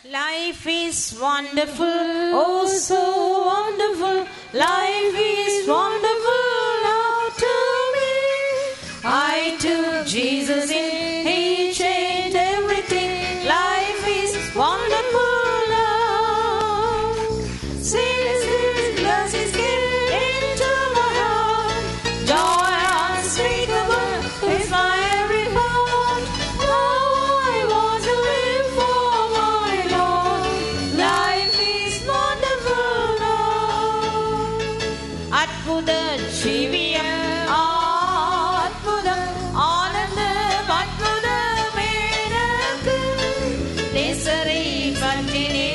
Life is wonderful, oh so wonderful. Life is wonderful now to me. I took Jesus in, He changed everything. Life is wonderful now. Since His blessings came into my heart, joy unspeakable is my every thought. Now I want to live for my Lord. Life is wonderful now. அற்புத ஜீவியம் அற்புதம் ஆனந்தம் அற்புதம் எனக்கு. நேசரை பற்றினே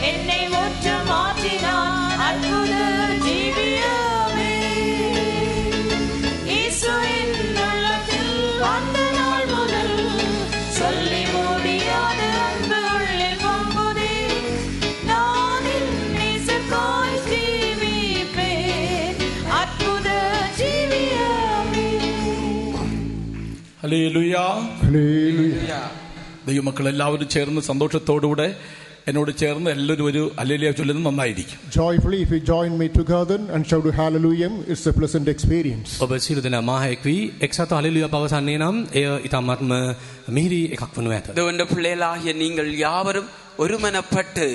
என்னை முற்ற மாற்றினார் அற்புத ஜீவியமே. இயேசுவின் உள்ளத்தில் வந்த நாள் முதல் சொல்லி முடியாத அன்பு உள்ளில் பொங்குதே. நான் என் நேசக்காய் ஜீவிப்பேன் அற்புத ஜீவியமே. ഹല്ലേലൂയ. Hallelujah. ദൈവമക്കൾ എല്ലാവരും ചേർന്ന് സന്തോഷത്തോടുകൂടെ എന്നോട് ചേർന്ന് എല്ലാവരും ഒരു ഹല്ലേലൂയ ചൊല്ലുന്നത് നന്നായിരിക്കും. Joyfully, if you join me together and shout hallelujah, it's a pleasant experience. ඔබ සියලු දෙනා මාහයක් වී එක්සත් හලෙලුයා පවසන්නේ නම් එය ඊටාත්ම මිහිරි එකක් වනු ඇත. தேவனுடைய பிள்ளைகளாகிய நீங்கள் யாவரும் ஒருமனப்பட்டு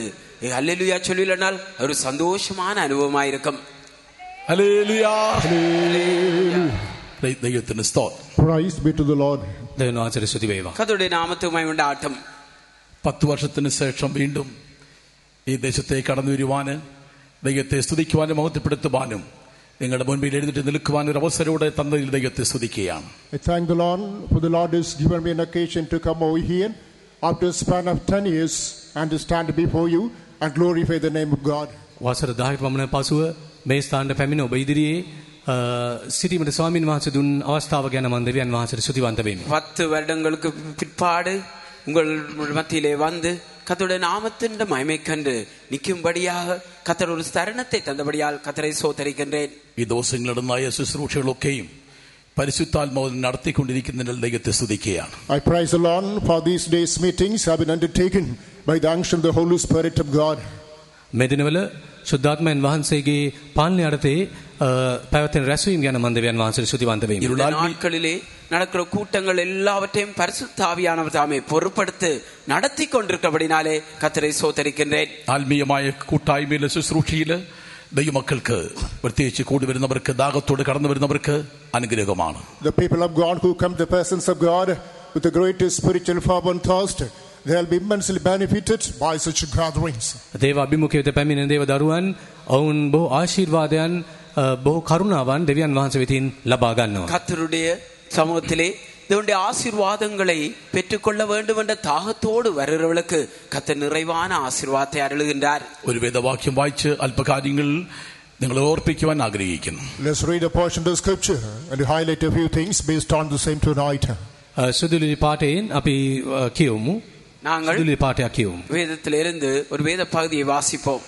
ஹல்லேலூயா சொல்லினால் ஒரு சந்தோஷமான அனுபவமாயிருக்கும். ഹല്ലേലൂയ. Hallelujah. ദൈവത്തിന് സ്തോത്രം. Praise be to the Lord. දෙවියන් වහන්සේට ස්තුති වේවා. கர்த்தருடைய நாமத்துக்கு மகிமை உண்டாகட்டும். 10 വർഷത്തിന് ശേഷം വീണ്ടും ഈ ദേശത്തേക്ക് കടന്നു വരുവാന് ദൈവത്തെ സ്തുതിക്കുവാനും മഹത്വപ്പെടുത്തുവാനും നിങ്ങളുടെ മുൻപിൽ എഴുന്നേറ്റ് നിൽക്കുവാൻ ഒരു അവസരത്തോടെ തന്നതിൽ ദൈവത്തെ സ്തുതിക്കുകയാണ്. I thank the Lord for the Lord has given me an occasion to come over here after a span of 10 years and to stand before you and glorify the name of God. වසර 10කට පමණ පසුව මේ ස්ථානට පැමිණ ඔබ ඉදිරියේ සිටීමට ස්වාමීන් වහන්සේ දුන් අවස්ථාව ගැන මම දෙවියන් වහන්සේට ස්තුතිවන්ත වෙමි. 10 வருடங்களுக்கு பிற்பாடு உங்கள் மத்தியிலே வந்து கர்த்தருடைய நாமத்தின் மகிமை கண்டு நிற்கும்படியாக கர்த்தர் ஒரு தருணத்தை தந்தபடியால் கர்த்தரை ஸ்தோத்திரிக்கின்றேன். ഈ ദിവസങ്ങളിലുണ്ടായ ശുശ്രൂഷകളൊക്കെയും പരിശുദ്ധാത്മാവിൽ നടത്തിക്കൊണ്ടിരിക്കുന്നതിൽ ദൈവത്തെ സ്തുതിക്കുകയാണ്. I praise the Lord for these days meetings have been undertaken by the unction of the Holy Spirit of God. මේ දිනවල සුද්ධාත්මයන් වහන්සේගේ පාලනය යටතේ පැවැත්වෙන රැස්වීම ගැන මම දෙවියන් වහන්සේට ස්තුතිවන්ත වෙමි. இந்த நாட்களிலே நடக்கிற கூட்டங்கள் எல்லாவற்றையும் பரிசுத்த ஆவியானவர் தாமே பொறுப்படுத்தி நடத்தி கொண்டிருக்கிறபடினாலே கர்த்தரை ஸ்தோத்திரிக்கின்றேன். ആത്മീയമായ കൂട്ടായ്മയിലെ ശുശ്രൂഷയില് ദൈവമക്കൾക്ക് പ്രത്യേകിച്ച് കൂടി വരുന്നവർക്ക് ദാഹത്തോട് കടന്നു വരുന്നവർക്ക് അനുഗ്രഹമാണ്. The people of God who come to the presence of God with the greatest spiritual fervor and thirst, they will be immensely benefited by such gatherings. දේව අභිමුඛයට පැමිණෙන දේව දරුවන් ඔවුන් බොහෝ ආශිර්වාදයන් බොහෝ කරුණාවන් දෙවියන් වහන්සේ වෙතින් ලබා ගන්නවා. கர்த்தருடைய சமூகத்திலே தேவனுடைய ஆசீர்வாதங்களை பெற்றுக்கொள்ள வேண்டும் என்ற தாகத்தோடு வருகிறவர்களுக்கு கர்த்தர் நிறைவான ஆசீர்வாதத்தை அருளுகின்றார். ഒരു വേദവാക്യം വായിച്ച് അല്പകാര്യങ്ങൾ നിങ്ങളെ ഓർപ്പിക്കുവാൻ ആഗ്രഹിക്കുന്നു. Let's read a portion of the scripture and highlight a few things based on the same tonight. සුදුලි පාඨයෙන් අපි කියවමු. நாங்கள் සුදුලි පාඨයක් කියවමු. வேதத்திலிருந்து ஒரு வேத பகுதியை வாசிப்போம்.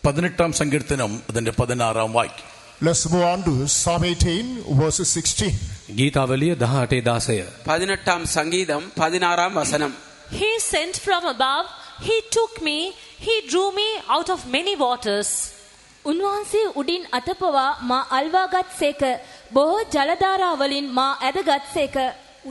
18 സങ്കീർത്തനം അതിന്റെ 16 വാക്യം. Let's move on to Psalm 18 verse 16. ගීතාවලිය 18:16. 18 சங்கீதம் 16 வசனம். He sent from above, he took me, he drew me out of many waters. උන්වහන්සේ උඩින් අතපවා මා අල්වාගත් සේක බොහෝ ජලධාරාවලින් මා ඇදගත් සේක.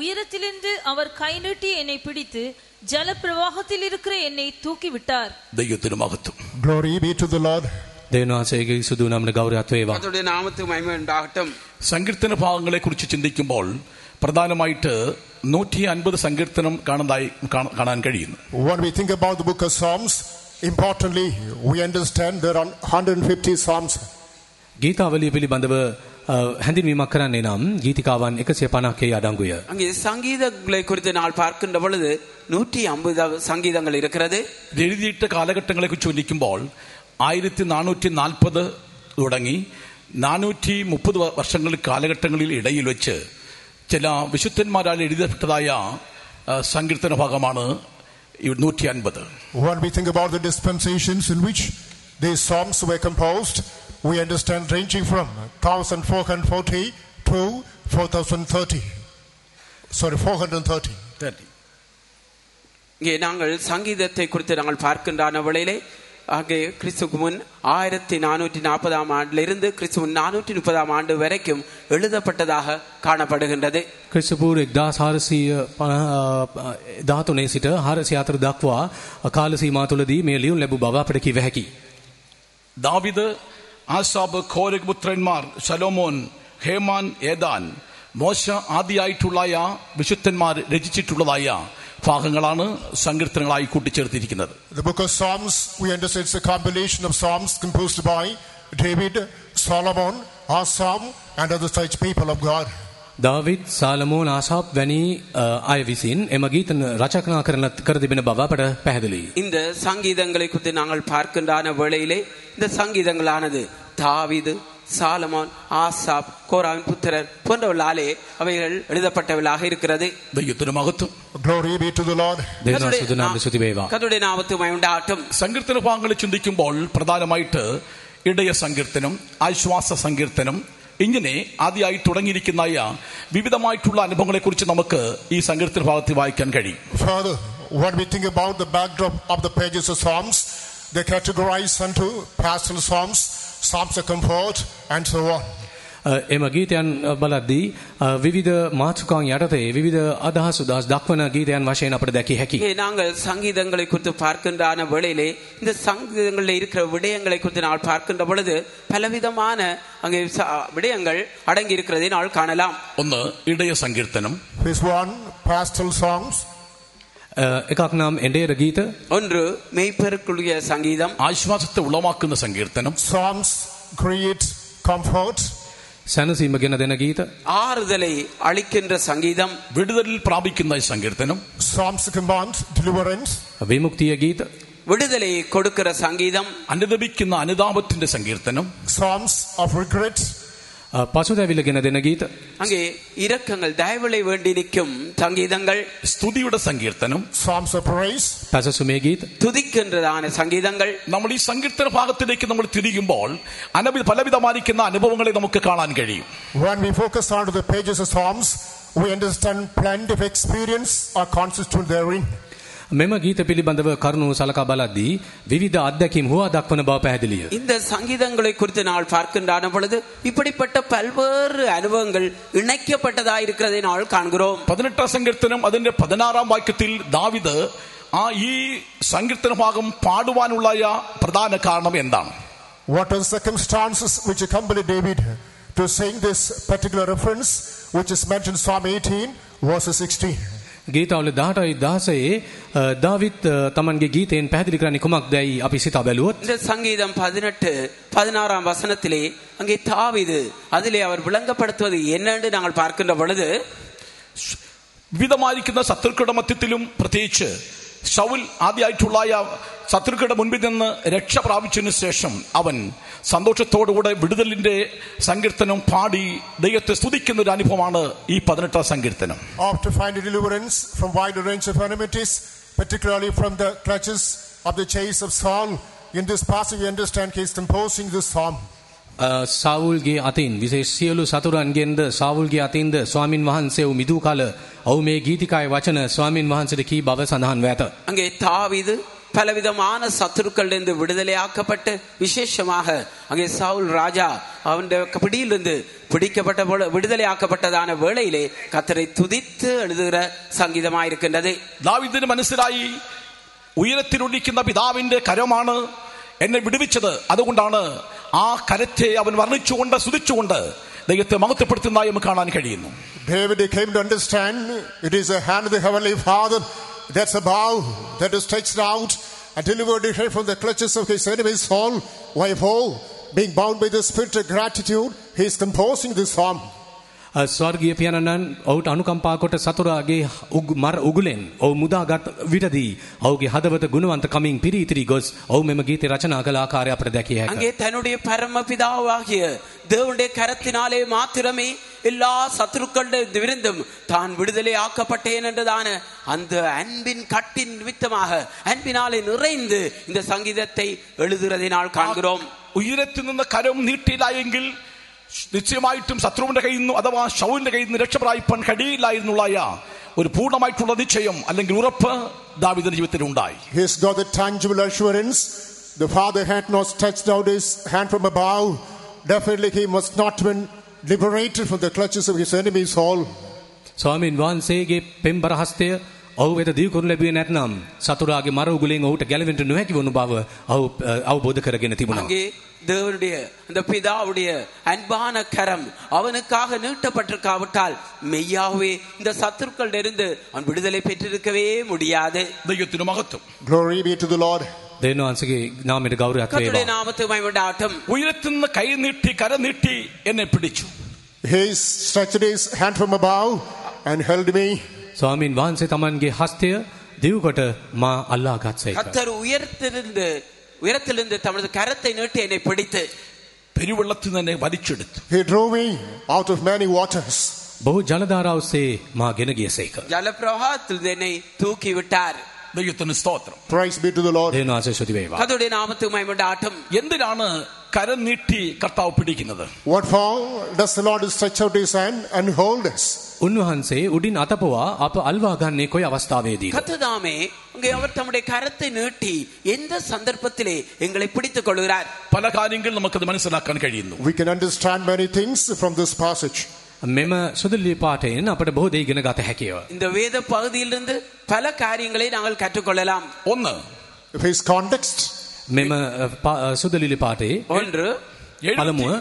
உயரத்திலிருந்து அவர் கை நீட்டி என்னை பிடித்து ஜல பிரவாகத்தில் இருக்கிற என்னை தூக்கி விட்டார். ദൈവത്തിന് മഹത്വം. Glory be to the Lord. දෙවියන් වහන්සේගේ සුදු නාමයට ගෞරවයක් වේවා. கர்த்தருடைய நாமத்துக்கு மகிமை உண்டாகட்டும். സങ്കീർത്തന ഭാഗങ്ങളെ കുറിച്ച് ചിന്തിക്കുമ്പോൾ പ്രധാനമായിട്ട് 150 സങ്കീർത്തനം കാണാൻ കഴിയുന്നു. When we think about the book of Psalms, importantly we understand there are 150 Psalms. ගීතාවලිය පිළිබඳව හැඳින්වීමක් කරන්නේ නම් ගීතිකාවන් 150ක අඩංගුය. அங்கே சங்கீதங்களை குறித்து நான் பார்க்கின்ற பொழுது 150 சங்கீதங்கள் இருக்கிறது. എഴുതിയിട്ട കാലഘട്ടങ്ങളെ കുറിച്ച് ചിന്തിക്കുമ്പോൾ 1440 തുടങ്ങി 430 വർഷങ്ങൾ കാലഘട്ടങ്ങളിൽ ഇടയിൽ വെച്ച് ചില വിശുദ്ധന്മാരാൽ എഴുതപ്പെട്ടതായ സങ്കീർത്തന ഭാഗമാണ് 150. When we think about the dispensations in which these Psalms were composed, we understand ranging from 1440 to 4030. Sorry, 430. இங்கே நாங்கள் சங்கீதத்தை குறித்து நாங்கள் பார்க்கின்ற வேளையிலே ஆகிய கிறிஸ்துக்கு முன் 1440 ஆண்டிலிருந்து கிறிஸ்து 430 ஆண்டு வரைக்கும் எழுதப்பட்டதாக காணப்படுகின்றது. ක්‍රිස්තුපූර්ව 1413 සිට 404 දක්වා කාල සීමා තුළදී මේ ලියුම් ලැබු බව අපට කිව හැකියි. ദാവീദ്, ആസാബ്, കോരഗ് പുത്രന്മാർ, ശലോമോൻ, ഹേമാൻ, ഏദാൻ, മോശ ആദിയായിട്ടുള്ളായ വിശുദ്ധന്മാർ രചിച്ചിട്ടുള്ളതായ ഭാഗങ്ങളാണ് സങ്കീർത്തനങ്ങളായി കൂട്ടിച്ചേർത്തിരിക്കുന്നത്. The book of Psalms, we understand, it's a compilation of psalms composed by David, Solomon, Asaph, and other such people of God. දාවිද්, සාලමෝන්, ආසාප් වැනි අය විසින් එම ගීත රචනා කර තිබෙන බව අපට පැහැදිලියි. இந்த சங்கீதங்களை குறித்து நாங்கள் பார்க்கின்ற வேளையிலே இந்த சங்கீதங்களானது தாவீது, சாலமோன், ஆசாப், கோராவின் புத்திரர் போன்றவர்களாலே அவைகள் எழுதப்பட்டவர்களாக இருக்கிறது. ദൈവത്തിന് മഹത്വം. Glory be to the Lord. കർത്തരുടെ നാമത്തിനായി ഉണ്ടാകട്ടെ. സങ്കീർത്തന ഭാഗങ്ങൾ ചിന്തിക്കുമ്പോൾ പ്രധാനമായിട്ട് ഇടയ സങ്കീർത്തനം, ആശ്വാസ സങ്കീർത്തനം, ഇങ്ങനെ ആദ്യമായി തുടങ്ങിയിരിക്കുന്ന വിവിധമായിട്ടുള്ള അനുഭവങ്ങളെ കുറിച്ച് നമുക്ക് ഈ സങ്കീർത്തന ഭാഗത്തിൽ വായിക്കാൻ കഴിയും. Further, when we think about the backdrop of the pages of Psalms, they categorize into pastoral psalms, psalms of comfort, and so on. එම ගීතයන් බලද්දී විවිධ මාතෘකාන් යටතේ විවිධ අදහස් උදාස් දක්වන ගීතයන් වශයෙන් අපට දැකිය හැකියි. நாங்கள் சங்கீதங்களை குறித்து பார்க்கின்ற வேளையிலே இந்த சங்கீதங்களில் இருக்கிற விடயங்களை குறித்து நாங்கள் பார்க்கின்ற பொழுது பலவிதமான அங்கே விடயங்கள் அடங்கி இருக்கிறதை நாங்கள் காணலாம். ഒന്ന് ഇടയ സങ്കീർത്തനം. This one, pastoral songs. එකක් නම් එඬේර ගීත. ஒன்று மேய்ப்பருக்குரிய சங்கீதம். ആശ്വാസത്തെ ഉളവാക്കുന്ന സങ്കീർത്തനം. Psalms create comfort. සැනසීම ගෙන දෙන ගීත. ஆறுதலை அளிக்கின்ற சங்கீதம். വിടുതലിൽ പ്രാപിക്കുന്ന സങ്കീർത്തനം. Psalms command deliverance. විමුක්තිය ගීත. விடுதலை கொடுக்கிற சங்கீதம். അനുദപിക്കുന്ന അനുതാപത്തിന്റെ സങ്കീർത്തനം. Psalms of regret. පසුතැවිල්ල ගෙන දෙන ගීත. அங்கே இரக்கங்கள் தயவுளை வேண்டி நிற்கும் சங்கீதங்கள். സ്തുതിയുടെ സങ്കീർത്തനം. Psalms of praise. පැසසුමේ ගීත. துதிக்கின்றதான சங்கீதங்கள். നമ്മൾ ഈ സങ്കീർത്തന ഭാഗത്തിലേക്ക് നമ്മൾ തിരിയുമ്പോൾ പലവിധമായിരിക്കുന്ന അനുഭവങ്ങളെ നമുക്ക് കാണാൻ കഴിയും. When we focus on the pages of Psalms, we understand plenty of experience are consistent therein. මෙම ගීත පිළිබඳව කරුණු සලකා බලද්දී විවිධ අත්දැකීම් හුවා දක්වන බව පැහැදිලිය. இந்த சங்கீதங்களை குறித்து நாங்கள் பார்க்கின்ற பொழுது இப்படிப்பட்ட பல்வேறு அனுபவங்கள் இணைக்கப்பட்டதா இருக்கிறதை நாங்கள் காண்கிறோம். 18 സങ്കീർത്തനം അതിന്റെ 16 വാക്യത്തിൽ ദാവീദ് ഈ സങ്കീർത്തന ഭാഗം പാടുവാനുള്ള പ്രധാന കാരണം എന്താണ്? What are the circumstances which accompanied David to sing this particular reference, which is mentioned in Psalm 18 verses 16? ගීතවල 18යි 16 David තමන්ගේ ගීතයෙන් පැහැදිලි කරන්නේ කුමක්දයි අපි සිතා බැලුවොත් இந்த சங்கீதம் 18-16 வசனத்திலே அங்கே தாவீது அதிலே அவர் விளங்கப்படுத்துவது என்னன்னு நாங்கள் பார்க்கின்ற பொழுது വിവിധമായിരിക്കുന്ന ശത്രുക്കളുടെ മധ്യത്തിലും പ്രത്യേകിച്ച് ശൗൽ ആദ്യമായിട്ടുള്ള ശത്രുക്കളുടെ മുൻപിൽ നിന്ന് രക്ഷ പ്രാപിച്ചതിനു ശേഷം അവൻ സന്തോഷത്തോടുകൂടെ വിടുതലിന്റെ സങ്കീർത്തനം പാടി ദൈവത്തെ സ്തുതിക്കുന്ന ഒരു അനുഭവമാണ് ഈ 18 സങ്കീർത്തനം. After finding deliverance from wide range of enmities, particularly from the clutches of the chase of Saul, in this passage we understand he is composing this psalm. සාවුල්ගේ අතින් විශේෂ සියලු සතුරන්ගෙන්ද සාවුල්ගේ අතින්ද ස්වාමින් වහන්සේ වූ මිදූ කාල ඔහු මේ ගීතිකායේ වචන ස්වාමින් වහන්සේට කී බව සඳහන් ව ඇත. அங்கே தாவீது பலவிதமான சத்துருக்களிலிருந்து விடுதலையாக்கப்பட்டு விசேஷமாக அங்கே சவுல் ராஜா அவனுடைய பிடியிலிருந்து பிடிக்கப்பட்ட விடுதலையாக்கப்பட்டதான வேளையிலே கர்த்தரை துதித்து எழுதுகிற சங்கீதமாயிருக்கின்றது. ദാവീദിന് മനസ്സിലായി ഉയരത്തിലൊടിക്കുന്ന പിതാവിന്റെ കരമാണ് എന്നെ വിടുവിച്ചത്. അതുകൊണ്ടാണ് ആ കരത്തെ അവൻ വർണ്ണിച്ചുകൊണ്ട് സ്തുതിച്ചുകൊണ്ട് ദൈവത്തെ മഹത്വപ്പെടുത്തുന്നതായി നമുക്ക് കാണാൻ കഴിയുന്നു. David came to understand it is the hand of the Heavenly Father that's above, that is stretched out and delivered him from the clutches of his enemy Saul. Wherefore, being bound by the spirit of gratitude, he is composing this psalm. ස්වර්ගීය පියාණන් ඔහුට අනුකම්පා කොට සතුරාගේ මර උගුලෙන් ඔහු මුදාගත් විටදී ඔහුගේ හදවත ගුණවන්ත කමින් පිරීතිරි ගොස් ඔහු මෙම ගීතය රචනා කළ ආකාරය අපට දැකිය හැකියි. அங்கே தன்னுடைய பரமபிதாவாகிய தேவனுடைய கரத்தினாலே மாத்திரமே எல்லா சத்துருக்களிடம் விருந்தும் தான் விடுதலை ஆக்கப்பட்டேன் என்றதான அந்த அன்பின் கட்டின் நிமித்தமாக அன்பினாலே நிறைந்து இந்த சங்கீதத்தை எழுதுகிறதை நாள் காண்கிறோம். ഉയരത്തിൽ നിന്ന് കരം നീട്ടിയില്ലായെങ്കിൽ നിശ്ചയമായിട്ടും ശത്രുവിന്റെ കയ്യിൽ നിന്നും അഥവാ ശൗലിന്റെ കയ്യിൽ നിന്ന് രക്ഷപ്രാപിപ്പാൻ കഴിയില്ലായിരുന്നുള്ള ഒരു പൂർണ്ണമായിട്ടുള്ള നിശ്ചയം അല്ലെങ്കിൽ ഉറപ്പ് ദാവീദിന്റെ ജീവിതത്തിൽ ഉണ്ടായി. He's got the tangible assurance. The Father had not stretched out his hand from above. Definitely he must not have been liberated from the clutches of his enemies all. ස්වාමීන් වහන්සේගේ පෙම්බර හස්තය ඔහු වෙත දී කරනු ලැබුවේ නැත්නම් සතුරාගේ මර උගුලෙන් ඔහුට ගැලවෙන්න නොහැකි වුණු බව අවබෝධ කරගෙන තිබුණා. அங்கே தேவனுடைய அந்த பிதாவுடைய அன்பான கரம் அவனுக்காக நீட்டப்பட்டிருக்காவிட்டால் மெய்யாகவே இந்த சத்துருக்களிலிருந்து அவன் விடுதலை பெற்றிருக்கவே முடியாது. ദൈവത്തിന് മഹത്വം. Glory be to the Lord. දෙවියන් වහන්සේගේ නාමයට ගෞරවයක් கர்த்தருடைய වේවා. நாமத்துக்கு மகிமை உண்டாகட்டும். ഉയരത്തുനിന്ന് കൈ നീട്ടി കര നീട്ടി എന്നെ പിടിച്ചു. He stretched his hand from above and held me. ස්වාමීන් වහන්සේ තමන්ගේ හස්තය දිව්කොට මා අල්ලා ගත්සේක. கர்த்தர் உயரத்திலிருந்து தமது கரத்தை நீட்டி என்னை பிடித்து പെരുവെള്ളത്തിൽ നിന്ന് എന്നെ വലിച്ചെടുത്തു. He drove me out of many waters. බොහෝ ජලධාරා ඔස්සේ මා ගෙන ගියසේක. ஜலப்பிரவாகத்தில் என்னை தூக்கி விட்டார். ദൈവത്തിന് സ്തോത്രം. Praise be to the Lord. දෙවියන් වහන්සේ ස්තුති වේවා. கர்த்தருடைய நாமத்துக்கு மகிமை உண்டாகட்டும். എന്തിനാണ് കരം നീട്ടി കർത്താവ് പിടിക്കുന്നത്? What for does the Lord stretch out his hand and hold us? උන්වහන්සේ උඩින් අතපොවා අප අල්වා ගන්නේ කොයි අවස්ථාවේදීද? கர்த்ததாமே அங்கே அவர் தம்முடைய கரத்தை நீட்டி எந்த சந்தர்ப்பத்திலே எங்களை பிடித்துக் கொள்கிறார்? പല കാര്യങ്ങൾ നമുക്കത് മനസ്സിലാക്കാൻ കഴിയുന്നു. We can understand many things from this passage. මෙම සුදුලි පාඨයෙන් අපට බොහෝ දේ ඉගෙන ගත හැකිය. இந்த வேத பகுதியிலிருந்து பல காரியங்களை நாங்கள் கற்றுக்கொள்ளலாம். ഒന്ന്, His context, මෙම සුදුලි පාඨයේ ஒன்று පළමුව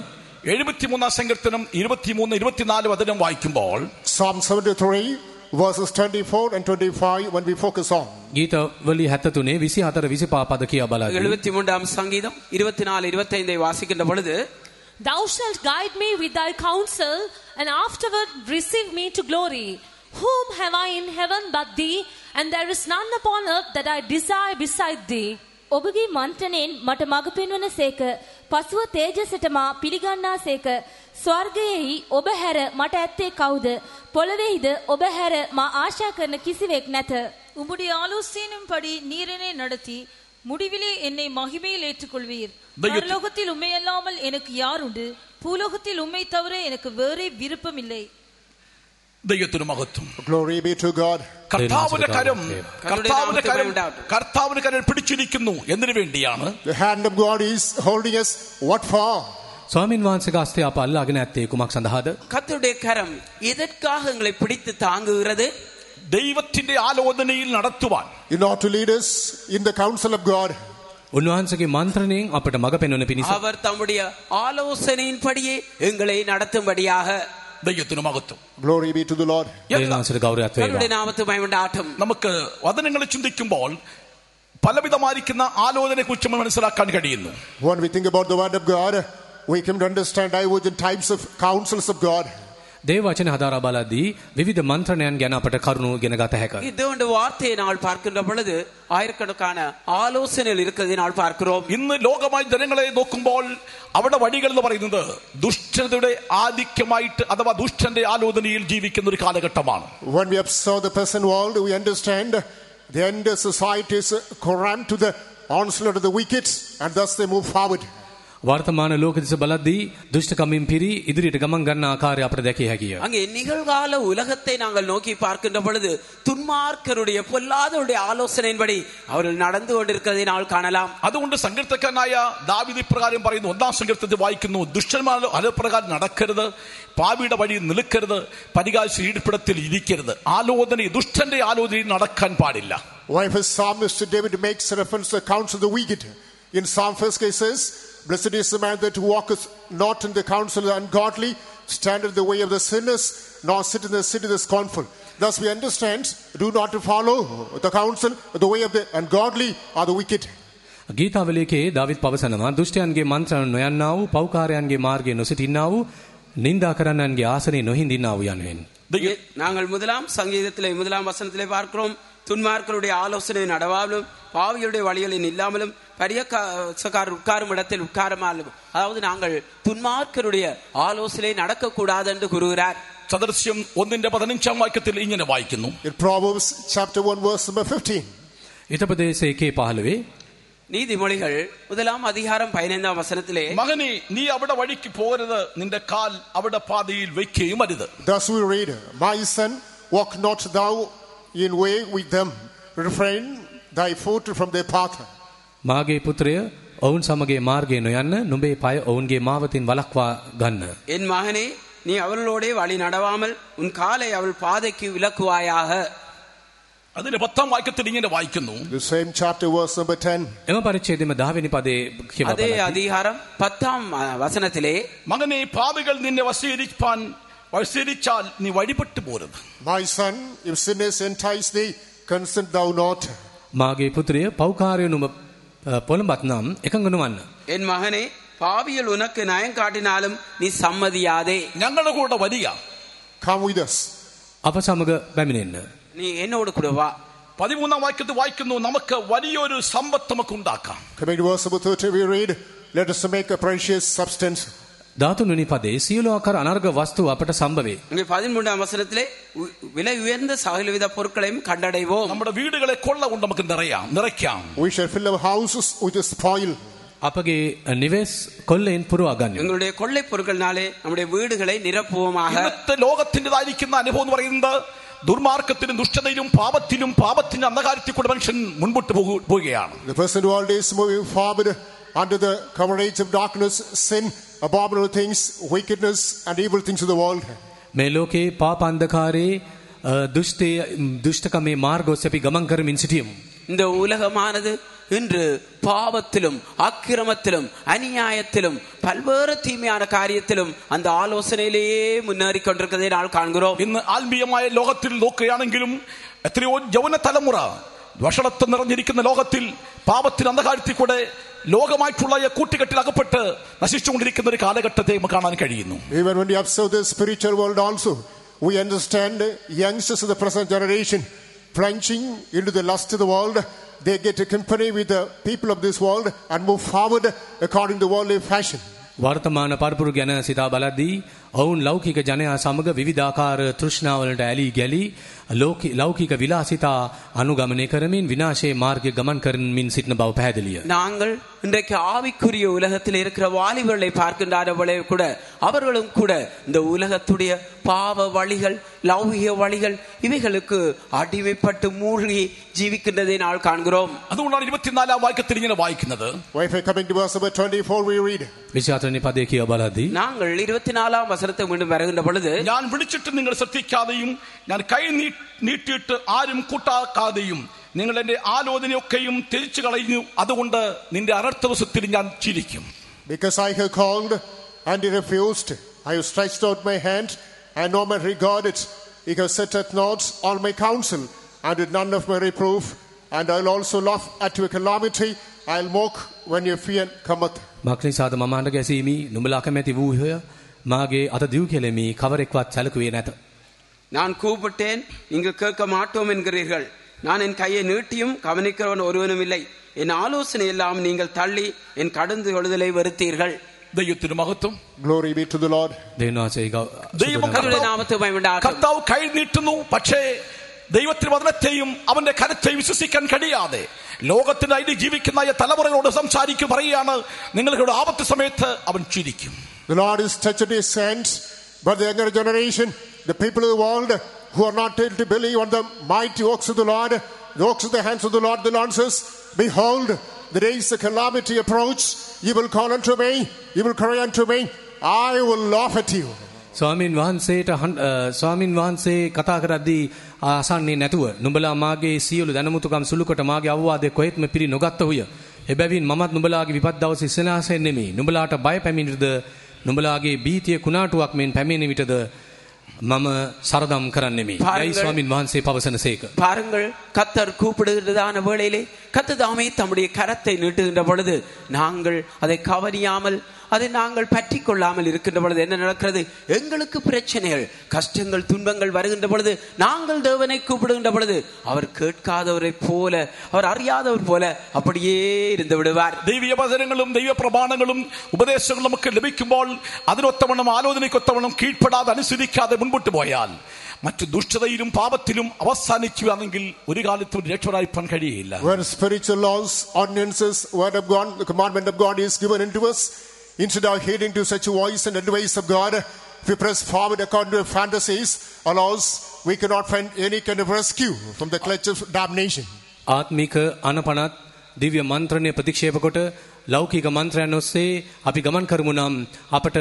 73 സങ്കീർത്തനം 23 24 വചനം വായിക്കുമ്പോൾ Psalm 73 verses 24 and 25 when we focus on. ගීතවලි 73 24 25 පද කියා බලද්දී 73ஆம் சங்கீதம் 24 25ஐ வாசிக்கின்ற பொழுது Thou shalt guide me with thy counsel, and afterward receive me to glory. Whom have I in heaven but thee? And there is none upon earth that I desire beside thee. ඔබගේ මන්ත්‍රණයෙන් මට මඟ පෙන්වන සේක. පසුව තේජසට මා පිළිගන්නා සේක. ස්වර්ගයෙහි ඔබ හැර මට ඇත්තේ කවුද? පොළොවේහිද ඔබ හැර මා ආශා කරන කිසිවෙක් නැත. உம்முடைய ஆலோசனையின்படி நீர் என்னை நடத்தி முடிவிலே என்னை மகிமையில் ஏற்றுக்கொள்வீர். பரலோகத்தில் உம்மை அல்லாமல் எனக்கு யார் உண்டு? பூலோகத்தில் உம்மை தவிர எனக்கு வேறே விருப்பம் இல்லை. ദൈവത്തിന് മഹത്വം. Glory be to God. കർത്താവിന്റെ കരം പിടിച്ചിരിക്കുന്നു. എന്തിനു വേണ്ടിയാണ്? The hand of God is holding us. What for? ස්වාමින් වහන්සේගේ හස්තය අප අල්ලාගෙන ඇත්තේ කුමක් සඳහාද? கர்த்தருடைய கரம் எதற்காக எங்களை பிடித்து தாங்குகிறது? ദൈവത്തിന്റെ ആലോചനയിൽ നടത്തുവാൻ. In order to lead us in the counsel of God. උන්වහන්සේගේ මන්ත්‍රණයෙන් අපට මඟ පෙන්වන පිණිස அவர் தம்முடைய ஆலோசனையின்படியே எங்களை நடத்தும்படியாக. ദൈവത്തിന് മഹത്വം. Glory be to the Lord. දෙවියන් වහන්සේට ගෞරවයක් கர்த்தருடைய වේවා. நாமத்துக்கு மகிமை உண்டாகட்டும். നമുക്ക് വചനങ്ങളെ ചിന്തിക്കുമ്പോൾ പലവിധമായിരിക്കുന്ന ആലോചനയെ കുറിച്ച് മനസ്സിലാക്കാൻ കഴിയുന്നു. When we think about the word of God, we come to understand divergent types of counsels of God. දේව වචන හදාරා බලද්දී විවිධ මන්ත්‍රණයන් ගැන අපට කරුණු ඉගෙන ගත හැකියි. தேவனுடைய வார்த்தையை நாங்கள் பார்க்கின்ற பொழுது ஆயிரக்கணக்கான ஆலோசனைகள் இருக்கிறதை நாங்கள் பார்க்கிறோம். ഇന്ന് ലോകമായി ജനങ്ങളെ നോക്കുമ്പോൾ അവിടെ വഴികൾ എന്ന് പറയുന്നത് ദുഷ്ടതയുടെ ആധിക്യമായിട്ട് അഥവാ ദുഷ്ടന്റെ ആലോചനയിൽ ജീവിക്കുന്ന ഒരു കാലഘട്ടമാണ്. When we observe the present world, we understand the end of society is corrupt to the onslaught of the wicked, and thus they move forward. වර්තමාන ලෝක දිස බලද්දී දුෂ්ටකමින් පිරි ඉදිරියට ගමන් ගන්න ආකාරය අපට දැකිය හැකිය. அங்கே நிகழ்கால உலகத்தை நாங்கள் நோக்கி பார்க்கின்ற பொழுது துன்மார்க்கருடைய பொல்லாதவருடைய ஆலோசனையின்படி அவர்கள் நடந்து கொண்டிருக்கிறதை நாங்கள் காணலாம். അതുകൊണ്ട് സങ്കീർത്തകനായ ദാവീദ് ഇപ്രകാരം പറയുന്നു. 1-ാം സങ്കീർത്തനത്തിൽ വായിക്കുന്നു, ദുഷ്ടന്മാർ അതപ്രകാരം നടക്കരുത്, പാപിയുടെ വഴി നിൽക്കരുത്, പരിഹാസ ഇരിപ്പിടത്തിൽ ഇരിക്കരുത്. ദുഷ്ടന്റെ ആലോചനയിൽ നടക്കാൻ പാടില്ല. Why for Psalmist David makes reference to the counsel of the wicked. In Psalm 1 case says, blessed is the man that walketh not in the counsel of the ungodly, stand in the way of the sinners, nor sit in the seat of the scornful. Thus we understand, do not follow the counsel, the way of the ungodly or the wicked. ගීතාවලියේ දාවිද් පවසනවා දුෂ්ටයන්ගේ මන්ත්‍රණ නොයන්නා වූ පෞකාරයන්ගේ මාර්ගයේ නොසිටින්නා වූ නින්දා කරන්නන්ගේ ආසනයේ නොහිඳින්නා වූ යනුවෙන්. நாங்கள் முதலாம் சங்கீதத்திலே 1ஆம் வசனத்திலே பார்க்கிறோம், துன்மார்க்கருடைய ஆலோசனை நடவாமலும் பாவிகளுடைய வழிகளில் இல்லாமலும் பரியக்காரர் உட்காரும் இடத்தில் உட்காரமாலும், அதாவது நாங்கள் துன்மார்க்கருடைய ஆலோசனை நடக்கக்கூடாது என்று கூறுகிறார். സദൃശ്യം 1:15 വാക്യത്തിൽ ഇങ്ങനെ വായിക്കുന്നു. In Proverbs chapter 1 verse number 15. හිතපදේශ 1:15 நீதிமொழிகள் 1ஆம் அதிகாரம் 15ஆம் வசனத்திலே, മകനെ നീ അവിടെ വഴിക്ക് പോകരുത്, നിന്റെ കാൽ അവിടെ പാതയിൽ വെക്കുകയും അരുത്. Thus we read, my son, walk not thou in way with them, refrain thy foot from their path. මාගේ පුත්‍රය ඔවුන් සමගේ මාර්ගයේ නොයන්න නුඹේ පය ඔවුන්ගේ මාවතින් වළක්වා ගන්න. என் மகனே நீ அவர்களோடே வழி நடவாமல் உன் காலை அவள் பாதைக்கு விலக்குவாயாக. അതിന്റെ 10ാം വാക്യത്തിൽ ഇങ്ങനെ വായിക്കുന്നു. The same chapter verse number 10. එම පරිච්ඡේදෙම 10 වෙනි පදේ කියවපලා. அதே அதிகாரம் 10ஆம் வசனத்திலே മകനെ പാപികൾ നിന്നെ വശീകരിച്ചാൽ നീ വഴിപെട്ടു പോരുത്. My son, if sinners entice thee, consent thou not. මාගේ පුත්‍රය පෞකාරය නුඹ පොළඹත් නම් එකඟ නොවන්න. என் மகனே பாவிகள் உனக்கு நயம் காட்டினாலும் நீ சம்மதியாதே. ഞങ്ങളുടെ കൂടെ വരിക. Come with us. අප සමග පැමිණෙන්න. நீ என்னோடு கூட வா. 13ാം വാക്യത്തിൽ വായിക്കുന്നു, നമുക്ക് വലിയൊരു സമ്പത്ത് നമുക്ക് ഉണ്ടാക്കാം. Coming to verse number 30, we read, let us make a precious substance. 13 වෙනි පදේ සියලු ආකාර අනර්ග වස්තු අපට සම්භවේ. இங்கே 13ஆம் வசனத்திலே விலை உயர்ந்த சகலவித பொருட்களையும் கண்டடைவோம். നമ്മുടെ വീടുകളെ കൊള്ള കൊണ്ട് നമുക്ക് നിറയ്ക്കാം. We shall fill our houses with the spoil. අපගේ නිවෙස් කොල්ලෙන් පුරවා ගන්න. எங்களுடைய கொள்ளை பொருட்கள்னாலே நம்முடைய வீடுகளை நிரப்புவோமாக. ഇന്നത്തെ ലോകത്തിൻ്റെതായിരിക്കുന്ന അനുഭവം എന്ന് പറയുന്നത് ദുർമാർഗത്തിലും ദുഷ്ടതയിലും പാപത്തിന്റെ അന്ധകാരത്തിൽ കൂടെ മനുഷ്യൻ മുൻപോട്ട് പോവുകയാണ്. The present world is moving forward under the coverage of darkness, sin, abominable things, wickedness and evil things of the world. මේ ලෝකේ පාප අන්ධකාරයේ දුෂ්ටකමේ මාර්ගෝස් අපි ගමන් කරමින් සිටියමු. இந்த உலகமானது இன்று பாவத்திலும் அக்கிரமத்திலும் அநியாயத்திலும் பல்வேறு தீமையான காரியத்திலும் அந்த ஆலோசனையிலேயே முன்னேறி கொண்டிருக்கிறதை நாம் காண்கிறோம். ഇന്ന് ആത്മീയമായ ലോകത്തിൽ നോക്കുകയാണെങ്കിലും എത്രയോ യൗവന തലമുറ വഷളത്വം നിറഞ്ഞിരിക്കുന്ന ലോകത്തിൽ പാപത്തിന് അന്ധകാരത്തിൽ കൂടെ ലോകമായിട്ടുള്ള കൂട്ടുകെട്ടിൽ അകപ്പെട്ട് നശിച്ചുകൊണ്ടിരിക്കുന്ന ഒരു കാലഘട്ടത്തെ നമുക്ക് കാണാൻ കഴിയുന്നു. Even when we observe the spiritual world also, we understand youngsters of the present generation plunging into the lust of the world. They get to company with the people of this world and move forward according to worldly fashion. වර්තමාන පරපුර ගැන සිතා බලද්දී ඔවුන් ලෞකික ජනයා සමග විවිධාකාර තෘෂ්ණාවලට ඇලී ගැලී ලෞකික විලාසිතා අනුගමනය කරමින් විනාශයේ මාර්ගය ගමන් කරමින් සිටින බව පැහැදිලිය. நாங்கள் இன்றைக்கு ஆவிக்குரிய உலகத்தில் இருக்கிற வாலிபர்களை பார்க்கின்றவர்களே கூட அவர்களும் கூட இந்த உலகத்துடைய பாவ வழிகள் லௌகிக வழிகள் இவைகளுக்கு அடிமைப்பட்டு மூழ்கி ஜீவிக்கின்றதை நாம் காண்கிறோம். അതുകൊണ്ടാണ് 24ാം വാക്യത്തിൽ ഇങ്ങനെ വായിക്കുന്നത്. Coming to verse number 24, we read, 24 වෙනි පදේ කියව බලද්දී நாங்கள் 24ஆம் வசனத்தை மீண்டும் வருகின்ற பொழுது, ഞാൻ വിളിച്ചിട്ട് നിങ്ങൾ ശ്രദ്ധിക്കാതെയും ഞാൻ കൈ നീട്ടിയിട്ട് ആരും കൂട്ടാക്കാതെയും നിങ്ങൾ എന്റെ ആലോചനയൊക്കെയും തിരിച്ചു കളയുന്നു, അതുകൊണ്ട് നിന്റെ അനർത്ഥവസത്തിൽ ഞാൻ ചിരിക്കും. because I have called and he refused, I have stretched out my hand and no man regarded. He has set at naught all my counsel and did none of my reproof, and I'll also laugh at your calamity. I'll mock when your fear cometh. මක්නිසාද මමන්ට ගැසීමි නුඹලා කැමැති වූහය මාගේ අත දිව් කෙලෙමි කවරෙක්වත් සැලකුවේ නැත. நான் கூப்பிட்டேன் நீங்கள் கேட்க மாட்டோம் என்கிறீர்கள். நான் என் கையை நீட்டியும் கவனிக்கிறவன் ஒருவனும் இல்லை. என் ஆலோசனை எல்லாம் நீங்கள் தள்ளி என் கடந்து கொள்ளுதலை வெறுத்தீர்கள். ദൈവത്തിന് മഹത്വം. Glory be to the Lord. കർത്താവ് കൈ നീട്ടുന്നു, പക്ഷേ ദൈവത്തിന്റെ വചനത്തെയും അവന്റെ കരത്തെയും വിശ്വസിക്കാൻ കഴിയാതെ ലോകത്തിന്റെ അടിയിൽ ജീവിക്കുന്ന തലമുറകളോട് സംസാരിക്കും, പറയുകയാണ് നിങ്ങളുടെ ആപത്ത് സമയത്ത് അവൻ ചിരിക്കും. The Lord is touched his hands, but the younger generation, the people of the world who are not able to believe on the mighty works of the Lord, the works of the hands of the Lord says, behold, the days of calamity approach. You will call unto me, you will cry unto me, I will laugh at you. ස්වාමින් වහන්සේ කතා කරද්දී ආසන්නේ නැතුව නුඹලා මාගේ සියලු දැනුමුතුකම් සුළුකොට මාගේ අවවාදය කොහෙත්ම පිළි නොගත්තහුය. එබැවින් මමත් නුඹලාගේ විපත් දවසේ ඉස්සෙනාසෙන් නෙමෙයි. නුඹලාට බය පැමිණෙද්ද නුඹලාගේ බීතිය කුණාටුවක් මෙන් පැමිණෙන විටද මම සරදම් කරන්නෙමි. යයි ස්වාමින් වහන්සේ පවසනසේක. பாருங்கள், கர்த்தர் கூப்பிடுகிறதான வேளையிலே கர்த்ததாமே தம்முடைய கரத்தை நீட்டுகின்ற பொழுது நாங்கள் அதை கவனியாமல் அதை நாங்கள் பற்றி கொள்ளாமல் இருக்கின்ற பொழுது என்ன நடக்கிறது? எங்களுக்கு பிரச்சனைகள், கஷ்டங்கள், துன்பங்கள் வருகின்ற பொழுது நாங்கள் தேவனை கூப்பிடுகின்ற பொழுது அவர் கேட்காதவரை போல, அவர் அறியாதவர் போல அப்படியே இருந்து விடுவார். ദൈവീയ വചനങ്ങളും ദൈവ പ്രമാണങ്ങളും ഉപദേശങ്ങളും നമുക്ക് ലഭിക്കുമ്പോൾ അതിനൊത്തവണ്ണം ആലോചനയ്ക്കൊത്തവണ്ണം കീഴ്പ്പെടാതെ അനുസരിക്കാതെ മുൻപോട്ട് പോയാൽ മറ്റു ദുഷ്ടതയിലും പാപത്തിലും അവസാനിക്കുകയാണെങ്കിൽ ഒരു കാലത്തും രക്ഷപ്പെടാൻ കഴിയില്ല. Where spiritual laws, ordinances, word of God, the commandment of God is given into us, instead of heeding to such a voice and advice of God, if we press forward according to fantasies or laws, we cannot find any kind of rescue from the clutch of damnation. ආත්මික අනපනත් දිව්‍ය මන්ත්‍රණය ප්‍රතික්ෂේප කොට ලෞකික මන්ත්‍රයන් ඔස්සේ අපි ගමන් කරමු නම් අපට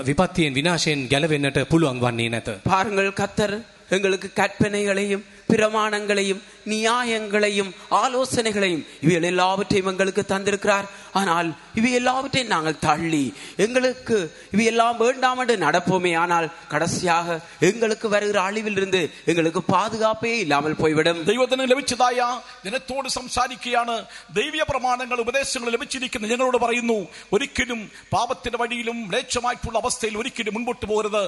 විපත්තියෙන් විනාශයෙන් ගැලවෙන්නට පුළුවන් වන්නේ නැත. பாருங்கள் கர்த்தர் எங்களுக்கு கற்பனைகளையும் பிரமாணங்களையும் நியாயங்களையும் ஆலோசனைகளையும் இவைகள் எல்லாவற்றையும் எங்களுக்கு தந்திருக்கிறார். ஆனால் இவை எல்லாவற்றையும் நாங்கள் தள்ளி எங்களுக்கு இவை எல்லாம் வேண்டாம் என்று நடப்போமே, ஆனால் கடைசியாக எங்களுக்கு வருகிற அழிவில் இருந்து எங்களுக்கு பாதுகாப்பே இல்லாமல் போய்விடும். ദൈവത്തിന് ലഭിച്ചതായ ജനത്തോട് സംസാരിക്കുകയാണ്. ദൈവീയ പ്രമാണങ്ങൾ ഉപദേശങ്ങൾ ലഭിച്ചിരിക്കുന്ന ഞങ്ങളോട് പറയുന്നു, ഒരിക്കലും പാപത്തിന്റെ വഴിയിലും മ്ലേച്ഛമായിട്ടുള്ള അവസ്ഥയിൽ ഒരിക്കലും മുൻപോട്ട് പോകരുത്.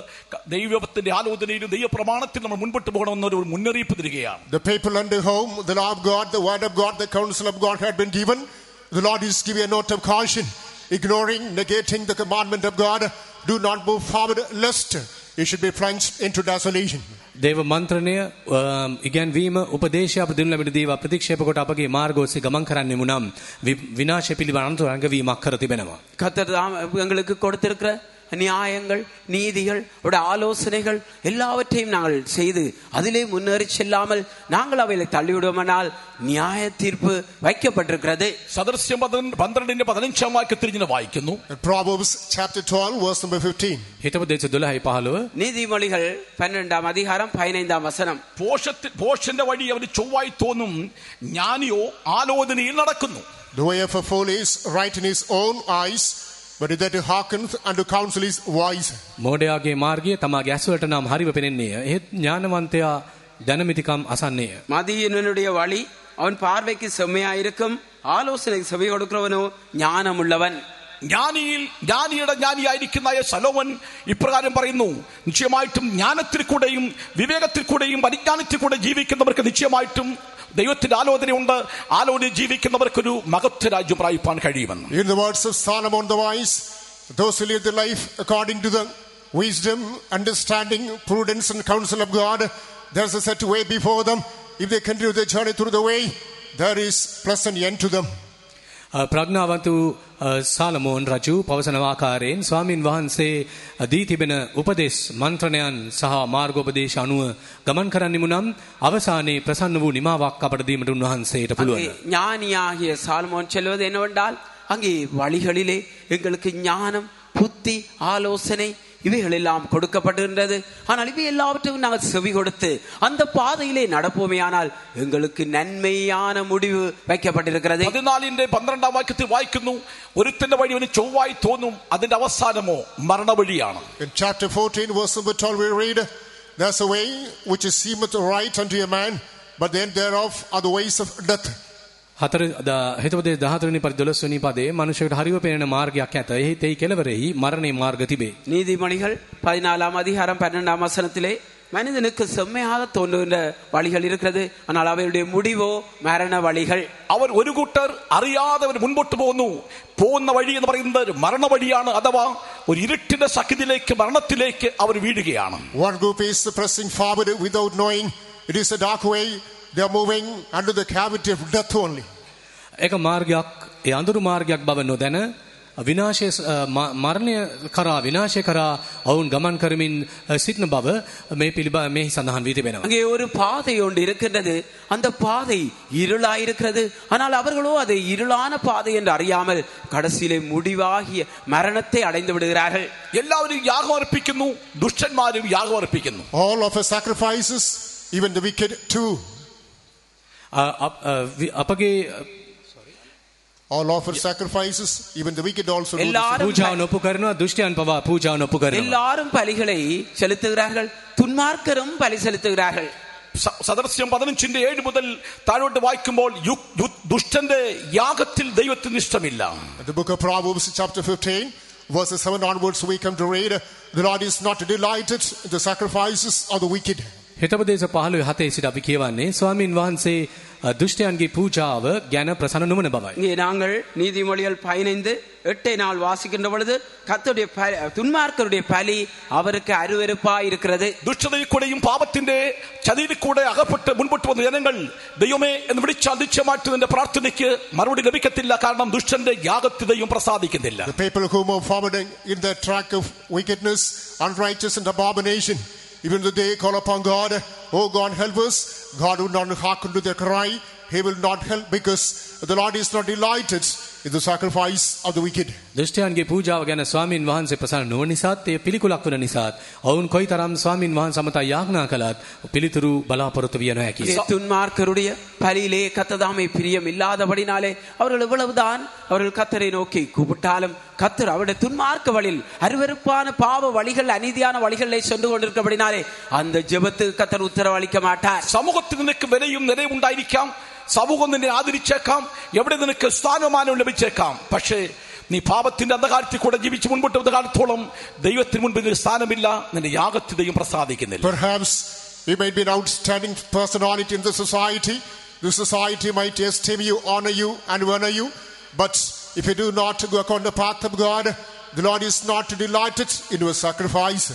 ദൈവത്തിന്റെ ആലോചനയിലും ദൈവ പ്രമാണത്തിൽ നമ്മൾ മുൻപോട്ട് പോകണമെന്നൊരു മുന്നറിയിപ്പ് തരികയാണ്. The people under whom the law of God, the word of God, the counsel of God had been given, the Lord is giving a note of caution, ignoring, negating the commandment of God. Do not move forward lest you should be plunged into desolation. දේව මන්ත්‍රණය ඉගැන්වීම උපදේශය අප දෙන්න ලැබෙන දේව ප්‍රතික්ෂේප කොට අපගේ මාර්ග ඔස්සේ ගමන් කරන්නෙමු නම් විනාශය පිළිබඳ අන්තරංගවීමක් කර තිබෙනවා. கர்த்தர் எங்களுக்கு கொடுத்திருக்கிற நியாயங்கள் நீதிகள் ஆலோசனைகள் எல்லாவற்றையும் நாங்கள் செய்து அதிலே முன்னேறி செல்லாமல் நாங்கள் அவைகளை தள்ளிவிடுவோமானால் நியாய தீர்ப்பு வைக்கப்பட்டிருக்கிறது. സദൃശ്യം 12:15 വാക്യത്തിൽ ഇങ്ങനെ വായിക്കുന്നു. Proverbs chapter 12 verse number 15. හිතපො 12:15 நீதிமொழிகள் 12 அதிகாரம் 15 வசனம். ഭോഷന്റെ വഴി അവന് ചൊവ്വായി തോന്നും, ജ്ഞാനിയോ ആലോചനയിൽ നടക്കുന്നു. The way of a fool is right in his own eyes, but that who hearkens unto counsel is wise. මෝඩයාගේ මාර්ගය තමාගේ ඇස්වලට නම් හරිව පෙනෙන්නේය. එහෙත් ඥානවන්තයා දැනමිතිකම් අසන්නේය. மதியனுடைய வழி அவன் பார்வைக்கு செம்மையாயிருக்கும், ஆலோசனைக்கு செவி கொடுக்கிறவனோ ஞானம் உள்ளவன். ജ്ഞാനിയുടെ ജ്ഞാനിയായിരിക്കുന്ന ശലോമോൻ ഇപ്രകാരം പറയുന്നു, നിശ്ചയമായിട്ടും ജ്ഞാനത്തിൽ കൂടെയും വിവേകത്തിൽ കൂടെയും പരിജ്ഞാനത്തിൽ കൂടെ ജീവിക്കുന്നവർക്ക് നിശ്ചയമായിട്ടും ദൈവത്തിന്റെ ആലോചനയുണ്ട്. ആലോചന ജീവിക്കുന്നവർക്കൊരു മഹത്വ രാജ്യം പ്രാപിപ്പാൻ കഴിയുമെന്ന്. In the words of Solomon the wise, those who live the life according to the wisdom, understanding, prudence and counsel of God, there is a set way before them. If they continue their journey through the way, there is pleasant end to them. ප්‍රඥාවන්ත සාලමෝන් රජු පවසන ආකාරයෙන් ස්වාමින් වහන්සේ දී තිබෙන උපදේශ මන්ත්‍රණයන් සහ මාර්ගෝපදේශ අනුව ගමන් කරන්නෙමු නම් අවසානයේ ප්‍රසන්න වූ නිමාවක් අපට දීමට උන්වහන්සේට පුළුවන්. ஞானியாகிய சாலமோன் சொல்வது என்னவென்றால், அங்கே வழிகளிலே எங்களுக்கு ஞானம், புத்தி, ஆலோசனை இவைகள் எல்லாம் கொடுக்கப்பட்டிருந்தது. ஆனால் இவை எல்லாவற்றையும் நாங்கள் செவி கொடுத்து அந்த பாதையிலே நடப்போமே, ஆனால் எங்களுக்கு நன்மையான முடிவு வைக்கப்பட்டிருக்கிறது. 14:12 വാക്യത്തിൽ വായിക്കുന്നു, ഒരുത്തന്റെ വഴി അവന് ചൊവ്വായി തോന്നും, അതിന്റെ അവസാനമോ മരണവഴിയാണ്. In chapter 14 verse number 12 we read, there's a way which seemeth right unto a man, but the end thereof are the ways of death. හිතපොතේ 14 වෙනි පරිදි 12 වෙනි පදයේ මනුෂ්‍යයට හරිව පෙනෙන මාර්ගයක් ඇත. එහි තෙයි කෙලවරෙහි මරණේ මාර්ග තිබේ. நீதிமொழிகள் 14 அதிகாரம் 12 வசனத்திலே மனிதனுக்கு செம்மையாக தோன்றுகின்ற வழிகள் இருக்கிறது, ஆனால் அவையுடைய முடிவோ மரண வழிகள். അവർ ഒരു കൂട്ടർ അറിയാതെ അവർ മുൻപോട്ട് പോകുന്ന വഴി എന്ന് പറയുന്നത് മരണവഴിയാണ്. അഥവാ ഒരു ഇരുട്ടിന്റെ സഖ്യത്തിലേക്ക് മരണത്തിലേക്ക് അവർ വീഴുകയാണ്. One group is pressing forward without knowing it is a dark way. They are moving under the cavity of death only. ඒක මාර්ගයක්, ඒ අඳුරු මාර්ගයක් බව නොදැන විනාශය මරණය කරා විනාශය කරා වුන් ගමන් කරමින් සිටින බව මේ පිළිබඳ මෙහි සඳහන් වී තිබෙනවා. அங்கே ஒரு பாதை ஒன்று இருக்கின்றது, அந்த பாதை இருளாய் இருக்கிறது. ஆனால் அவர்களோ அதை இருளான பாதை என்று அறியாமல் கடைசியிலே முடிவாகிய மரணத்தை அடைந்து விடுகிறார்கள். എല്ലാവരും യാഗം അർപ്പിക്കുന്നു, ദുഷ്ടന്മാരും യാഗം അർപ്പിക്കുന്നു. All of us sacrifices, even the wicked too. All offer sacrifices, even the wicked also do. පූජාව නොපු කරනවා, දුෂ්ටයන් පවා පූජාව නොපු කරනවා. எல்லாரும் பலிகளை செலுத்துகிறார்கள், துன்மார்க்கரும் பலி செலுத்துகிறார்கள். സദൃശ്യം 15:7 മുതൽ താഴോട്ട് വായിക്കുമ്പോൾ ദുഷ്ടന്റെ യാഗത്തിൽ ദൈവത്തിന് ഇഷ്ടമില്ല. The book of Proverbs chapter 15 verses 7 onwards we come to read, the Lord is not delighted in the sacrifices of the wicked. හිතපදේශ 15:7 සිට අපි කියවන්නේ ස්වාමින් වහන්සේ දුෂ්ටයන්ගේ පූජාව ගැන ප්‍රසන්න නොවන බවයි. இங்கே நாங்கள் நீதிமொழிகள் 15:8 வாசிக்கின்ற பொழுது கர்த்தருடைய துன்மார்க்கருடைய பலி அவருக்கு அருவருப்பாய் இருக்கிறது. ദുഷ്ടതയിൽ കൂടെയും പാപത്തിന്റെ ചതിയിൽ കൂടെ അകപ്പെട്ട് മുൻപോട്ട് വന്ന ജനങ്ങൾ ദൈവമേ എന്ന് വിളിച്ചാൽ നിശ്ചയമായിട്ട് നിന്റെ പ്രാർത്ഥനയ്ക്ക് മറുപടി ലഭിക്കത്തില്ല. കാരണം ദുഷ്ടന്റെ യാഗത്തിൽ ദൈവം പ്രസാദിക്കുന്നില്ല. The people who move forward in the track of wickedness, unrighteous and abomination, even though they call upon God, oh God help us, God would not hearken to their cry, he will not help, because the Lord is not delighted in the sacrifice of the wicked. දෘෂ්ටයන්ගේ පූජාව ගැන ස්වාමින් වහන්සේ ප්‍රසන්න නොවන නිසාත් එය පිළිකුලක් වන නිසාත් ඔවුන් කොයිතරම් ස්වාමින් වහන්සේ සමත යාඥා කළත් පිළිතුරු බලාපොරොත්තු විය නොහැකියි. துன்மார்க்கருடைய பலியிலே கத்ததாமை பிரியம் இல்லாதபடினாலே அவர்கள் எவ்வளவுதான் அவர்கள் கத்தரை நோக்கி கூப்பிட்டாலும் கத்தர் அவருடைய துன்மார்க்க வழியில் அருவருப்பான பாவ வழிகள் அநீதியான வழிகளை சென்று கொண்டிருக்கிறபடினாலே அந்த ஜெபத்துக்கு கத்தர் உத்தரவளிக்க மாட்டார். സമൂഹത്തിൽ നിനക്ക് വിലയും നിലയും ഉണ്ടായിരിക്കാം, സമൂഹം നിന്നെ ആദരിച്ചേക്കാം, എവിടെ നിനക്ക് സ്ഥാനമാനവും ലഭിച്ചേക്കാം. പക്ഷേ നീ പാപത്തിന്റെ അന്ധകാരത്തിൽ കൂടെ ജീവിച്ച് മുൻപോട്ട് വന്ന കാലത്തോളം ദൈവത്തിന് മുൻപിൽ നിനക്ക് സ്ഥാനമില്ല, നിന്റെ യാഗത്തിൽ ദൈവം പ്രസാദിക്കുന്നില്ല. Perhaps you might be an outstanding personality in the society. The society might esteem you, honor you, and honor you. But if you do not go according to the path of God, the Lord is not delighted in your sacrifice.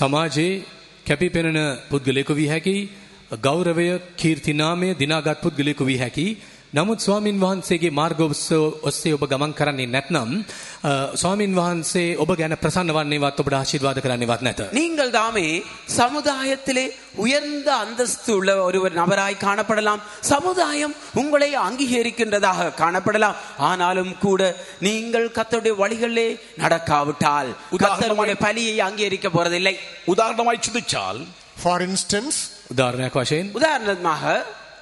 සමාජයේ කැපිපෙනෙන පුද්ගලයෙකු වී හැකි, ගෞරවය කීර්ති නාමය දිනාගත් පුද්ගලයෙකු වී හැකි. නමුත් ස්වාමින් වහන්සේගේ මාර්ග ඔස්සේ ඔබ ගමන් කරන්නේ නැත්නම් ස්වාමින් වහන්සේ ඔබ ගැන ප්‍රසන්න වන්නේවත් ඔබට ආශිර්වාද කරන්නේවත් නැත. நீங்கள் தாமே சமுதாயத்திலே உயர்ந்த அந்தஸ்து உள்ள ஒரு நபராய் காணப்படலாம், சமுதாயம் உங்களை அங்கீகரிக்கின்றதாக காணப்படலாம். ஆனாலும் கூட நீங்கள் கர்த்தருடைய வழிகளிலே நடக்காவிட்டால் கர்த்தருடைய பலியை அங்கீகரிக்க போறதில்லை. ഉദാഹരണമായി ചിന്തിച്ചാൽ, For instance, උදාහරණයක් වශයෙන් உதாரணமாக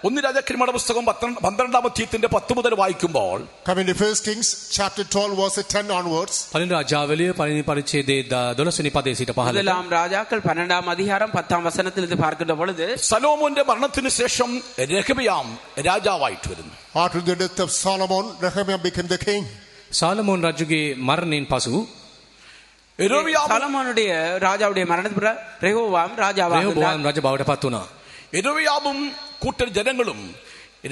ഒന്ന് രാജാക്കന്മാരുടെ പുസ്തകം 12-ാം അധ്യായത്തിന്റെ 10 മുതൽ വായിക്കുമ്പോൾ, coming to 1 Kings chapter 12 verse 10 onwards, පළවෙනි රාජාවලිය පළවෙනි පරිච්ඡේදයේ 12 වෙනි පදයේ සිට 15. முதலாம் ராஜாக்கள் 12ஆம் அதிகாரம் 10ஆம் வசனத்திலிருந்து பார்க்கின்ற பொழுது, സലോമോന്റെ മരണത്തിന് ശേഷം രഹബയാം രാജാവായിട്ട് വരുന്നു. after the death of Solomon, Rehoboam became the king. සාලමෝන් රජුගේ මරණයෙන් පසු சலமோனுடைய ராஜாவுடைய மரணத்துக்கு ரெஹோவாம் ராஜாவாக රෙහෝබෝවාම් රජ බවට පත් වුණා. യെരൊബയാമും കൂട്ടർ ജനങ്ങളും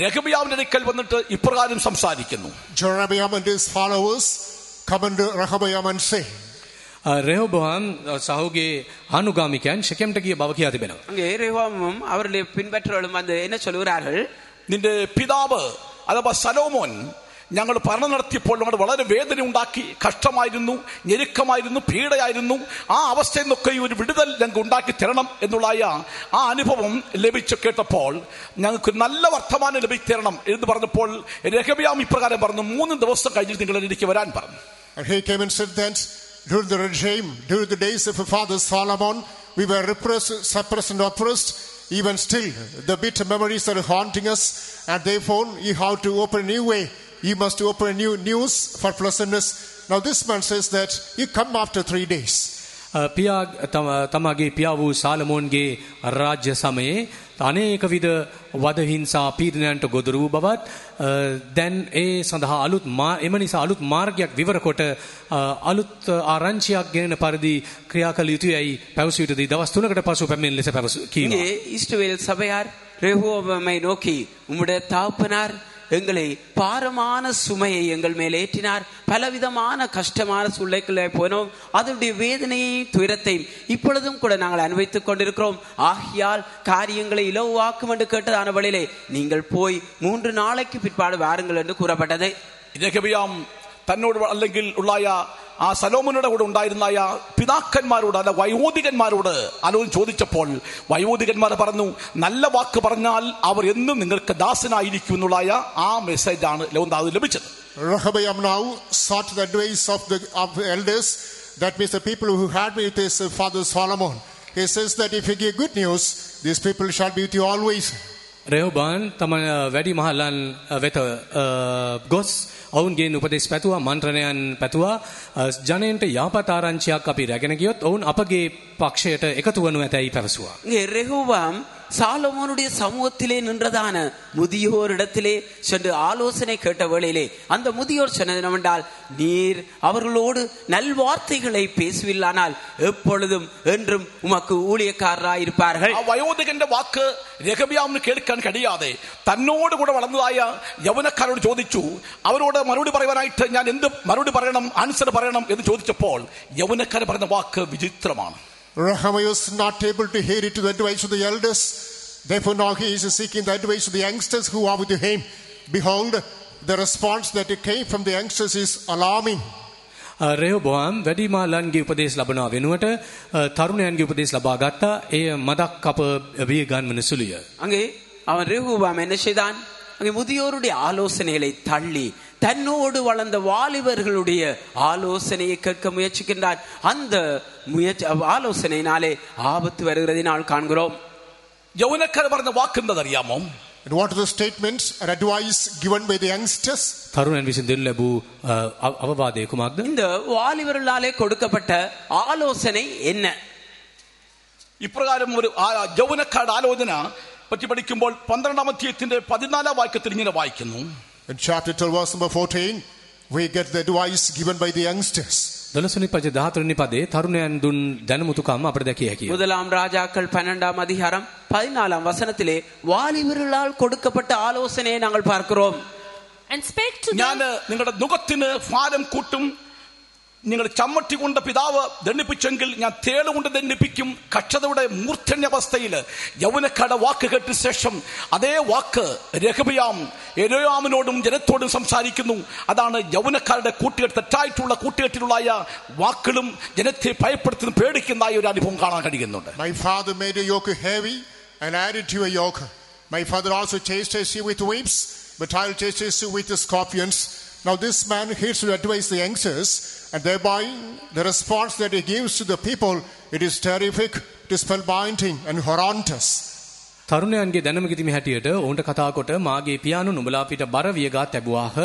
രഹബയാമിന്റെ അടുക്കൽ വന്നിട്ട് ഇപ്രകാരം സംസാരിക്കുന്നു. Jeroboam and his followers come unto Rehoboam and say, ரெஹோபோவாம் சஹோගේ ආනුගාමිකයන් ෂෙකෙම්ට ගිය බව කියා තිබෙනවා. அங்கே ரெஹோவாமும் அவருடைய பின்பற்றவர்களும் வந்து என்ன சொல்கிறார்கள்? നിന്റെ പിതാവ് അഥവാ സലോമോൻ ഞങ്ങൾ ഭരണം നടത്തിയപ്പോൾ നമ്മൾ വളരെ വേദന ഉണ്ടാക്കി, കഷ്ടമായിരുന്നു, ഞെരുക്കമായിരുന്നു, പീഡയായിരുന്നു. ആ അവസ്ഥയിൽ നിന്നൊക്കെ ഒരു വിടുതൽ ഞങ്ങൾക്ക് ഉണ്ടാക്കി തരണം എന്നുള്ള ആ അനുഭവം ലഭിച്ചു കേട്ടപ്പോൾ ഞങ്ങൾക്ക് നല്ല വർത്തമാനം ലഭിച്ചു തരണം എന്ന് പറഞ്ഞപ്പോൾ രഹബയാം ഇപ്രകാരം പറഞ്ഞു, 3 ദിവസം കഴിഞ്ഞിട്ട് നിങ്ങൾ എനിക്ക് വരാൻ പറഞ്ഞു. and he came and said that during the regime, during the days of our father Solomon, we were repressed, suppressed and oppressed. Even still, the bitter memories are haunting us, and therefore you have to open a new way. You must open a new news for pleasantness. Now this man says that you come after 3 days. පියා තමගේ පියා වූ සාලමෝන්ගේ රාජ්‍ය සමයේ අනේක විද වද හිංසා පීඩනයන්ට ගොදුරු වූ බවත් දැන් ඒ සඳහා එම නිසා අලුත් මාර්ගයක් විවර කොට අලුත් ආරංචියක් ගෙනෙන පරිදි ක්‍රියා කළ යුතුයයි පැවසූ යුතුයි. දවස් 3කට පසු පැමිණෙන ලෙස කීවා. இஸ்ரவேல் சபையார் ரெஹோவாமை நோக்கி, உம்முடைய தகப்பனார் எங்களை பாரமான சுமையை எங்கள் மேல் ஏற்றினார், பலவிதமான கஷ்டமான சூழ்நிலைக்குள்ளே போனோம், அதனுடைய வேதனையையும் துயரத்தையும் இப்பொழுதும் கூட நாங்கள் அனுபவித்துக் கொண்டிருக்கிறோம். ஆகையால் காரியங்களை இலவாக்கும் என்று கேட்டதான வழியிலே நீங்கள் போய் 3 நாளைக்கு பிற்பாடு வாருங்கள் என்று கூறப்பட்டது. രഹബയാം തന്നോട് അല്ലെങ്കിൽ ഉള്ളായ ആ സലോമോനുടെ കൂടെ ഉണ്ടായിരുന്ന പിതാക്കന്മാരോട് അല്ല വയോധികന്മാരോട് ആലോചന ചോദിച്ചപ്പോൾ വയോധികന്മാർ പറഞ്ഞു, നല്ല വാക്ക് പറഞ്ഞാൽ അവർ എന്നും നിങ്ങൾക്ക് ദാസനായിരിക്കും എന്നുള്ള ആ മെസ്സേജാണ് ലഭിച്ചത്. Rehoboam now sought the advice of the elders, that means the people who had with his father Solomon. He says that if you give good news, these people shall be with you always. රෙහෝබාන් තම වැඩි මහල්ලන් වෙත ගොස් ඔවුන්ගේ උපදෙස් පැතුවා, මන්ත්‍රණයන් පැතුවා. ජනයන්ට යහපත් ආරංචියක් අපි රැගෙන ගියොත් ඔවුන් අපගේ පක්ෂයට එකතු වනු ඇතැයි පැවසුවා. ரெஹோவாம் சாலமோனுடைய சமூகத்திலே நின்றதான முதியோர் இடத்திலே சென்று ஆலோசனை கேட்ட வேளையிலே அந்த முதியோர் சொன்னது என்னவென்றால், நீர் அவர்களோடு நல்வார்த்தைகளை பேசுவில்லானால் எப்பொழுதும் என்றும் உமக்கு ஊழியக்காரராய் இருப்பார்கள். വയോധികന്റെ വാക്ക് രഹബയാമിന് കേൾക്കാൻ കഴിയാതെ തന്നോട് കൂടെ വളർന്നതായ യൗവനക്കാരോട് ചോദിച്ചു. അവരോട് മറുപടി പറയാനായിട്ട് ഞാൻ എന്ത് മറുപടി പറയണം, ആൻസർ പറയണം എന്ന് ചോദിച്ചപ്പോൾ യൗവനക്കാരൻ പറഞ്ഞ വാക്ക് വിചിത്രമാണ്. Rehoboam was not able to hear it to the advice of the elders. Therefore now he is seeking the advice of the youngsters who are with him. Behold, the response that came from the youngsters is alarming. රෙහෝබෝවාම් වැඩිමාල්ලන්ගේ උපදේශ ලබනවා වෙනුවට තරුණයන්ගේ උපදේශ ලබා ගත්තා. එය මදක් අප විය ගන්වන සුළුය. அங்கே அவன் ரெஹோவாம் என்ன செய்தான்? அங்கே முதியோருடைய ஆலோசனைகளை தள்ளி தன்னோடு வளர்ந்த வாலிபர்களுடைய ஆலோசனையை கேட்க முயற்சிக்கின்றார். அந்த ஆலோசனையினாலே ஆபத்து வருகிறதை நாள் காண்கிறோம். യൗവനക്കാർ പറഞ്ഞ വാക്കെന്താ അറിയാമോ? And what are the statements and advice given by the youngsters? තරුණයන් විසින් දෙනු ලැබූ අවවාදය කුමක්ද? இந்த வாலிபர்களாலே கொடுக்கப்பட்ட ஆலோசனை என்ன? ഇപ്രകാരം ഒരു യൗവനക്കാരുടെ ആലോചന പറ്റി പഠിക്കുമ്പോൾ 12-ാം അധ്യായത്തിന്റെ 14-ാം വാക്യത്തിൽ ഇങ്ങനെ വായിക്കുന്നു. In chapter 12 verse number 14 we get the advice given by the youngsters. 12 පද 13 පදේ තරුණයන් දුන් දැනුමුතුකම් අපට දැකිය හැකියි. முதலாம் ராஜாக்கள் 12-ாம் அதிகாரம் 14-ாம் வசனத்திலே வாலிபர்களால் கொடுக்கப்பட்ட ஆலோசனையை நாங்கள் பார்க்கிறோம். And spake to them. ഞാൻ നിങ്ങളുടെ നുകത്തിന് ഭാരം കൂട്ടും, നിങ്ങൾ ചമ്മട്ടി കൊണ്ട് പിതാവ് ദണ്ഡിപ്പിച്ചെങ്കിൽ ഞാൻ തേളുകൊണ്ട് ദണ്ഡിപ്പിക്കും. കക്ഷതയുടെ മൂർധന്യാവസ്ഥയിൽ യൗവനക്കാരുടെ വാക്ക് കേട്ട ശേഷം അതേ വാക്ക് രഹബയാം യെരോയാമിനോടും ജനത്തോടും സംസാരിക്കുന്നു. അതാണ് യൗവനക്കാരുടെ കൂട്ടുകെട്ട്, തെറ്റായിട്ടുള്ള കൂട്ടുകെട്ടിലുള്ള വാക്കുകളും ജനത്തെ ഭയപ്പെടുത്തുന്ന പേടിക്കുന്നതായ ഒരു അനുഭവം കാണാൻ കഴിയുന്നുണ്ട്. My father made a yoke heavy and added to a yoke. My father also chastised you with whips, but I'll chastise you with the scorpions. Now this man hears to advise the youngsters, and thereby the response that he gives to the people, it is terrific, it is spellbinding and horrendous. තරුණයන්ගේ දැනුම කිතිම හැටියට ඔවුන්ට කතා කොට මාගේ පියාණන් නුඹලා පිට බර වියගා තැබුවාහ.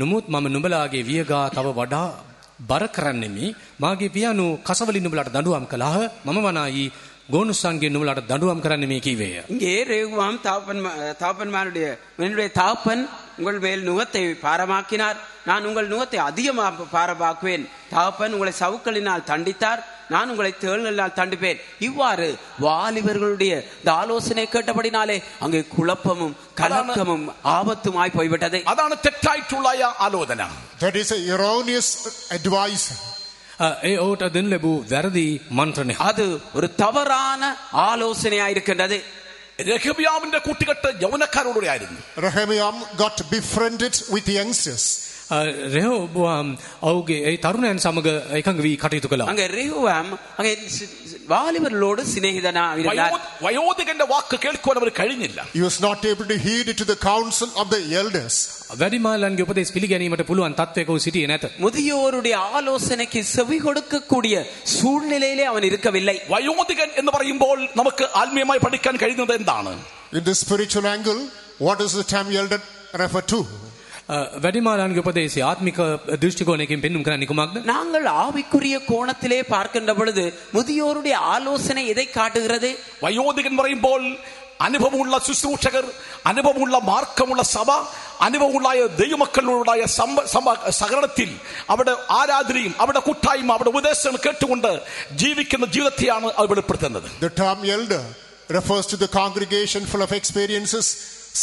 නමුත් මම නුඹලාගේ වියගා තව වඩා බර කරන්නෙමි. මාගේ පියාණන් කසවලින් නුඹලාට දඬුවම් කළාහ. මම වනායි கோனுசாங்கே நம்மளோட தண்டுவம் கரணுமே கீவேய. இங்கே ரேகுவாம் தாப்பன்மாருடைய என்னுடைய தாப்பன் உங்கள் மேல் நுகத்தை பாரமாக்கினார், நான் உங்கள் நுகத்தை அதிகமாக பாரமாக்குவேன். தாப்பன் உங்களை சவுக்களினால் தண்டித்தார், நான் உங்களை தேள்களினால் தண்டிப்பேன். இவ்வாறு வாலிபர்களுடைய இந்த ஆலோசனை கேட்டபடினாலே அங்கே குழப்பமும் கலக்கமும் ஆபத்துமாய் போய்விட்டது. அതാണ് തെറ്റായിട്ടുള്ള ആലോചന. That is a erroneous advice. ඒ ඔහුට දෙන්න ලැබූ වැරදි මන්ත්‍රණය. அது ஒரு தவறான ஆலோசனையா இருக்கின்றது. രഹബയാമിന്റെ കൂട്ടുകെട്ട് യൗവനക്കാരോടുകൂടി ആയിരുന്നു. Rehoboam got befriended with the youngsters. රෙහෝබෝම් ඔහුගේ ඒ තරුණයන් සමග එකඟ වී කටයුතු කළා. அங்கே ரெஹோவாம் அங்கே வாலிபர்களோடு சிநேகிதனா இருந்தார். വയോധികന്റെ വാക്ക് കേൾക്കുവാൻ അവർ കഴിഞ്ഞില്ല. He was not able to heed to the counsel of the elders. වැඩිමාල්ලන්ගේ උපදෙස් පිළිගැනීමට පුළුවන් තත්වයක වූ සිටියේ නැත. முதியோருடைய ஆலோசனைக்கு செவி கொடுக்கக்கூடிய சூழ்நிலையிலே அவன் இருக்கவில்லை. വയോധികൻ എന്ന് പറയുമ്പോൾ നമുക്ക് ആത്മീയമായി പഠിക്കാൻ കഴിയുന്നത് എന്താണ്? In the spiritual angle, what does the term elder refer to? වැඩිමාල්ලන්ගේ උපදේශය ආත්මික දෘෂ්ටිකෝණයකින් පෙන්වුම් කරන්නේ කුමක්ද? நாங்கள் ஆவிக்குரிய கோணத்திலே பார்க்கின்ற பொழுது முதியோருடைய ஆலோசனை எதை காட்டுகிறது? വയോധികൻ പറയുമ്പോൾ അനുഭവമുള്ള ശുശ്രൂഷകർ, അനുഭവമുള്ള മാർക്കമുള്ള സഭ, അനുഭവമുള്ള ദൈവമക്കളുடைய സഹകരണത്തിൽ അവിടെ ആരാധനയും അവിടെ കൂട്ടായ്മ അവിടെ ഉപദേശങ്ങൾ കേട്ടുകൊണ്ട് ജീവിക്കുന്ന ജീവിതത്തെയാണ് അത് വെളിപ്പെടുത്തുന്നത്. The term elder refers to the congregation full of experiences,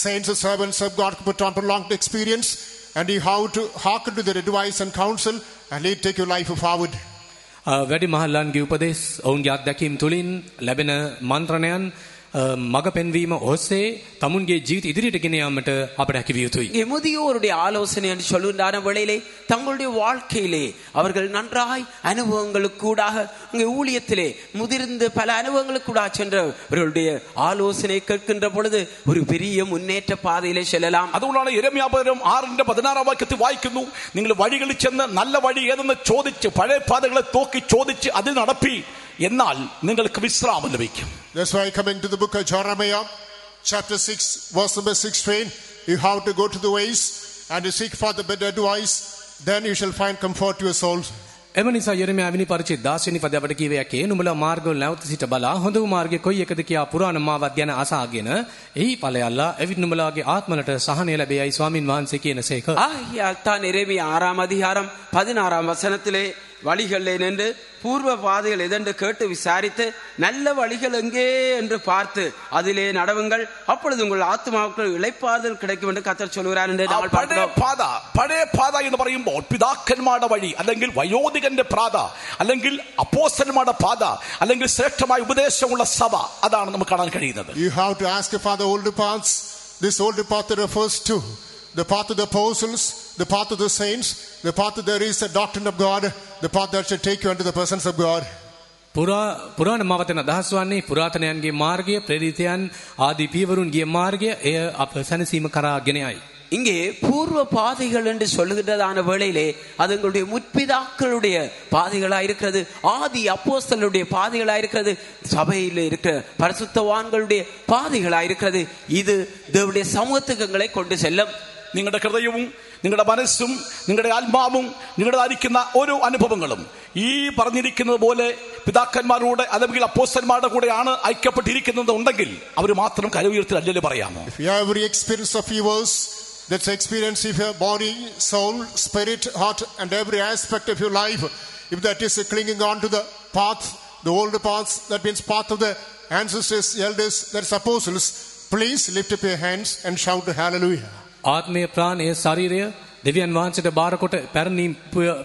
saints and servants of God put on prolonged experience, and you have to hearken to their advice and counsel and lead take your life forward. වැඩිමහල්ලන්ගේ උපදෙස් ඔවුන්ගේ අත්දැකීම් තුලින් ලැබෙන මන්ත්‍රණයන් මග පෙන්වීම ඔස්සේ තමුන්ගේ ජීවිත ඉදිරියට ගෙන යාමට අපට හැකි විය යුතුයි. முதியோருடைய ஆலோசனை என்று சொல்லுகின்ற வேளையிலே தங்களுடைய வாழ்க்கையிலே அவர்கள் நன்றாய் அனுபவங்களுக்கூடாக அங்கே ஊழியத்திலே முதிர்ந்து பல அனுபவங்களுக்கூடாக சென்றவர்களுடைய ஆலோசனை கேட்கின்ற பொழுது ஒரு பெரிய முன்னேற்ற பாதையிலே செல்லலாம். അതുകൊണ്ടാണ് യെരമ്യാപുരം 6:16 വാക്യത്തിൽ വായിക്കുന്നു, നിങ്ങൾ വഴികളിൽ ചെന്ന് നല്ല വഴി ഏതെന്ന് ചോദിച്ച് പഴയ പാതകളെ തോക്കി ചോദിച്ച് അതിൽ നടപ്പി, എന്നാൽ നിങ്ങൾക്ക് വിശ്രാമം ലഭിക്കും. That's why coming to the book of Jeremiah chapter 6 verse number 16, you have to go to the ways and you seek for the better advice, then you shall find comfort to your souls. එම නිසා යෙරමියා වෙනි පරිච්ඡේද 10 වෙනි පදයට අපට කියවේ යකේ නුඹලා මාර්ගවල නැවත සිට බලා හොඳ මාර්ගය කොයි එකද කියා පුරාණ මාවත් ගැන අසාගෙන එහි ඵලයල්ලා එවිට නුඹලාගේ ආත්මලට සහනය ලැබෙයි ස්වාමින් වහන්සේ කියනසේක. ஆகையால் தான் எரேமியா 6 அதிகாரம் 16 வசனத்திலே வழிகளிலே நின்று பூர்வ பாதைகள் எதென்று கேட்டு விசாரித்து நல்ல வழிகள் எங்கே என்று பார்த்து அதிலே நடவுங்கள், அப்பொழுது உங்கள் ஆத்மாவுக்கு இளைப்பாறுதல் கிடைக்கும் என்று கர்த்தர் சொல்கிறார் என்று நாங்கள் பார்க்கிறோம். പഴയ പാത എന്ന് പറയുമ്പോൾ പിതാക്കന്മാരുടെ വഴി അല്ലെങ്കിൽ വയോധികന്റെ പാത അല്ലെങ്കിൽ അപ്പോസ്തലന്മാരുടെ പാത അല്ലെങ്കിൽ ശ്രേഷ്ഠമായ ഉപദേശമുള്ള സഭ, അതാണ് നമുക്ക് കാണാൻ കഴിയുന്നത്. You have to ask for the older paths. This older path refers to the path of the apostles, the path of the saints, the path that there is a doctrine of God, the path that shall take you into the presence of God. පුරාණ මාවතන අදහස් වන්නේ පුරාතනයන්ගේ මාර්ගය, ප්‍රේරිතයන් ආදී පියවරුන්ගේ මාර්ගය එය අප සැනසීම කරා ගෙන යයි. இங்கே பூர்வ பாதைகள் என்று சொல்லுகின்றதான வேளையிலே அது எங்களுடைய முற்பிதாக்களுடைய பாதைகளா இருக்கிறது, ஆதி அப்போஸ்தலருடைய பாதைகளா இருக்கிறது, சபையில் இருக்கிற பரிசுத்தவான்களுடைய பாதைகளா இருக்கிறது. இது தேவனுடைய சமூகத்துக்கு எங்களை கொண்டு செல்லும். നിങ്ങളുടെ ഹൃദയവും നിങ്ങളുടെ മനസ്സും നിങ്ങളുടെ ആത്മാവും നിങ്ങളുടേതായിരിക്കുന്ന ഓരോ അനുഭവങ്ങളും ഈ പറഞ്ഞിരിക്കുന്നത് പോലെ പിതാക്കന്മാരുടെ അല്ലെങ്കിൽ അപ്പോസ്തലന്മാരുടെ കൂടെയാണ് ഐക്യപ്പെട്ടിരിക്കുന്നത് ഉണ്ടെങ്കിൽ അവർ മാത്രം കരവുയർത്തി അല്ലല്ലോ പറയാമോ? If you have every experience of yours, that's experience of your body, soul, spirit, heart, and every aspect of your life, if that is clinging on to the path, the old path, that means path of the ancestors, elders, that's apostles, please lift up your hands and shout hallelujah. ආත්මය, ප්‍රාණය, ශරීරය දෙවියන් වහන්සේට බාරකොට පැරණි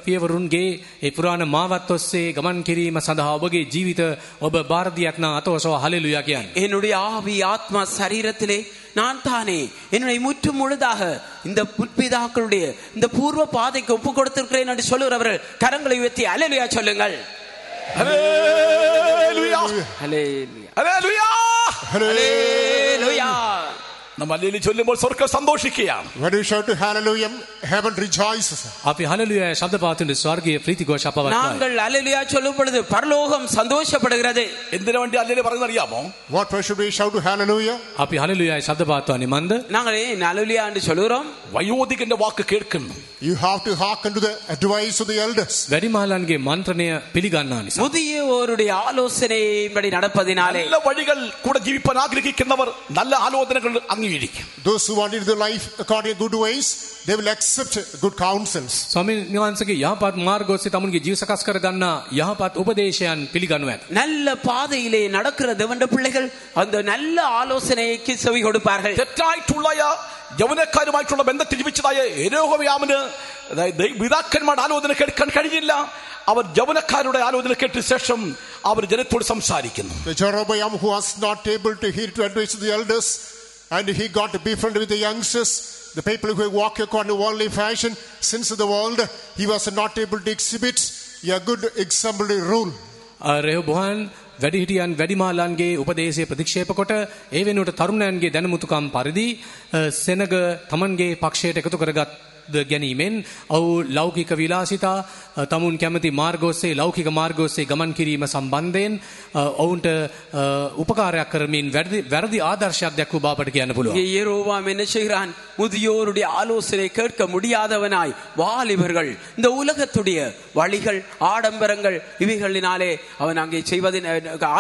පියවරුන්ගේ ඒ පුරාණ මාවත් ඔස්සේ ගමන් කිරීම සඳහා ඔබගේ ජීවිත ඔබ බාර දියක් නම් අතවසව හලෙලුයා කියන්නේ. என்னுடைய ஆவி ஆத்மா சரீரத்திலே நான் தானே என்னுடைய முற்று முழுதாக இந்த முற்பிதாக்களுடைய இந்த பூர்வ பாதைக்கு ஒப்பு கொடுத்திருக்கிறேன் என்று சொல்லுகிறவர்கள் கரங்களை உயர்த்தி அல்லேலூயா சொல்லுங்கள். ഹല്ലേലൂയ அல்லேலூயா ഹല്ലേലൂയ அல்லேலூயா. നമ്മൾ ഹല്ലേലൂയ ചൊല്ലുമ്പോൾ സ്വർഗ്ഗം സന്തോഷിക്കുകയാണ്. When you shout hallelujah, heaven rejoices. අපි හලෙලුයා ශබ්ද පාතුනේ ස්වර්ගීය ප්‍රීති ഘോഷ අපවත්වයි. நாங்கள் அல்லேலூயா சொல்லும் பொழுது பரலோகம் சந்தோஷப்படுகிறது. എന്തിനു വേണ്ടി ഹല്ലേലൂയ പറയുന്നത് അറിയാമോ? What for should we shout hallelujah? අපි හලෙලුයා ශබ්ද පාත්වන්නේ මන්ද? நாங்கள் ஏன் அல்லேலூயா என்று சொல்லுகிறோம்? വയോധികന്റെ വാക്ക് കേൾക്കുന്നു. You have to hearken to the advice of the elders. වැඩිමහල්ලන්ගේ මන්ත්‍රණය පිළිගන්නා නිසා. முதியோருடைய ஆலோசனையின்படி நடப்பதினாலே നല്ല വഴികൾ കൂടെ ജീവിക്കാൻ ആഗ്രഹിക്കുന്നവർ നല്ല ആലോചനകൾ അംഗീകരിക്കും. Those who want to live their life according to good ways, they will accept good counsels. ස්වාමීන් වහන්සේගේ යහපත් මාර්ග ඔස්සේ තමුන්ගේ ජීව සකස් කර ගන්නා යහපත් උපදේශයන් පිළිගනු ඇත. நல்ல பாதையிலே நடக்கிற தேவனுடைய பிள்ளைகள் அந்த நல்ல ஆலோசனைக்கு செவி கொடுப்பார்கள். തെറ്റായിട്ടുള്ള യൗവനക്കാരുമായിട്ടുള്ള ബന്ധത്തിൽ ജീവിച്ചതായ യെരോബെയാമിന് പിതാക്കന്മാരുടെ ആലോചന കേൾക്കാൻ കഴിഞ്ഞില്ല. അവർ യൗവനക്കാരുടെ ആലോചന കേട്ട ശേഷം അവർ ജനത്തോട് സംസാരിക്കുന്നു. Jeroboam, who was not able to hear to advice of the elders, and he got to befriend with the youngsters, the people who walk according to worldly fashion, sins of the world, he was not able to exhibit a good exemplary rule. රෙහොබෝහන් වැඩිහිටියන් වැඩිමාලන්ගේ උපදේශය ප්‍රතික්ෂේප කොට ඒ වෙනුවට තරුණයන්ගේ දැනුමුතුකම් පරිදි සෙනග තමන්ගේ පක්ෂයට එකතු කරගත් ගැනීමෙන් ඔහු ලෞකික විලාසිතා තමුන් කැමති මාර්ග ඔස්සේ ලෞකික මාර්ග ඔස්සේ ගමන් කිරීම සම්බන්ධයෙන් ඔවුන්ට උපකාරයක් කරමින් වැරදි ආදර්ශයක් දැක්වූ බවට කියන්න පුළුවන්. யெரோவாம் என்ன செய்கிறான்? முதியோருடைய ஆலோசனை கேட்க முடியாதவனாய் வாலிபர்கள் இந்த உலகத்துடைய வழிகள் ஆடம்பரங்கள் இவைகளினாலே அவன் அங்கே செய்வதின்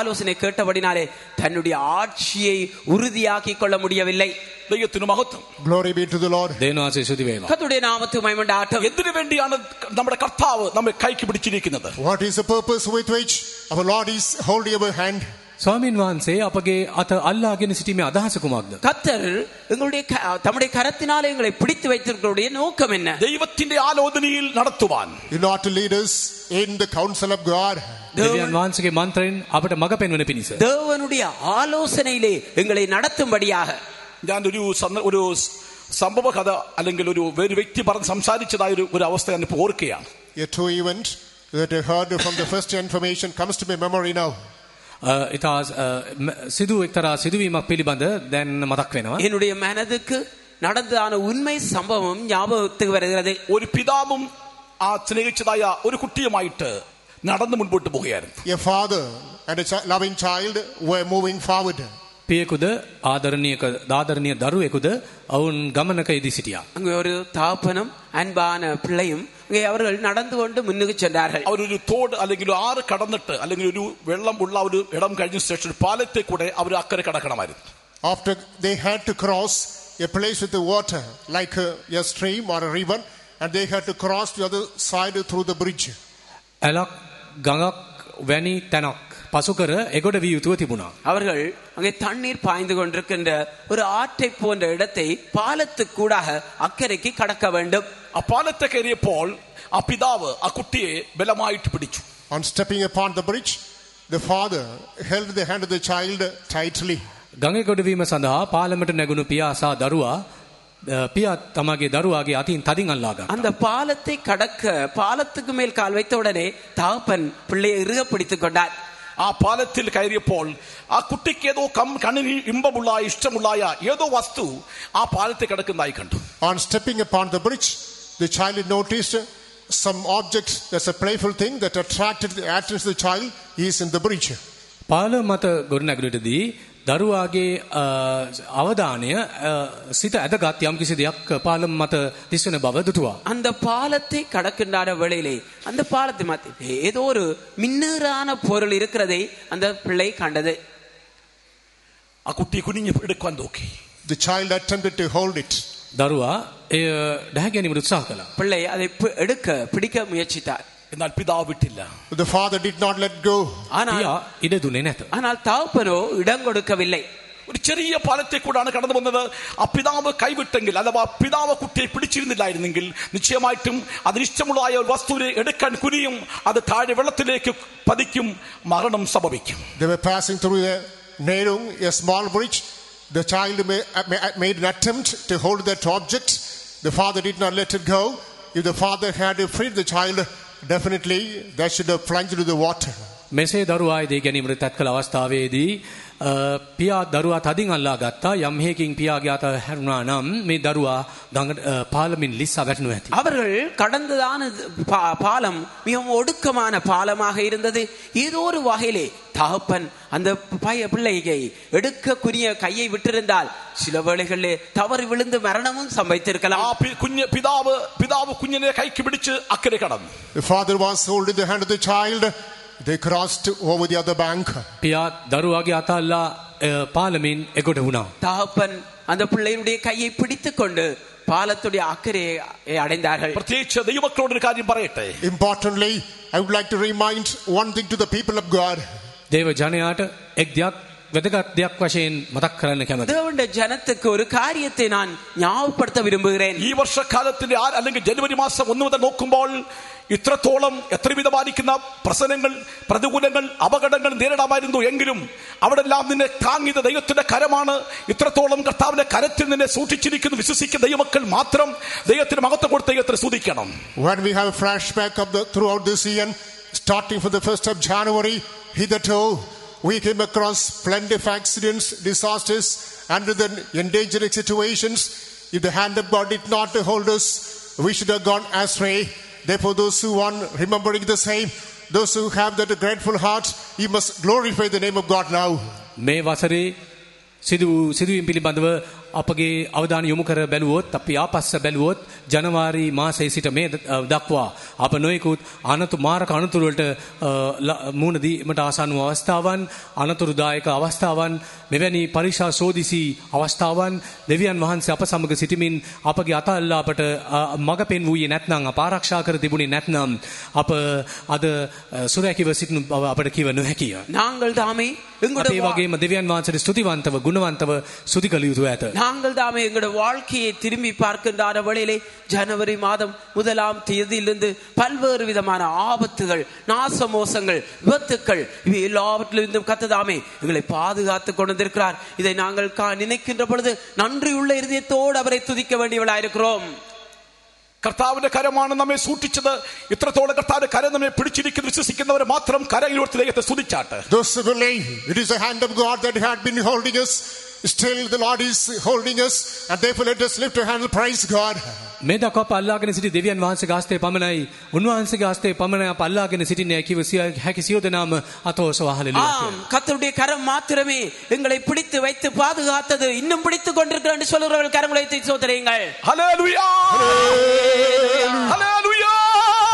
ஆலோசனை கேட்டபடினாலே தன்னுடைய ஆட்சியை உறுதியாக்கி கொள்ள முடியவில்லை. ദൈവത്തിന് മഹത്വം. Glory be to the Lord. දේවාසේ ස්තුති වේවා. கர்த்தருடைய நாமத்துக்கு மகிமையுண்டாகட்டும். എന്തിനു വേണ്ടിയാണ് നമ്മുടെ കർത്താവ് നമ്മെ കൈക്ക് പിടിച്ചിരിക്കുന്നത്? What is the purpose with which our Lord is holding our hand? ස්වාමීන් වහන්සේ අපගේ අත අල්ලාගෙන සිටීමේ අදහස කුමක්ද? கர்த்தர் எங்களுடைய தம்முடைய கரத்தினாலே எங்களை பிடித்து வைத்திருக்கிறதுடைய நோக்கம் என்ன? ദൈവത്തിന്റെ ആലോചനയിൽ നടത്തുവാൻ. You know, to lead us in the counsel of God. දෙවියන් වහන්සේගේ මන්ත්‍රයෙන් අපට මඟ පෙන්වන පිණිස. தேவனுடைய ஆலோசனையிலே எங்களை நடத்தும்படியாக. ഞാൻ ഒരു സംഭവ കഥ അല്ലെങ്കിൽ ഒരു വ്യക്തി പറഞ്ഞ് സംസാരിച്ചതായ ഒരു അവസ്ഥ ഞാൻ ഇപ്പോൾ ഓർക്കുകയാണ്. A true event that I heard from the first information comes to my memory now. ඉතා සිදු එක්තරා සිදුවීමක් පිළිබඳ දැන් මතක් වෙනවා. என்னுடைய மனதுக்கு நடந்ததான உண்மை சம்பவம் ஞாபகத்துக்கு வருகிறது. ഒരു പിതാവും ആ സ്നേഹിച്ചതായ ഒരു കുട്ടിയുമായിട്ട് നടന്ന് മുൻപോട്ട് പോവുകയായിരുന്നു. A father and a loving child were moving forward. පියෙකුද ආදරණීය දරුවෙකුද ඔවුන් ගමනක යෙදී සිටියා. அங்கே ஒரு தாப்பனும் அன்பான பிள்ளையும் அங்கே அவர்கள் நடந்து கொண்டு முன்னுக்கு சென்றார்கள். അവരൊരു തോട് അല്ലെങ്കിൽ ആറ് കടന്നിട്ട് അല്ലെങ്കിൽ ഒരു വെള്ളം ഉള്ള ഒരു ഇടം കഴിഞ്ഞ ശേഷം പാലത്തെ കൂടെ അവർ അക്കരെ കടക്കണമായിരുന്നു. After they had to cross a place with the water like a stream or a river, and they had to cross the other side through the bridge. ඇලක් ගඟක් වැනි තැනක් පසුකර එගොඩ විය යුතුව තිබුණා. அவர்கள் அங்கே தண்ணீர் பாய்ந்து கொண்டிருக்கின்ற ஒரு ஆற்றை போன்ற இடத்தை பாலத்துக்கூடாக அக்கறைக்கு கடக்க வேண்டும். ആ പാലത്തെ കയറിയപ്പോൾ ആ പിതാവ് ആ കുട്ടിയെ ബലമായിട്ട് പിടിച്ചു. On stepping upon the bridge, the father held the hand of the child tightly. ගඟේ ගොඩවීම සඳහා පාලමට නැගුණු පියා සහ දරුවා පියා තමගේ දරුවාගේ අතින් තදින් අල්ලා ගත්තා. அந்த பாலத்தை கடக்க பாலத்துக்கு மேல் கால் வைத்த உடனே தகப்பன் பிள்ளையை இறுக பிடித்துக் கொண்டார். ആ പാലത്തിൽ കയറിയപ്പോൾ ആ കുട്ടിക്ക് ഏതോ കണ്ണിന് ഇമ്പമുള്ള ഇഷ്ടമുള്ള ഏതോ വസ്തു ആ പാലത്തിൽ കിടക്കുന്നതായി കണ്ടു. On stepping upon the bridge, the child noticed some object that's a playful thing that attracted the child is in the bridge. පාල මත ගොඩනැගුලටදී දරුවාගේ අවධානය සිත ඇදගත් යම් කිසි දෙයක් පාලම් මත දිස්වන බව දුටුවා. அந்த பாலத்தை கடக்கின்ற வேளையிலே அந்த பாலத்தை மத்தியிலே ஏதோ ஒரு மின்னரான பொருள் இருக்கிறதை அந்த பிள்ளை கண்டது. ആ കുട്ടി കുനിഞ്ഞു എടുക്കാൻ നോക്കി. The child attempted to hold it. දරුවා එය ඩැහැ ගැනීමට උත්සාහ කළා. பிள்ளை அதை எடுக்க பிடிக்க முயற்சித்தார். എന്നാൽ പിതാവ് വിട്ടില്ല. The father did not let go. පියා ඉඩ දුන්නේ නැත. ஆனால் தகப்பனோ இடம் கொடுக்கவில்லை. ഒരു ചെറിയ പാലത്തെ കൂടാണ് കടന്നു വന്നത്. ആ പിതാവ് കൈവിട്ടെങ്കിൽ അഥവാ പിതാവ് കുട്ടിയെ പിടിച്ചിരുന്നില്ലായിരുന്നെങ്കിൽ നിശ്ചയമായിട്ടും അതിനിഷ്ടമുള്ള ഒരു വസ്തുവിനെ എടുക്കാൻ കുനിയും, അത് താഴെ വെള്ളത്തിലേക്ക് പതിക്കും, മരണം സംഭവിക്കും. They were passing through a narrow, a small bridge. The child made an attempt to hold that object. The father did not let it go. If the father had freed the child, definitely that should have plunged into the water. මෙසේ දරුවා ඉදී ගැනීමට තත් කළ අවස්ථාවේදී පියා දරුවා තදින් අල්ලා ගත්තා. යම් හේකින් පියාගේ අත හැරුණා නම් මේ දරුවා ගඟ පාලමින් ලිස්සා වැටෙනු ඇති. அவர்கள் கடந்ததான பாலம் மிகவும் ஒடுக்கமான பாலமாக இருந்தது. ஏதோ ஒரு வகையிலே தகப்பன் அந்த பிள்ளையை எடுக்க குனிய கையை விட்டிருந்தால் சில வேளைகளிலே தவறி விழுந்து மரணமும் சம்பவித்திருக்கலாம். പിതാവ് കുഞ്ഞിനെ കൈക്ക് പിടിച്ച് അക്കരെ കടന്നു. The father was holding the hand of the child. They crossed over the other bank. පියා දරුවාගේ අත අල්ලා පාලමින් එගොඩ වුණා. தகப்பன் அந்த பிள்ளையுடைய கையை பிடித்துக் கொண்டு பாலத்துடைய அக்கறையை அடைந்தார்கள். പ്രത്യേകിച്ച് ദൈവമക്കളോട് ഒരു കാര്യം പറയട്ടെ. Importantly, I would like to remind one thing to the people of God. දේව ජනයාට එක් දෙයක් වැදගත් දෙයක් වශයෙන් මතක් කරන්න කැමතියි. தேவனுடைய ஜனத்துக்கு ஒரு காரியத்தை நான் ஞாபகப்படுத்த விரும்புகிறேன். ഈ വർഷക്കാലത്തിന്റെ അല്ലെങ്കിൽ ജനുവരി മാസം 1 മുതൽ നോക്കുമ്പോൾ ഇത്രത്തോളം എത്രവിധമായിരിക്കുന്ന പ്രശ്നങ്ങൾ, പ്രതികൂലങ്ങൾ, അപകടങ്ങൾ നേരിടാമായിരുന്നു. എങ്കിലും അവിടെല്ലാം നിന്നെ താങ്ങിയത് ദൈവത്തിന്റെ കരമാണ്. ഇത്രത്തോളം കർത്താവിന്റെ കരത്തിൽ നിന്നെ സൂക്ഷിച്ചിരിക്കുന്നു വിശ്വസിക്കുന്ന ദൈവമക്കൾ മാത്രം ദൈവത്തിന് മഹത്വം കൊടുത്ത് ദൈവത്തെ സ്തുതിക്കണം. When we have a flashback of throughout this year, starting from the 1st of January, hitherto we came across plenty of accidents, disasters, and then endangering situations. If the hand of God did not hold us, we should have gone astray. Therefore, those who are remembering the same, those who have that grateful heart, you must glorify the name of God now. මේ වසරේ සිදුවීම් පිළිබඳව අපගේ අවධානය යොමු කර බැලුවොත්, අපි ආපස්ස බැලුවොත් ජනවාරි මාසයේ සිට මේ දක්වා අප නොයෙකුත් මාරක අනතුරු වලට මුහුණ දීමට ආසන්න වූ අවස්ථාවන්, අනතුරුදායක අවස්ථාවන්, මෙවැනි පරීක්ෂා සෝදිසි අවස්ථාවන් දෙවියන් වහන්සේ අප සමග සිටමින් අපගේ අත අල්ලා අපට මඟ පෙන්වුවේ නැත්නම්, අප ආරක්ෂා කර තිබුණේ නැත්නම් අප අද සුරැකිව සිටින බව අපට කිව නොහැකිය. நாங்கள் தாமே අපේ වගේම දෙවියන් වහන්සේට ස්තුතිවන්තව ගුණවන්තව ස්තුති කළ යුතු ඇත. நாங்கள் தாமே எங்களுடைய வாழ்க்கையை திரும்பி பார்க்கின்ற வேளையிலே ஜனவரி மாதம் 1ஆம் தேதியிலிருந்து பல்வேறு விதமான ஆபத்துகள், நாசமோசங்கள், விபத்துக்கள் இவை எல்லாவற்றிலிருந்தும் கர்த்தர் எங்களை பாதுகாத்துக் கொண்டிருக்கிறார். இதை நாங்கள் நினைக்கின்ற பொழுது நன்றியுள்ள இருதயத்தோடு அவரை துதிக்க வேண்டியவளாயிருக்கிறோம். കർത്താവിന്റെ കരമാണ് നമ്മെ സൂക്ഷിച്ചത്. ഇത്രത്തോളം കർത്താവിന്റെ കരം നമ്മെ പിടിച്ചിരിക്കുന്നു വിശ്വസിക്കുന്നവരെ മാത്രം കരയിലോട്ട് ദൈവത്തെ സ്തുതിച്ചാട്ടെ. Those who believe it is the hand of God that had been holding us, still the Lord is holding us, and therefore let us lift our hand and praise God. මේ දක්වා අප අල්ලාගෙන සිටි දෙවියන් වහන්සේගේ හස්තය පමණයි, උන්වහන්සේගේ හස්තය පමණයි අප අල්ලාගෙන සිටින්නේ කිව හැකි සියලු දෙනාම අතෝසවා හලෙලුයා. ஆம், கர்த்தருடைய கரம் மாத்திரமே எங்களை பிடித்து வைத்து பாதுகாத்தது. இன்னும் பிடித்துக் கொண்டிருக்கிற என்று சொல்கிறவர்கள் கரங்களை வைத்து சோதரியுங்கள். ஹல்லேலூயா, ഹല്ലേലൂയ,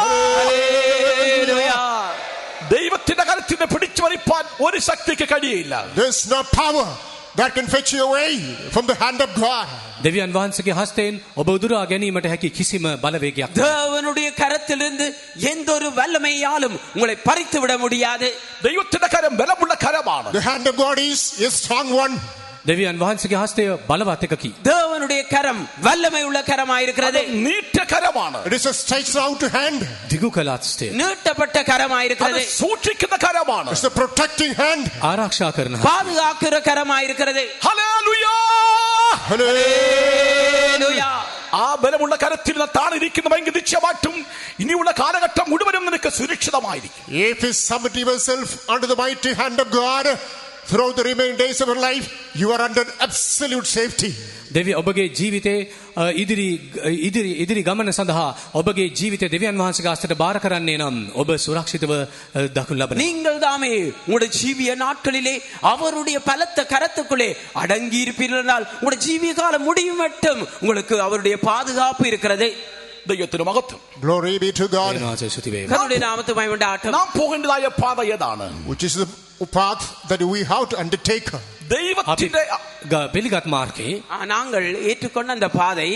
ഹല്ലേലൂയ. ദൈവത്തിന്റെ കരത്തിനെ പിടിച്ചു വലിപ്പാൻ ഒരു ശക്തിക്ക് കഴിയില്ല. There is no power that can fetch you away from the hand of God. දෙවියන් වහන්සේගේ හස්තයෙන් ඔබ උදුරා ගැනීමට හැකි කිසිම බලවේගයක් නැහැ. தேவனுடைய கரத்திலிருந்து எந்த ஒரு வல்லமையாலும் உங்களை பறித்து விட முடியாது. ദൈവത്തിന്റെ കരം ബലമുള്ള കരമാണ്. The hand of God is a strong one. දෙවියන් වහන්සේගේ හස්තය බලවත් එකකි. தேவனுடைய கரம் வல்லமை உள்ள கரமாயிருக்கிறது. നീട്ട കരമാണ്. It is a stretched out hand. දිගු කළ හස්තය. நீட்டப்பட்ட கரமாயிருக்கிறது. സൂക്ഷിക്കുന്ന കരമാണ്. It's a protecting hand. ආරක්ෂා කරන பாதுகாக்கிற கரமாயிருக்கிறது. Hallelujah, hallelujah. ആ ബലമുള്ള കരത്തിൽ താണിരിക്കുന്നവെങ്കിൽ നിശ്ചയമായിട്ടും ഇനിയുള്ള കാലഘട്ടം മുഴുവനും നിനക്ക് സുരക്ഷിതമായിരിക്കും. If you submit yourself under the mighty hand of God throughout the remaining days of your life, you are under absolute safety. දෙවිය ඔබගේ ජීවිතේ ඉදිරි ගමන සඳහා ඔබගේ ජීවිතය දෙවියන් වහන්සේගේ හස්තයට බාර කරන්නේ නම් ඔබ සුරක්ෂිතව දක්වනු ලබනවා. நீங்கள் தாமே உங்களுடைய ஜீவிய நாட்களிலே அவருடைய பலத்த கரத்துக்குள்ளே அடங்கி இருப்பீர்களால் உங்களுடைய ஜீவிய காலம் முடியும் மட்டும் உங்களுக்கு அவருடைய பாதுகாப்பு இருக்கிறது. ദൈവത്തിന് മഹത്വം. Glory be to God. கர்த்தருடைய நாமத்துக்கு மகிமை உண்டாகட்டும். നാം പോകേണ്ടതായ പാത ഏതാണ്? Which is the path that we have to undertake. ദൈവത്തിന്റെ පිළිගත් මාර්ගයේ நாங்கள் ஏற்றுக்கொண்ட அந்த பாதை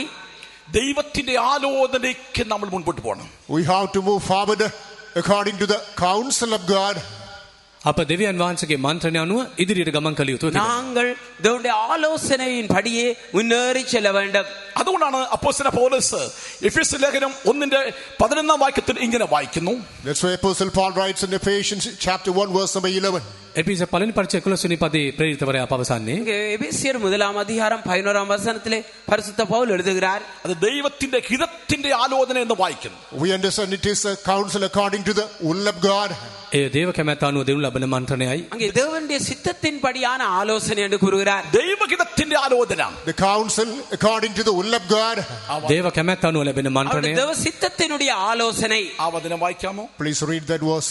ദൈവത്തിന്റെ ആലോചനയ്ക്ക് നമ്മൾ മുൻപോട്ട് പോകണം. We have to move forward according to the counsel of God. අප දෙවියන් වහන්සේගේ මන්ත්‍රණය අනුව ඉදිරියට ගමන් කළ යුතුයි. நாங்கள் தேவனுடைய ஆலோசனையின் படியே முன்னேறி செல்ல வேண்டும். അതുകൊണ്ടാണ് അപ്പോസ്തലൻ പൗലോസ് എഫെസ്യ ലേഖനം 1:11 ഇങ്ങനെ വായിക്കുന്നു. That's why Apostle Paul writes in Ephesians chapter 1 verse number 11. එපිස පළවෙනි පරිච්ඡේදය 11 වෙනි පදේ ප්‍රේරිතවරයා පවසන්නේ இங்கே எபேசியர் 1:11 வசனத்திலே பரிசுத்த பவுல் எழுதுகிறார். അത് ദൈവത്തിന്റെ ഹിതത്തിന്റെ ആലോചന എന്ന് വായിക്കുന്നു. We understand it is a counsel according to the will of God. ඒ දේව කැමැත්ත අනුව දෙනු ලබන මන්ත්‍රණයයි. அங்கே தேவனுடைய சித்தத்தின்படியான ஆலோசனை என்று கூறுகிறார். ദൈവഹിതത്തിന്റെ ആലോചന. The counsel according to the will of God. දේව කැමැත්ත අනුව ලැබෙන මන්ත්‍රණය. தேவ சித்தத்தினுடைய ஆலோசனை. ആ വചനം വായിക്കാമോ? Please read that verse.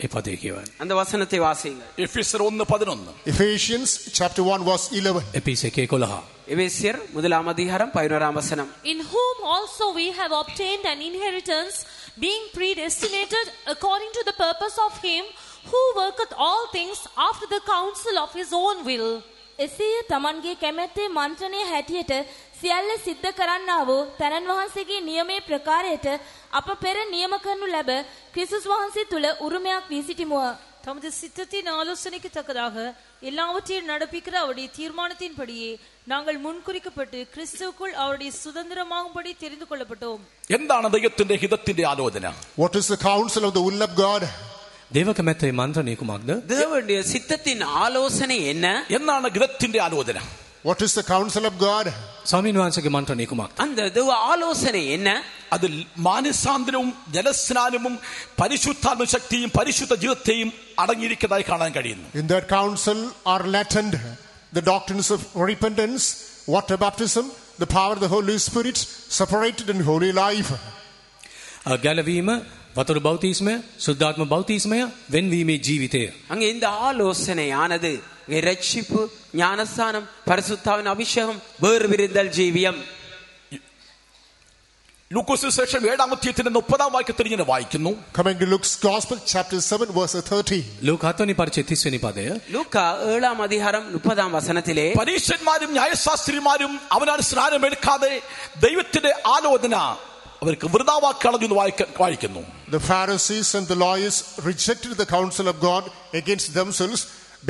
ඒ පදේ කියවන්න. அந்த வசனத்தை வாசியுங்கள். എഫെസ്യർ 1:11. Ephesians chapter 1 verse 11. එපිස 1:11. எபேசியர் 1:11 வசனம். In whom also we have obtained an inheritance, being predestinated according to the purpose of him who worketh all things after the counsel of his own will. එසේ තමන්ගේ කැමැත්තේ මන්ත්‍රණය හැටියට සියල්ල සිද්ධ කරන්නා වූ තනන් වහන්සේගේ නියමයේ ප්‍රකාරයට අප පෙර නියම කරනු ලැබ ක්‍රිස්තුස් වහන්සේ තුල උරුමයක් වී සිටිමුව. தமது சித்தத்தின் ஆலோசனைக்கு தக்கதாக எல்லாவற்றையும் நடப்பிக்கிற அவருடைய தீர்மானத்தின்படியே நாங்கள் முன்குறிக்கப்பட்டு கிறிஸ்துவுக்குள் அவருடைய சுதந்திரமாகும்படி தெரிந்து கொள்ளப்பட்டோம். എന്താണ് ദൈവത്തിന്റെ ഹിതത്തിന്റെ ആലോചന? What is the counsel of the will of God? දේව කැමැත්තේ මන්ත්‍රණය කුමක්ද? தேவனுடைய சித்தத்தின் ஆலோசனை என்ன? എന്നാണ് ഹിതത്തിന്റെ ആലോചന? What is the counsel of God? ස්වාමීන් වහන්සේගේ මන්ත්‍රණය කුමක්ද? அந்த தேவ ஆலோசனை என்ன? അതിൽ മാനസാന്തരവും ജലസ്നാനവും പരിശുദ്ധാത്മ ശക്തിയും പരിശുദ്ധ ജീവിതത്തെയും അടങ്ങിയിരിക്കുന്നതായി കാണാൻ കഴിയുന്നു. In that counsel are latent the doctrines of repentance, water baptism, the power of the Holy Spirit, separated and holy life. ගැලවීම, වතුර බෞතිස්මය, සුද්ධාත්ම බෞතිස්මය, වෙන්වීමේ ජීවිතය. அங்கே இந்த ஆலோசனையானது ரட்சிப்பு, ஞானஸ்தானம், பரிசுத்தாவின் அபிஷேகம், வேறு விரிந்தல் ஜீவியம். ലൂക്കോസ് സുവിശേഷം 7:30 ഇങ്ങനെ വായിക്കുന്നു. Coming to Luke's Gospel chapter 7 verse 30. ලූක 7 පරිච්ඡේදය 30 වෙනි පදය. லூக்கா 7:30 വചനത്തിലെ പരീശന്മാരും ന്യായശാസ്ത്രിമാരും അവനാൽ സ്നാനം എടുക്കാതെ ദൈവത്തിന്റെ ആലോചന അവർക്ക് വൃഥാവാക്കി കളഞ്ഞു വായിക്കുന്നു. The Pharisees and the lawyers rejected the counsel of God against themselves,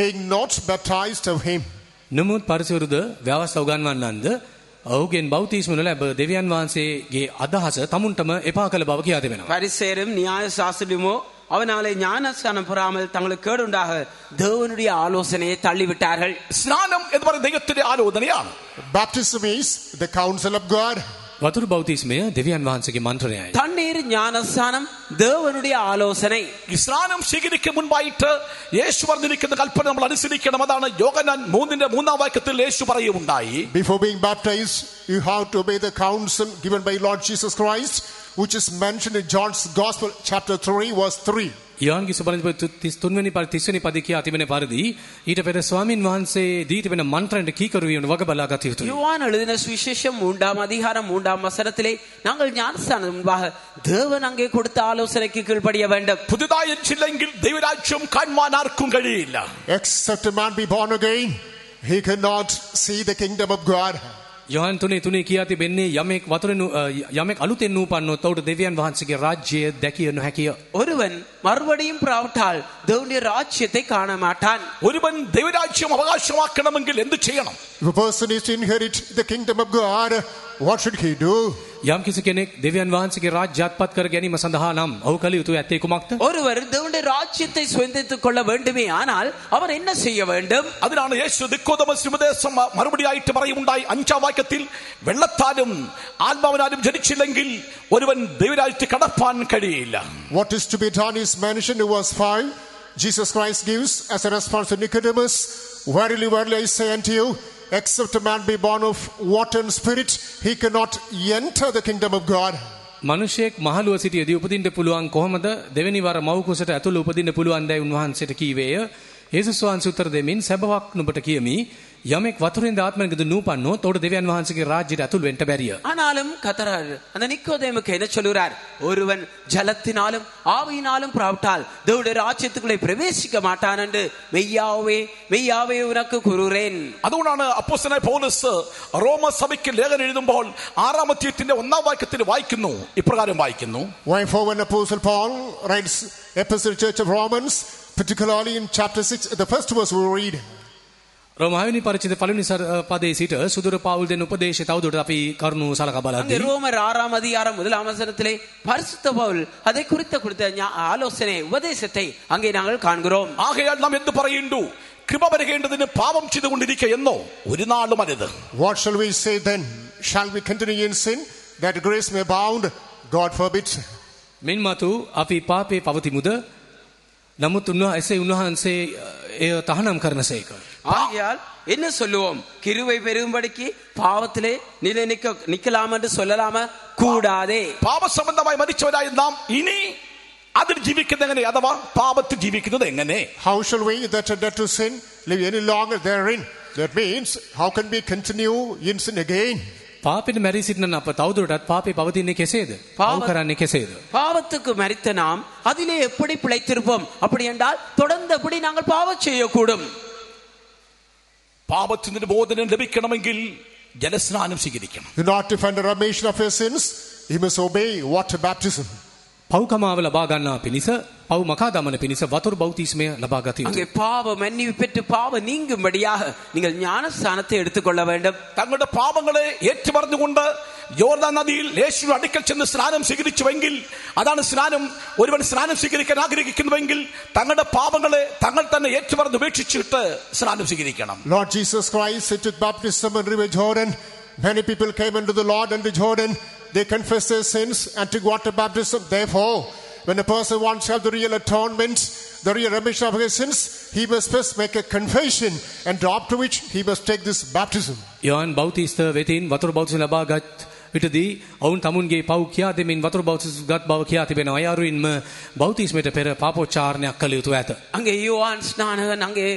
being not baptized of him. නමුත් පරිසවරුද ව්‍යවස්ථා උගන්වන්නන්ද ඔහුගෙන් බෞතිස්ම ලැබ දෙවියන් වහන්සේගේ අදහස තමුන්ටම එපා කළ බව කියා දෙනවා. பரிசேயரும் நியாய சாஸ்திரியுமோ அவனாலே ஞானஸ்தானம் பெறாமல் தங்களுக்கு கேடுண்டாக தேவனுடைய ஆலோசனையை தள்ளிவிட்டார்கள். സ്നാനം എന്ന് പറയുന്നത് ദൈവത്തിന്റെ ആലോചനയാണ്. Baptism is the counsel of God. වතුරු බෞතිස්මය දෙවියන් වහන්සේගේ මන්ත්‍රණයයි. தண்ணீர் ஞானஸ்தானம் தேவனுடைய ஆலோசனை. ഈ സ്നാനം സ്വീകരിക്കും മുൻപായിട്ട് യേശു പറഞ്ഞിരിക്കുന്ന കൽപ്പന നമ്മൾ അനുസരിക്കണം. അതാണ് യോഹന്നാൻ 3:3 യേശു പറയുകയുണ്ടായി. Before being baptized, you have to obey the counsel given by Lord Jesus Christ, which is mentioned in John's Gospel chapter 3 verse 3. යෝහන්ගේ සුබලපොත 33 වෙනි 30 වෙනි පදේ කියා තිබෙන පරිදි ඊට පෙර ස්වාමින් වහන්සේ දී තිබෙන මන්ත්‍රණයට කීකරු වීම වග බලා ගත යුතුයි. யோவான் எழுதின சுவிசேஷம் 3:3 வசனத்திலே நாங்கள் ஞானஸ்தானம் முன்பாக தேவன் அங்கே கொடுத்த ஆலோசனைக்கு கீழ்ப்படிய வேண்டும். പുതുതായി ജനിച്ചില്ലെങ്കിൽ ദൈവരാജ്യം കാണുവാൻ ആർക്കും കഴിയില്ല. Except a man be born again, he cannot see the kingdom of God. යෝහන් 3:3 කියා තිබෙන්නේ යමෙක් අලුතෙන් නූපන්නොත් ඔහුට දෙවියන් වහන්සේගේ රාජ්‍යය දැකිය නොහැකිය. ஒருவன் மறுபடியும் பிறவாவிட்டால் தேவனுடைய ராஜ்யத்தை காண மாட்டான். ഒരുവൻ ദൈവരാജ്യം അവകാശമാക്കണമെങ്കിൽ എന്ത് ചെയ്യണം? If a person is to inherit the kingdom of God, what should he do? යම් කිසි කෙනෙක් දෙවියන් වහන්සේගේ රාජ්‍යයත් පත් කර ගැනීම සඳහා නම් ඔහු කළ යුතු ඇත්තේ කුමක්ද? ஒருவர் தேவனுடைய ராஜ்யத்தை சுதந்திரித்துக் கொள்ள வேண்டுமே ஆனால் அவர் என்ன செய்ய வேண்டும்? അതിനാണ് യേശു ദിക്കോദമ ശ്രീമദേശം മറുപടിയായിട്ട് പറയുണ്ടായി 5-ാം വാക്യത്തിൽ വെള്ളത്താലും ആത്മാവിനാലും ജനിച്ചില്ലെങ്കിൽ ഒരുവൻ ദൈവരാജ്യത്തിൽ കടപ്പാൻ കഴിയില്ല. What is to be done is mentioned in verse 5. Jesus Christ gives as a response to Nicodemus, verily, verily, I say unto you, except a man be born of water and spirit, he cannot enter the kingdom of God. මිනිසෙක් මහලුව සිටියේදී උපදින්න පුළුවන් කොහොමද? දෙවෙනි වර මව් කුසට ඇතුළු උපදින්න පුළුවන් දැයි උන්වහන්සේට කීවේය. යේසුස් වහන්සේ උත්තර දෙමින් සබවක් නුඹට කියමි, යමෙක් වතුරෙන් ආත්මයෙන් නූපන්නොත් ඔහුට දෙවියන් වහන්සේගේ රාජ්‍යයට ඇතුළු වෙන්න බැරිය. ஆனாலும் கர்த்தர் அந்த நிக்கோதேமுக்கு என்ன சொல்கிறார்? ஒருவன் ஜலத்தினாலும் ஆவியினாலும் பிறப்பால் தேவனுடைய ராஜ்யத்துக்குள்ளே பிரவேசிக்க மாட்டான் என்று மெய்யாவே மெய்யாவே உனக்கு கூறுகிறேன். അതുകൊണ്ടാണ് അപ്പോസ്തലനായ പൗലോസ് റോമ സഭയ്ക്ക് ലേഖനം എഴുതുമ്പോൾ 6-ാം അധ്യായത്തിന്റെ 1-ാം വാക്യത്തിൽ വായിക്കുന്നു, ഇപ്രകാരം വായിക്കുന്നു. Wherefore when Apostle Paul writes Epistle to the Church of Romans, particularly in chapter 6, the first verse we read. රෝමාවෙනි පරිච්ඡේද පළවෙනි පදයේ සිට සුදුර පාවුල් දෙන උපදේශය තවදුරටත් අපි කරුණු සලකා බලද්දී ரோமர் 6-ாம் அதிகாரம் 1-ாம் வசனத்திலே பரிசுத்த பவுல் அதை குறித்த ஆலோசனை உபதேசத்தை அங்கே நாங்கள் காண்கிறோம். ആകയാൽ നാം എന്ത് പറയുന്നു? കൃപ വരേണ്ടതിന് പാപം ചെയ്തുകൊണ്ടിരിക്കുക എന്നോ? ഒരു നാളും അരുത്. What shall we say then? Shall we continue in sin that grace may abound? God forbid. මින් මතු අපි පාපේ පවතිමුද? නමුත් උන්වහන්සේ එය තහනම් කරනසේක. ஆகையால் என்ன சொல்லுவோம்? கிருபை பெருகும்படிக்கு பாவத்திலே நிலை நிக்கலாம் என்று சொல்லலாமா? கூடாதே. പാപ സംബന്ധമായി മരിച്ചവരായ നാം ഇനി അതിൽ ജീവിക്കുന്നത് എങ്ങനെ? അഥവാ പാപത്തിൽ ജീവിക്കുന്നത് എങ്ങനെ? How shall we that are dead to sin live any longer therein? That means, how can we continue in sin again? පාපෙට මැරී සිටින අප තවදුරටත් පාපේ පවතින්නේ කෙසේද? පව් කරන්නේ කෙසේද? பாவத்துக்கு மரித்த நாம் அதிலே எப்படி பிழைத்திருப்போம்? அப்படி என்றால் தொடர்ந்து எப்படி நாங்கள் பாவம் செய்யக்கூடும்? പാപത്തിന് ബോധനം ലഭിക്കണമെങ്കിൽ ജലസ്നാനം സ്വീകരിക്കണം. In order to find the remission of your sins, he must obey water baptism. පව්කමාව ලබා ගන්නා පිණිස පව් මකා දමන පිණිස වතුරු බෞතිස්මය ලබා ගත அங்கே යුතුයි. பாவ மன்னிப்பு பெற்று பாவ நீங்கும்படியாக நீங்கள் ஞானஸ்நானத்தை எடுத்துக்கொள்ள வேண்டும். തങ്ങളുടെ പാപങ്ങളെ ഏറ്റുപറഞ്ഞുകൊണ്ട് യോർദാൻ നദിയിൽ യേശുവിന്റെ അടുക്കൽ ചെന്ന് സ്നാനം സ്വീകരിച്ചുവെങ്കിൽ, അതാണ് സ്നാനം. ഒരുവൻ സ്നാനം സ്വീകരിക്കാൻ ആഗ്രഹിക്കുന്നുവെങ്കിൽ തങ്ങളുടെ പാപങ്ങളെ തങ്ങൾ തന്നെ ഏറ്റുപറഞ്ഞ് ഉപേക്ഷിച്ചിട്ട് സ്നാനം സ്വീകരിക്കണം. Lord Jesus Christ took baptism in River Jordan. Many people came into the Lord and the Jordan. They confessed their sins and took water baptism. Therefore, when a person wants to have the real atonement, the real remission of his sins, he must first make a confession, and after which he must take this baptism. යෝහන් බෞතිස්ත වෙතින් වතුරු බෞතිස්ම ලබාගත් විටදී ඔවුන් තමුන්ගේ පව් කියා දෙමින් වතුරු බෞතිස්ගත් බව කියා තිබෙනවා. ඒ අරුයින්ම බෞතිස්මයට පෙර පාපෝච්චාරණයක් කළ යුතු ඇත. அங்கே யோவான் ஸ்நானகன் அங்கே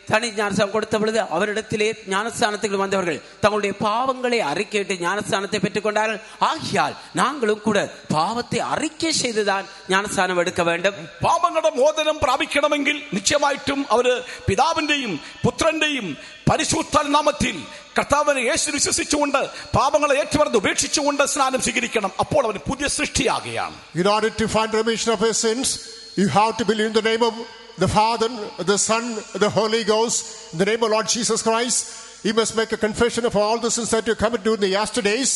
தனி ஞானஸ்தானம் கொடுத்த பொழுது அவரிடத்திலே ஞானஸ்தானத்துக்கு வந்தவர்கள் தங்களுடைய பாவங்களை அறிக்கையிட்டு ஞானஸ்தானத்தை பெற்றுக் கொண்டார்கள். ஆகியால் நாங்களும் கூட பாவத்தை அறிக்கை செய்துதான் ஞானஸ்தானம் எடுக்க வேண்டும். പാപങ്ങളുടെ മോചനം പ്രാപിക്കണമെങ്കിൽ നിശ്ചയമായിട്ടും അവര് പിതാവിന്റെയും പുത്രന്റെയും പരിശുദ്ധാത്മ നാമത്തിൽ കർത്താവിനെ യേശു വിശ്വസിച്ചുകൊണ്ട് പാപങ്ങളെ ഏറ്റുപറഞ്ഞ് ഉപേക്ഷിച്ചുകൊണ്ട് സ്നാനം സ്വീകരിക്കണം. അപ്പോൾ അവൻ പുതിയ സൃഷ്ടിയാകുകയാണ്. In order to find remission of his sins, you have to believe in the name of the Father, the Son, the Holy Ghost, in the name of Lord Jesus Christ. You must make a confession of all the sins that you committed during the yesterdays,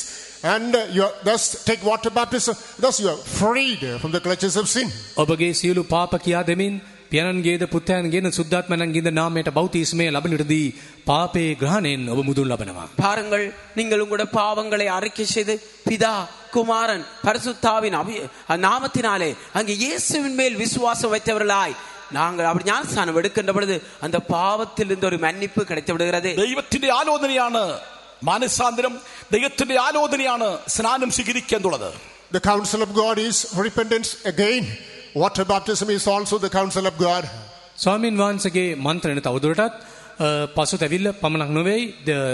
and you thus take water baptism. Thus you are freed from the clutches of sin. ඔබගේ සියලු පාප කියා දෙමින් පියාණන්ගේද පුත්‍රයන්ගේද සුද්ධාත්මයන්ගේද නාමයට බෞතිස්මය ලබනටදී පාපේ ග්‍රහණයෙන් ඔබ මුදුන් ලබනවා. பாருங்கள், நீங்கள் உங்களுடைய பாவங்களை அறிக்கை செய்து பிதா குமாரன் பரிசுத்தாவின் நாமத்தினாலே அங்கே இயேசுவின் மேல் விசுவாசம் வைத்தவர்களாய் நாங்கள் அப்படி ஞானஸ்நானம் எடுக்கின்ற பொழுது அந்த பாவத்தில் இருந்து ஒரு மன்னிப்பு கிடைத்து விடுகிறது. ദൈവത്തിന്റെ ആലോചനയാണ് മാനസാന്തരം. ദൈവത്തിന്റെ ആലോചനയാണ് സ്നാനം സ്വീകരിക്കേണ്ടത്. The counsel of God is repentance again. Water baptism is also the counsel of God. ස්වාමීන් වහන්සේගේ මන්ත්‍රණය තවදුරටත් පසුතැවිල්ල පමණක් නොවේයි,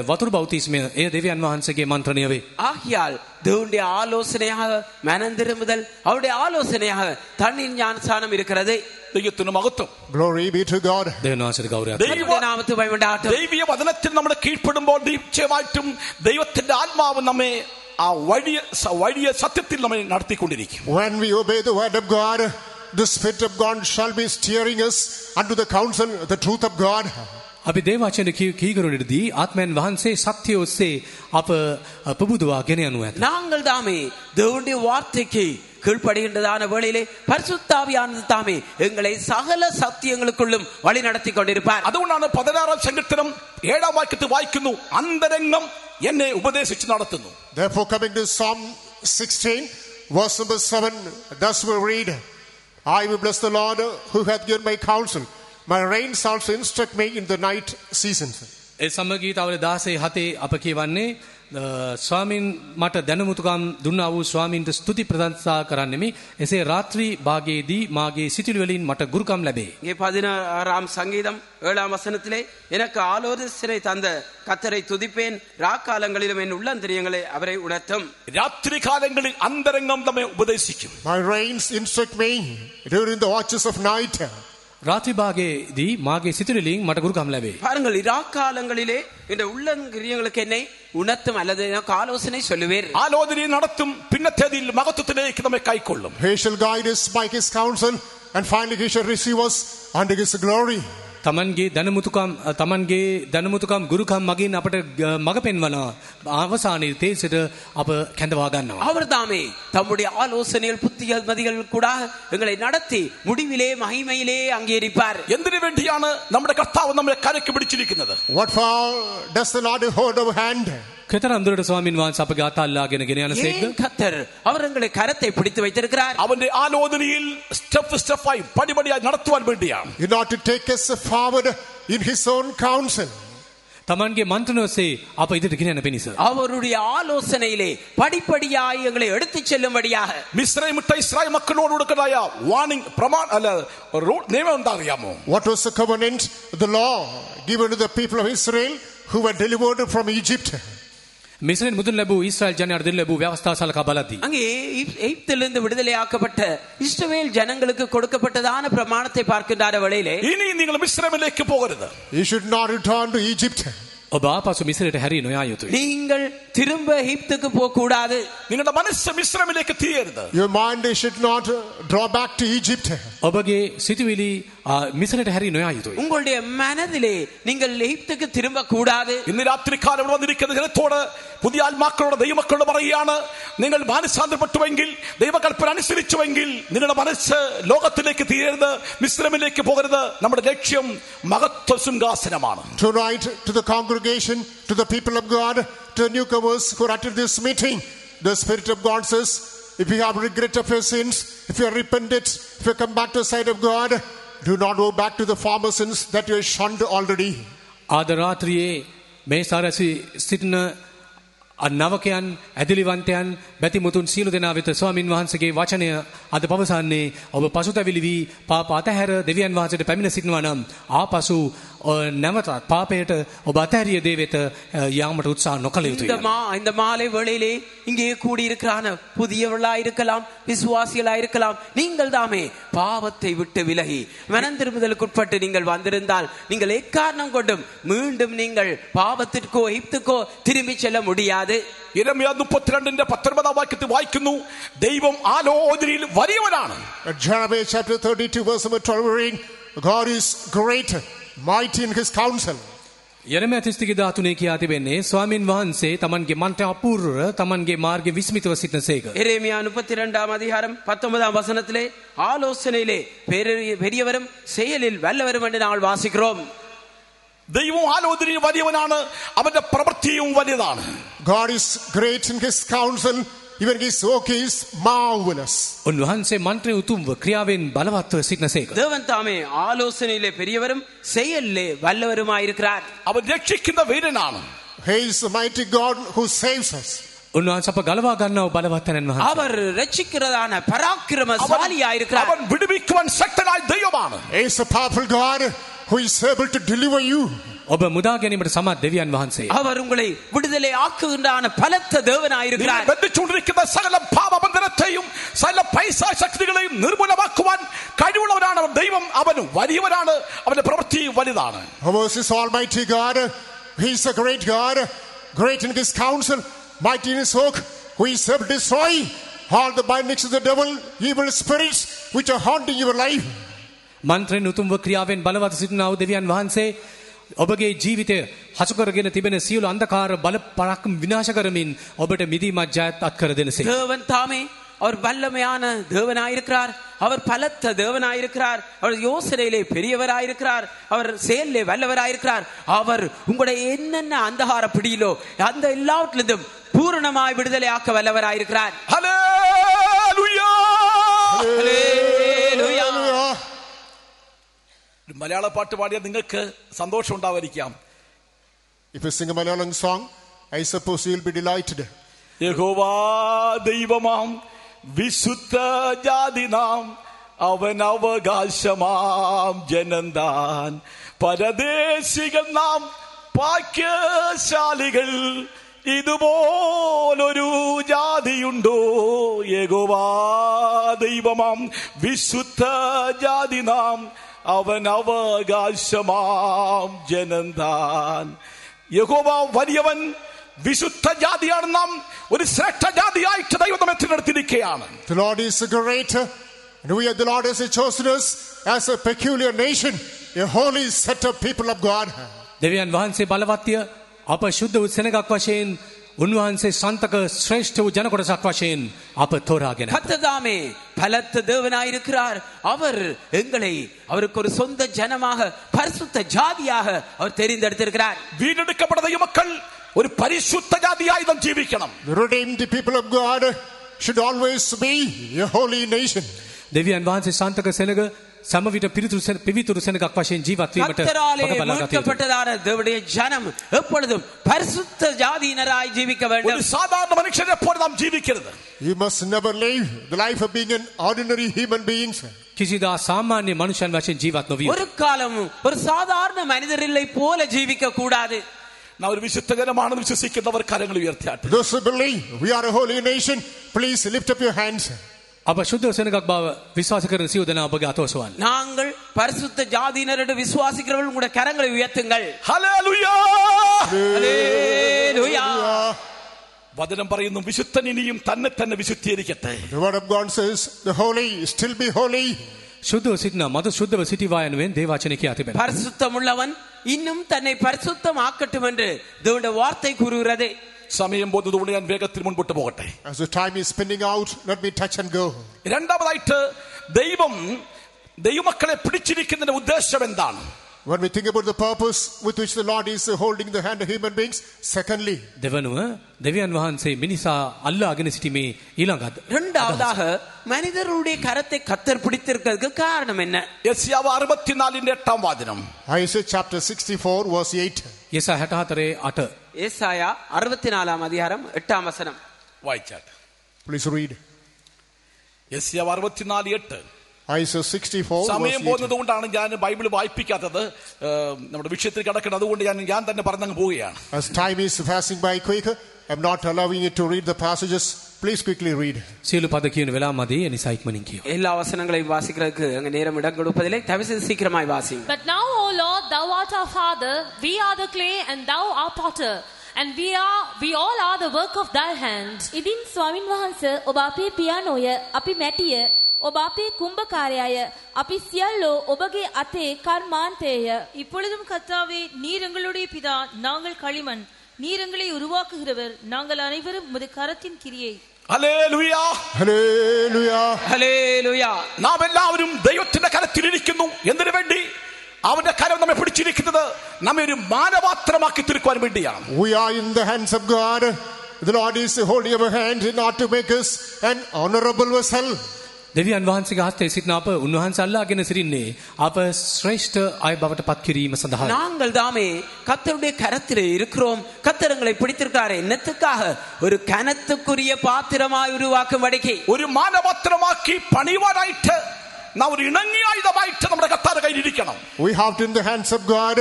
වතුරු බෞතිස්මය එය දෙවියන් වහන්සේගේ මන්ත්‍රණය වේ. ஆகியால் தேவனுடைய ஆலோசனையாக மனந்திரும்புதல், அவருடைய ஆலோசனையாக தண்ணீர் ஞானஸ்நானம் இருக்கிறது. ദൈവത്തിന് മഹത്വം. Glory be to God. දෙවියන් වහන්සේට ගෞරවයක්. നാമത്തെ ഭയമുണ്ടാകട്ടെ. ദൈവീയ വചനത്തിൽ നമ്മൾ കീഴ്പ്പെടുമ്പോൾ നിശ്ചയമായിട്ടും ദൈവത്തിന്റെ ആത്മാവ് നമ്മെ ആ വഴിയ സത്യത്തിൽ നമ്മെ നടത്തിക്കൊണ്ടിരിക്കും. When we obey the word of God, the Spirit of God shall be steering us unto the counsel, the truth of God. අපි දේවචන කීකරුණෙදී ආත්මයන් වහන්සේ සත්‍ය ඔස්සේ අප ප්‍රබුදවා ගෙන යනු ඇත. நாங்கள் தாமே தேவனுடைய வார்த்தைக்கு கீழ்ப்படுகின்றதான வேளையிலே பரிசுத்தாவியானது தாமே எங்களை சகல சத்தியங்களுக்குள்ளும் வழி நடத்தி கொண்டிருப்பார். അതുകൊണ്ടാണ് 16-ാം സങ്കീർത്തനം 7-ാം വാക്യത്തിൽ വായിക്കുന്നു, അന്തരംഗം എന്നെ ഉപദേശിച്ച് നടത്തുന്നു. Therefore, coming to Psalm 16, verse number 7, thus we read, I will bless the Lord who hath given my counsel. My reins also instruct me in the night seasons. ඒ සමගී තවල 16:7 අප කියවන්නේ ස්වාමින් මට දැනුමුතුකම් දුන්නා වූ ස්වාමින්ට ස්තුති ප්‍රශංසා කරන්නෙමි. එසේ රාත්‍රී භාගයේදී මාගේ සිතුවිලි වලින් මට ගුරුකම් ලැබේ. இங்கே 16ஆம் சங்கீதம் 7ஆம் வசனத்திலே எனக்கு ஆலோசனை தந்த கர்த்தரை துதிப்பேன், ராக்காலங்களிலும் என் உள்ளந்தரியங்களை அவரை உணர்த்தும். രാത്രി കാലങ്ങളിൽ അന്തരംഗം നമ്മെ ഉപദേശിക്കും. My reins instruct me during the watches of night. රාත්‍රී භාගයේදී මාගේ සිතුවිලි වලින් මට ගුරුකම් ලැබේ. பாருங்கள், ராக்காலங்களிலே இந்த உள்ளங்கிரியங்களுக்கு என்னை உணர்த்தும் அல்லது எனக்கு ஆலோசனை சொல்லுவேர். ആലോചന നടത്തും, പിന്നത്തേതിൽ മഹത്വത്തിലേക്ക് നമ്മെ കൈക്കൊള്ളും. He shall guide us by his counsel, and finally he shall receive us unto his glory. තමන්ගේ දැනුමුතුකම් ගුරුකම් මගින් අපට මඟ පෙන්වනවා. අවසානයේ තේසට අප කැඳවා ගන්නවා. அவர் தாமே தம்முடைய ஆலோசனைகள் புத்திமதிகள் கூட எங்களை நடத்தி முடிவிலே மகிமையிலே அங்கீகரிப்பார். എന്തിനു വേണ്ടിയാണ് നമ്മുടെ കർത്താവ് നമ്മളെ കരയ്ക്ക് പിടിച്ചിരിക്കുന്നത്? What for does the Lord hold our hand? කෙතරම් දුරට ස්වාමින් වහන්සේ අපගේ අතල්ලාගෙන ගෙන යනසේක? ஏன் கர்த்தர் அவர் எங்களை கரத்தை பிடித்து வைத்திருக்கிறார்? അവന്റെ ആലോചനയിൽ സ്റ്റെപ്പായി പടിപടിയായി നടത്തുവാൻ വേണ്ടിയാണ്. In order to take us forward in his own counsel. තමන්ගේ මන්ත්‍රණ ඔස්සේ අප ඉදිරියට ගෙන යන පිණිස. அவருடைய ஆலோசனையிலே படிப்படியாய் எங்களை எடுத்துச் செல்லும்படியாக. മിസ്രൈം വിട്ട ഇസ്രായേൽ മക്കളോട് കൊടുക്കുന്നതായ വാർണിംഗ് നിയമം എന്താ അറിയാമോ? What was the covenant, the law given to the people of Israel who were delivered from Egypt? මිස්රයෙන් මුදුන් ලැබූ ඊශ්‍රායල් ජනයාට දෙන ලැබූ ව්‍යවස්ථා සලකා බලද්දී அங்கே எகிப்திலிருந்து விடுதலையாக்கப்பட்ட இஸ்ரவேல் ஜனங்களுக்கு கொடுக்கப்பட்டதான பிரமாணத்தை பார்க்கின்ற வேளையிலே, ഇനി നിങ്ങൾ മിസ്രൈമിലേക്ക് പോകരുത്. You should not return to Egypt. ඔබ ආපසු මිස්රයට හැරී නොයා යුතුයි. நீங்கள் திரும்ப எகிப்துக்கு போக கூடாது. നിങ്ങളുടെ മനസ്സ് മിസ്രൈമിലേക്ക് തിരിയരുത്. Your mind should not draw back to Egypt. ඔබගේ සිතුවිලි මිස්රයට හැරී නොයා යුතුයි. உங்களுடைய மனதிலே நீங்கள் எகிப்துக்கு திரும்ப கூடாது. ഇന്ന് രാത്രികാലം ഇവിടെ വന്നിരിക്കുന്ന ജനത്തോട്, പുതിയ ആത്മാക്കളോട്, ദൈവമക്കളോട് പറയുകയാണ്, നിങ്ങൾ മാനസാന്തരപ്പെട്ടുവെങ്കിൽ, ദൈവകൽപ്പന അനുസരിച്ചുവെങ്കിൽ നിങ്ങളുടെ മനസ്സ് ലോകത്തിലേക്ക് തിരിയരുത്, മിസ്രൈമിലേക്ക് പോകരുത്. നമ്മുടെ ലക്ഷ്യം മഹത്വ സിംഹാസനമാണ്. Tonight, to the congregation, to the people of God, to the newcomers who are at this meeting, the Spirit of God says, if you have regret of your sins, if you are repented, if you come back to the side of God, do not go back to the former sins that you have shunned already. ආද රාත්‍රියේ මේ සාරසි සිටින නවකයන්, ඇදලිවන්තයන්, බැතිමුතුන් සියලු දෙනා වෙත ස්වාමින් වහන්සේගේ වචනය අද පවසන්නේ, ඔබ පසුතැවිලි වී පාප අතහැර දෙවියන් වහන්සේට පැමිණ සිටිනවා නම් ආපසු නැවතත් පාපයට ඔබ අතහැරිය දේ වෙත යාමට උත්සාහ නොකළ යුතුයි. இந்த மாலை வேளையிலே இங்கே கூடியிருக்கிறான புதியவர்களாய் இருக்கலாம், விசுவாசிகளாய் இருக்கலாம், நீங்கள் தாமே பாவத்தை விட்டு விலகி மனம் திரும்புதலுக்குட்பட்டு நீங்கள் வந்திருந்தால் நீங்கள் எக்காரணம் கொண்டும் மீண்டும் நீங்கள் பாவத்திற்கோ எகிப்துக்கோ திரும்பி செல்ல முடியாது. യിരെമ്യാ 32-ന്റെ 19-ാം വാക്യത്തിൽ വായിക്കുന്നു, ദൈവം ആലോചനയിൽ വലിയവനാണ്. Jeremiah chapter 32 verse number 12 read, God is great, mighty in his counsel. යෙරෙමියා 32:13 කියා තිබෙන්නේ, ස්වාමින් වහන්සේ තමන්ගේ මන්ත්‍රය අපූර්ව, තමන්ගේ මාර්ගය විස්මිතව සිටිනසේක. எரேமியா 32ஆம் அதிகாரம் 19ஆம் வசனத்திலே ஆலோசனையிலே பெரியவரும் செயலில் வல்லவரும் என்று நாங்கள் வாசிக்கிறோம். ദൈവം ആലോചനയിൽ വലിയവനാണ്, അവന്റെ പ്രവൃത്തിയും വലുതാണ്. God is great in his counsel, even his work is marvelous. උන්වහන්සේ මන්ත්‍රය උතුම්ව ක්‍රියාවෙන් බලවත්ව සිටිනසේක. தேவன் தாமே ஆலோசனையிலே பெரியவரும் செயலிலே வல்லவருமாயிருக்கிறார். അവൻ രക്ഷിക്കുന്ന വീരനാണ്. He is the mighty God who saves us. උන්වහන්සේ අප ගලවා ගන්නව බලවත් තැනන් වහන්සේ. அவர் ரட்சிக்கிறதான பராக்கிரமசாலியாயிருக்கிறார். അവൻ വിടുവിക്കുവാൻ ശക്തനായ ദൈവമാണ്. He is a powerful God who is able to deliver you. ඔබ මුදා ගැනීමට සමත් දෙවියන් වහන්සේ. அவர் உங்களை விடுதலை ஆக்குகின்றான பலத்த தேவனாயிருக்கிறார். ബന്ധിച്ചുകൊണ്ടിരിക്കുന്ന സകല പാപബന്ധനത്തെയും സകല പൈസാ ശക്തികളെയും നിർമൂലമാക്കുവാൻ കഴിവുള്ളവനാണ് ദൈവം. അവൻ വലിയവനാണ്, അവന്റെ പ്രവൃത്തി വലുതാണ്. Ours is almighty God. He is a great God, great in his counsel, mighty in his work, who is able to destroy all the bindings of the devil, evil spirits which are haunting your life. මන්ත්‍රයෙන් උතුම්ව ක්‍රියාවෙන් බලවත් සිටිනා වූ දෙවියන් වහන්සේ ඔබගේ ජීවිතය හසු කරගෙන තිබෙන සියලු අන්ධකාර බල පරක්කම් විනාශ කරමින් ඔබට මිදීමත් ජයත් අත්කර දෙනසේ. தேவன் தாமே அவர் வல்லமையான தேவனாயிருக்கிறார். அவர் பலத்த தேவனாயிருக்கிறார். அவர் யோசனையிலே பெரியவராயிருக்கிறார். அவர் செயலிலே வல்லவராயிருக்கிறார். அவர் உங்களுடைய என்னென்ன அந்தகார பிடியிலோ அந்த எல்லாவற்றிலிருந்தும் பூரணமாய் விடுதலை ஆக்க வல்லவராயிருக்கிறார். ഹല്ലേലൂയ. ഹല്ലേലൂയ. മലയാള പാട്ട് പാടിയാൽ നിങ്ങൾക്ക് സന്തോഷം ഉണ്ടാവാതിരിക്കാം. If you sing a Malayalam song, I suppose you'll be delighted. യഹോവാ ദൈവമാം വിശുദ്ധ ജാതി നാം അവൻ അവകാശമാം ജനന്താൻ പരദേശികൾ നാം ഭാഗ്യശാലികൾ ഇതുപോലൊരു ജാതിയുണ്ടോ യഹോവാ ദൈവമാം വിശുദ്ധ ജാതി നാം അവൻ അവകാശമാം ജനന്താൻ. യഹോവ വലിയവൻ, വിശുദ്ധ ജാതിയാണ് നാം, ഒരു ശ്രേഷ്ഠ ജാതിയായിട്ട് ദൈവം നമ്മെ തിരഞ്ഞെടുത്തിരിക്കുകയാണ്. The Lord is greater, and we are the Lord has chosen us as a peculiar nation, a holy set of people of God. දෙවියන් වහන්සේ බලවත්ය. අප ශුද්ධ වූ සෙනගක් වශයෙන් උන්වහන්සේ සන්තක ශ්‍රේෂ්ඨ වූ ජන කොටසක් වශයෙන් අප තෝරාගෙන. கர்த்ததாமே பலத்த தேவனாயிருக்கிறார். அவர் எங்களை அவருக்கு ஒரு சொந்த ஜனமாக பரிசுத்த ஜாதியாக அவர் தெரிந்தெடுத்திருக்கிறார். വീണ്ടെടുക്കപ്പെട്ട ദൈവമക്കൾ ഒരു പരിശുദ്ധ ജാതിയായി നാം ജീവിക്കണം. The redeemed people of God should always be a holy nation. දෙවියන් වහන්සේ සන්තක සෙනග සමවිත පිවිතුරු සෙනගක් වශයෙන් ජීවත් වීමට கர்த்தராலே අප බලා ගත යුතුයි. மீட்கப்பட்டதான தேவனுடைய ஜனம் எப்பொழுதும் பரிசுத்த ஜாதியினராய் ஜீவிக்க ഒരു வேண்டும். സാധാരണ മനുഷ്യനെ പോലെ നാം ജീവിക്കരുത്. You must never live the life of being an ordinary human being. කිසිදා සාමාන්‍ය මනුෂ්‍යයන් වශයෙන් ජීවත් නොවිය. ஒரு காலம் ஒரு சாதாரண மனிதரில்லை போல ஜீவிக்க கூடாது. നാം ഒരു വിശുദ്ധ ജനമാണെന്ന് വിശ്വസിക്കുന്നവർ കരങ്ങൾ ഉയർത്തിയാട്ടെ. Those who believe we are a holy nation, please lift up your hands. අප ශුද්ධ සෙනගක් බව විශ්වාස කරන සියලු දෙනා ඔබගේ අත ඔසවන්න. நாங்கள் பரிசுத்த ஜாதியினரோடு விசுவாசிக்கிறவர்கள் உங்களுடைய கரங்களை உயர்த்துங்கள். ഹല്ലേലൂയ. ஹல்லேலூயா. വചനം പറയുന്നു വിശുദ്ധൻ ഇനിയും തന്നെ തന്നെ വിശുദ്ധീകരിക്കട്ടെ. The word of God says, the holy still be holy. ශුද්ධව සිටින මද ශුද්ධව සිටිවා යනුවෙන් දේවචන කියා තිබෙනවා. பரிசுத்தம் உள்ளவன் இன்னும் தன்னை பரிசுத்தம் ஆக்கட்டும் என்று தேவனுடைய வார்த்தை கூறுகிறது. സമയം പോകുന്നതുകൊണ്ട് ഞാൻ വേഗത്തിൽ മുൻപോട്ട് പോകട്ടെ. As the time is spinning out, let me touch and go. രണ്ടാമതായിട്ട് ദൈവം ദൈവമക്കളെ പിടിച്ചിരിക്കുന്നതിന്റെ ഉദ്ദേശം എന്താണ്? When we think about the purpose with which the Lord is holding the hand of human beings, secondly, දෙවනුව දෙවියන් වහන්සේ මිනිසා අල්ලාගෙන සිටීමේ ඊළඟ இரண்டாவதாக மனிதருடைய கரத்தை கர்த்தர் பிடித்திருக்கிறதுக்கு காரணம் என்ன? യെശയ്യാവ് 64ന്റെ 8ാം വചനം. Isaiah chapter 64 verse 8. යෙසා 64 8 ஏசாயா 64 அதிகாரம் 8 வசனம் വായിച്ചാട്ടെ. Please read. യെശയ്യാവ് 64:8. Isaiah 64 സമയം verse 8. പോകുന്നത് കൊണ്ടാണ് ഞാൻ ബൈബിൾ വായിപ്പിക്കാത്തത്. നമ്മുടെ വിഷയത്തിൽ കിടക്കുന്നത്, അതുകൊണ്ട് ഞാൻ തന്നെ പറഞ്ഞങ്ങ് പോവുകയാണ്. As time is passing by quick, I'm not allowing you to read the passages. Please quickly read. සියලු පද කියන වෙලාව මදි ඒ නිසා ඉක්මනින් කියව. எல்லா வசனங்களையும் வாசிக்கிறதுக்கு அங்க நேரம் இடம் கொடுப்பதில்லை. தயவுசெய்து சீக்கிரமாய் வாசிங்க. But now, O Lord, thou art our Father, we are the clay and thou our potter, and we all are the work of thy hand. ඉදින් ස්වාමින් වහන්සේ ඔබ අපේ පියානෝය, අපි මැටිය, ඔබ අපේ කුඹකාරයාය, අපි සියල්ලෝ ඔබගේ අතේ කර්මාන්තයය. இப்பொழுதும் கர்த்தாவே, நீர் எங்களுடைய பிதா, நாங்கள் களிமண். நீர் எங்களை உருவாக்குகிறவர், நாங்கள் அனைவரும் உமது கரத்தின் கிரியை. ഹല്ലേലൂയ. Hallelujah. ഹല്ലേലൂയ. നാം എല്ലാവരും ദൈവത്തിന്റെ കരത്തിലിരിക്കുന്നു. എന്തിനു വേണ്ടി? അവന്റെ കരം നമ്മെ പിടിച്ചിരിക്കുന്നത് നമ്മെ ഒരു മാനപാത്രമാക്കി തീർക്കുവാൻ വേണ്ടിയാണ്. We are in the hands of God. The Lord is holding our hand in order to make us an honorable vessel. දෙවියන් වහන්සේගේ හස්තයේ සිටින අප උන්වහන්සේ අල්ලාගෙන සිටින්නේ අප ශ්‍රේෂ්ඨ අය බවට පත් කිරීම සඳහායි. நாங்கள் தாமே கர்த்தருடைய கரத்திலே இருக்கிறோம். கர்த்தர் எங்களை பிடித்திருக்கிறார். என்னத்துக்காக? ஒரு கனத்துக்குரிய பாத்திரமாய் உருவாக்கும்படிக்கு. ഒരു മാനപാത്രമാക്കി പണിയുവാനായിട്ട് നാം ഒരു ഇണങ്ങിയ ആയുധമായിട്ട് നമ്മുടെ കർത്താവിന്റെ കയ്യിലിരിക്കണം. We have it in the hands of God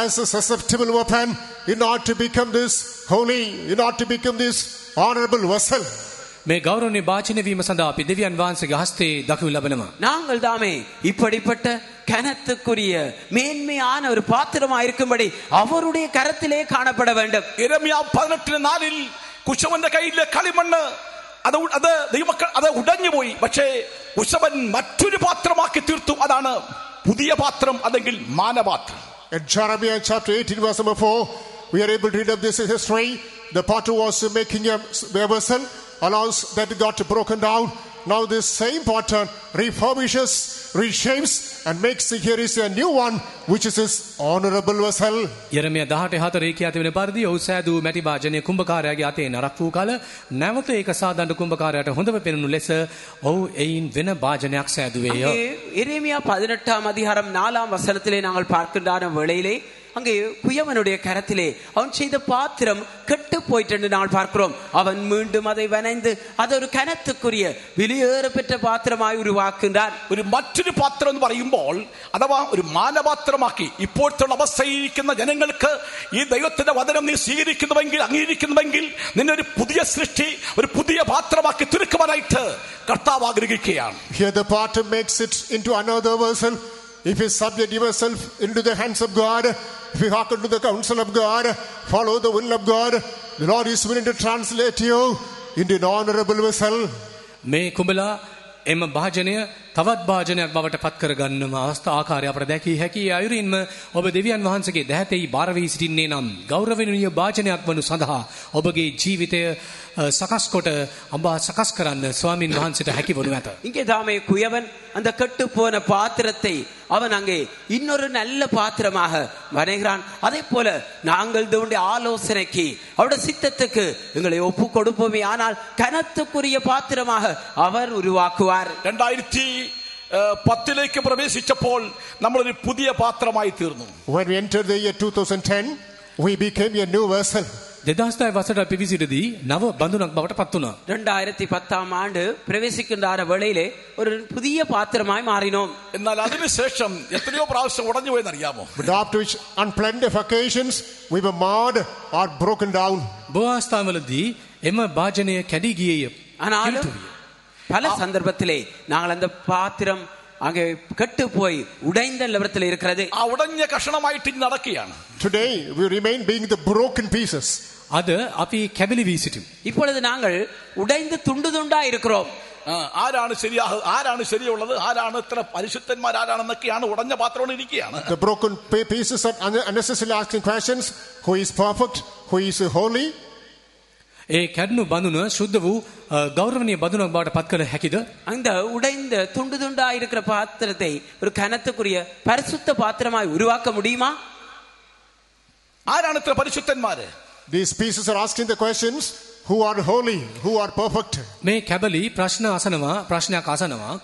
as a susceptible weapon in order to become this holy, in order to become this honorable vessel. මේ ගෞරවනීය වාචන වීම සඳහා අපි දෙවියන් වහන්සේගේ හස්තේ දක්වනු ලබනවා. நாங்கள் தாமே இப்படிப்பட்ட கனத்துக்குரிய மேன்மையான ஒரு பாத்திரமாய் இருக்கும்படி அவருடைய கரத்திலே காணப்பட வேண்டும். യെരമ്യാവ് 18:4 കുശവന്റെ കയ്യിലെ കളിമണ്ണ് അത് ദൈവമക്കൾ അത് ഉടഞ്ഞുപോയി. പക്ഷേ കുശവൻ മറ്റൊരു പാത്രമാക്കി തീർത്തു. അതാണ് പുതിയ പാത്രം, അല്ലെങ്കിൽ മാനപാത്രം. In Jeremiah chapter 18 verse number 4, we are able to read of this history. The potter was making a vessel, allows that it got broken down. Now this same potter refurbishes, reshapes and makes here is a new one which is his honorable vessel. යරමියා 18:4 කියා තිබෙන පරිදි ඔහු සෑදූ මැටි භාජනය කුඹකාරයාගේ අතේ නරක් වූ කල නැවත ඒක සාදන්න කුඹකාරයාට හොඳව පෙනුණු ලෙස ඔහු එයින් වෙන භාජනයක් සෑදුවේය. எரேமியா 18ஆம் அதிகாரம் 4ஆம் வசனத்திலே நாங்கள் பார்க்கின்ற வேளையிலே அங்கே குயவனுடைய கரத்திலே அவன் செய்த பாத்திரம் கெட்டு போயிட்டு என்று நாங்கள் பார்க்கிறோம். அவன் மீண்டும் அதை வனைந்து அது ஒரு கனத்துக்குரிய விலையேற பெற்ற பாத்திரமாய் உருவாக்குகிறான். ഒരു മറ്റൊരു പാത്രം എന്ന് പറയുമ്പോൾ അഥവാ ഒരു മാനപാത്രമാക്കി ഇപ്പോഴത്തെ അവസ്ഥയിരിക്കുന്ന ജനങ്ങൾക്ക് ഈ ദൈവത്തിന്റെ വചനം നീ സ്വീകരിക്കുന്നുവെങ്കിൽ അംഗീകരിക്കുന്നുവെങ്കിൽ നിന്നെ ഒരു പുതിയ സൃഷ്ടി ഒരു പുതിയ പാത്രമാക്കി തീർക്കുവാനായിട്ട് കർത്താവ് ആഗ്രഹിക്കുകയാണ്. Here the potter makes it into another vessel. If you subject yourself into the hands of God, if you hearken to the counsel of God, follow the will of God, the Lord is willing to translate you into an honorable vessel. මේ කුඹලා එම භාජනය තවත් භාජනයක් බවට පත් කරගන්න අවස්ථා ආකාරය අපට දැකිය හැකි. අයුරින්ම ඔබ දෙවියන් වහන්සේගේ දැහැතෙහි බාර වී සිටින්නේ නම් ගෞරවණීය භාජනයක් වනු සඳහා ඔබගේ ජීවිතය සකස් කොට අඹ සකස් කරන්න ස්වාමින් වහන්සේට හැකි වනු ඇත. இங்கே தாமே குயவன் அந்த கெட்டு போன பாத்திரத்தை அவன் அங்கே இன்னொரு நல்ல பாத்திரமாக வரைகிறான். அதே போல நாங்கள் தேவனுடைய ஆலோசனைக்கு அவருடைய சித்தத்துக்கு எங்களை ஒப்பு கொடுப்போமே ஆனால் கனத்துக்குரிய பாத்திரமாக அவர் உருவாக்குவார். 2010 പ്രവേശിച്ചപ്പോൾ നമ്മളൊരു പുതിയ പാത്രമായി തീർന്നു. When we entered the year 2010, we became a new vessel. 2010 වසරට පිවිසිටදී නව බඳුනක් බවට පත් වුණා. 2010ஆம் ஆண்டு பிரவேசிக்கின்ற வேளையிலே ஒரு புதிய பாத்திரமாய் மாறினோம். എന്നാൽ അതിനുശേഷം എത്രയോ പ്രാവശ്യം ഉടഞ്ഞു പോയെന്ന് അറിയാമോ? But after which on plenty of occasions we were marred or broken down. බොහෝස්ථාවලදී එම භාජනය කැඩී ගියේය. ஆனாலும் பல சந்தர்ப்பத்திலே நாங்கள் அந்த பாத்திரம் அங்கே கெட்டு போய் உடைந்த நிலவரத்தில் இருக்கிறது. ആ ഉടഞ്ഞ കഷണമായിട്ട് നടക്കുകയാണ്. Today we remain being the broken pieces. අද අපි කැබලි වී සිටිමු. இப்பொழுது நாங்கள் உடைந்து துண்டு துண்டா இருக்கிறோம். ആരാണ് ആരാണ് ശരിയുള്ളത്, ആരാണ് ഇത്ര പരിശുദ്ധന്മാർ, ആരാണെന്നൊക്കെയാണ് ഉടഞ്ഞ പാത്രം ഇരിക്കുകയാണ്. The broken pieces are unnecessarily asking questions. Who is perfect? Who is holy? ඒ කැඩුණු බඳුන ශුද්ධ වූ ගෞරවනීය බඳුනක් බවට පත් කළ හැකිද? அந்த உடைந்த துண்டு துண்டா இருக்கிற பாத்திரத்தை ஒரு கனத்துக்குரிய பரிசுத்த பாத்திரமாய் உருவாக்க முடியுமா? ആരാണ് ഇത്ര പരിശുദ്ധന്മാര്? These pieces are asking the questions. Who are holy? Who are perfect? මේ කැබලි ප්‍රශ්නයක් අසනවා.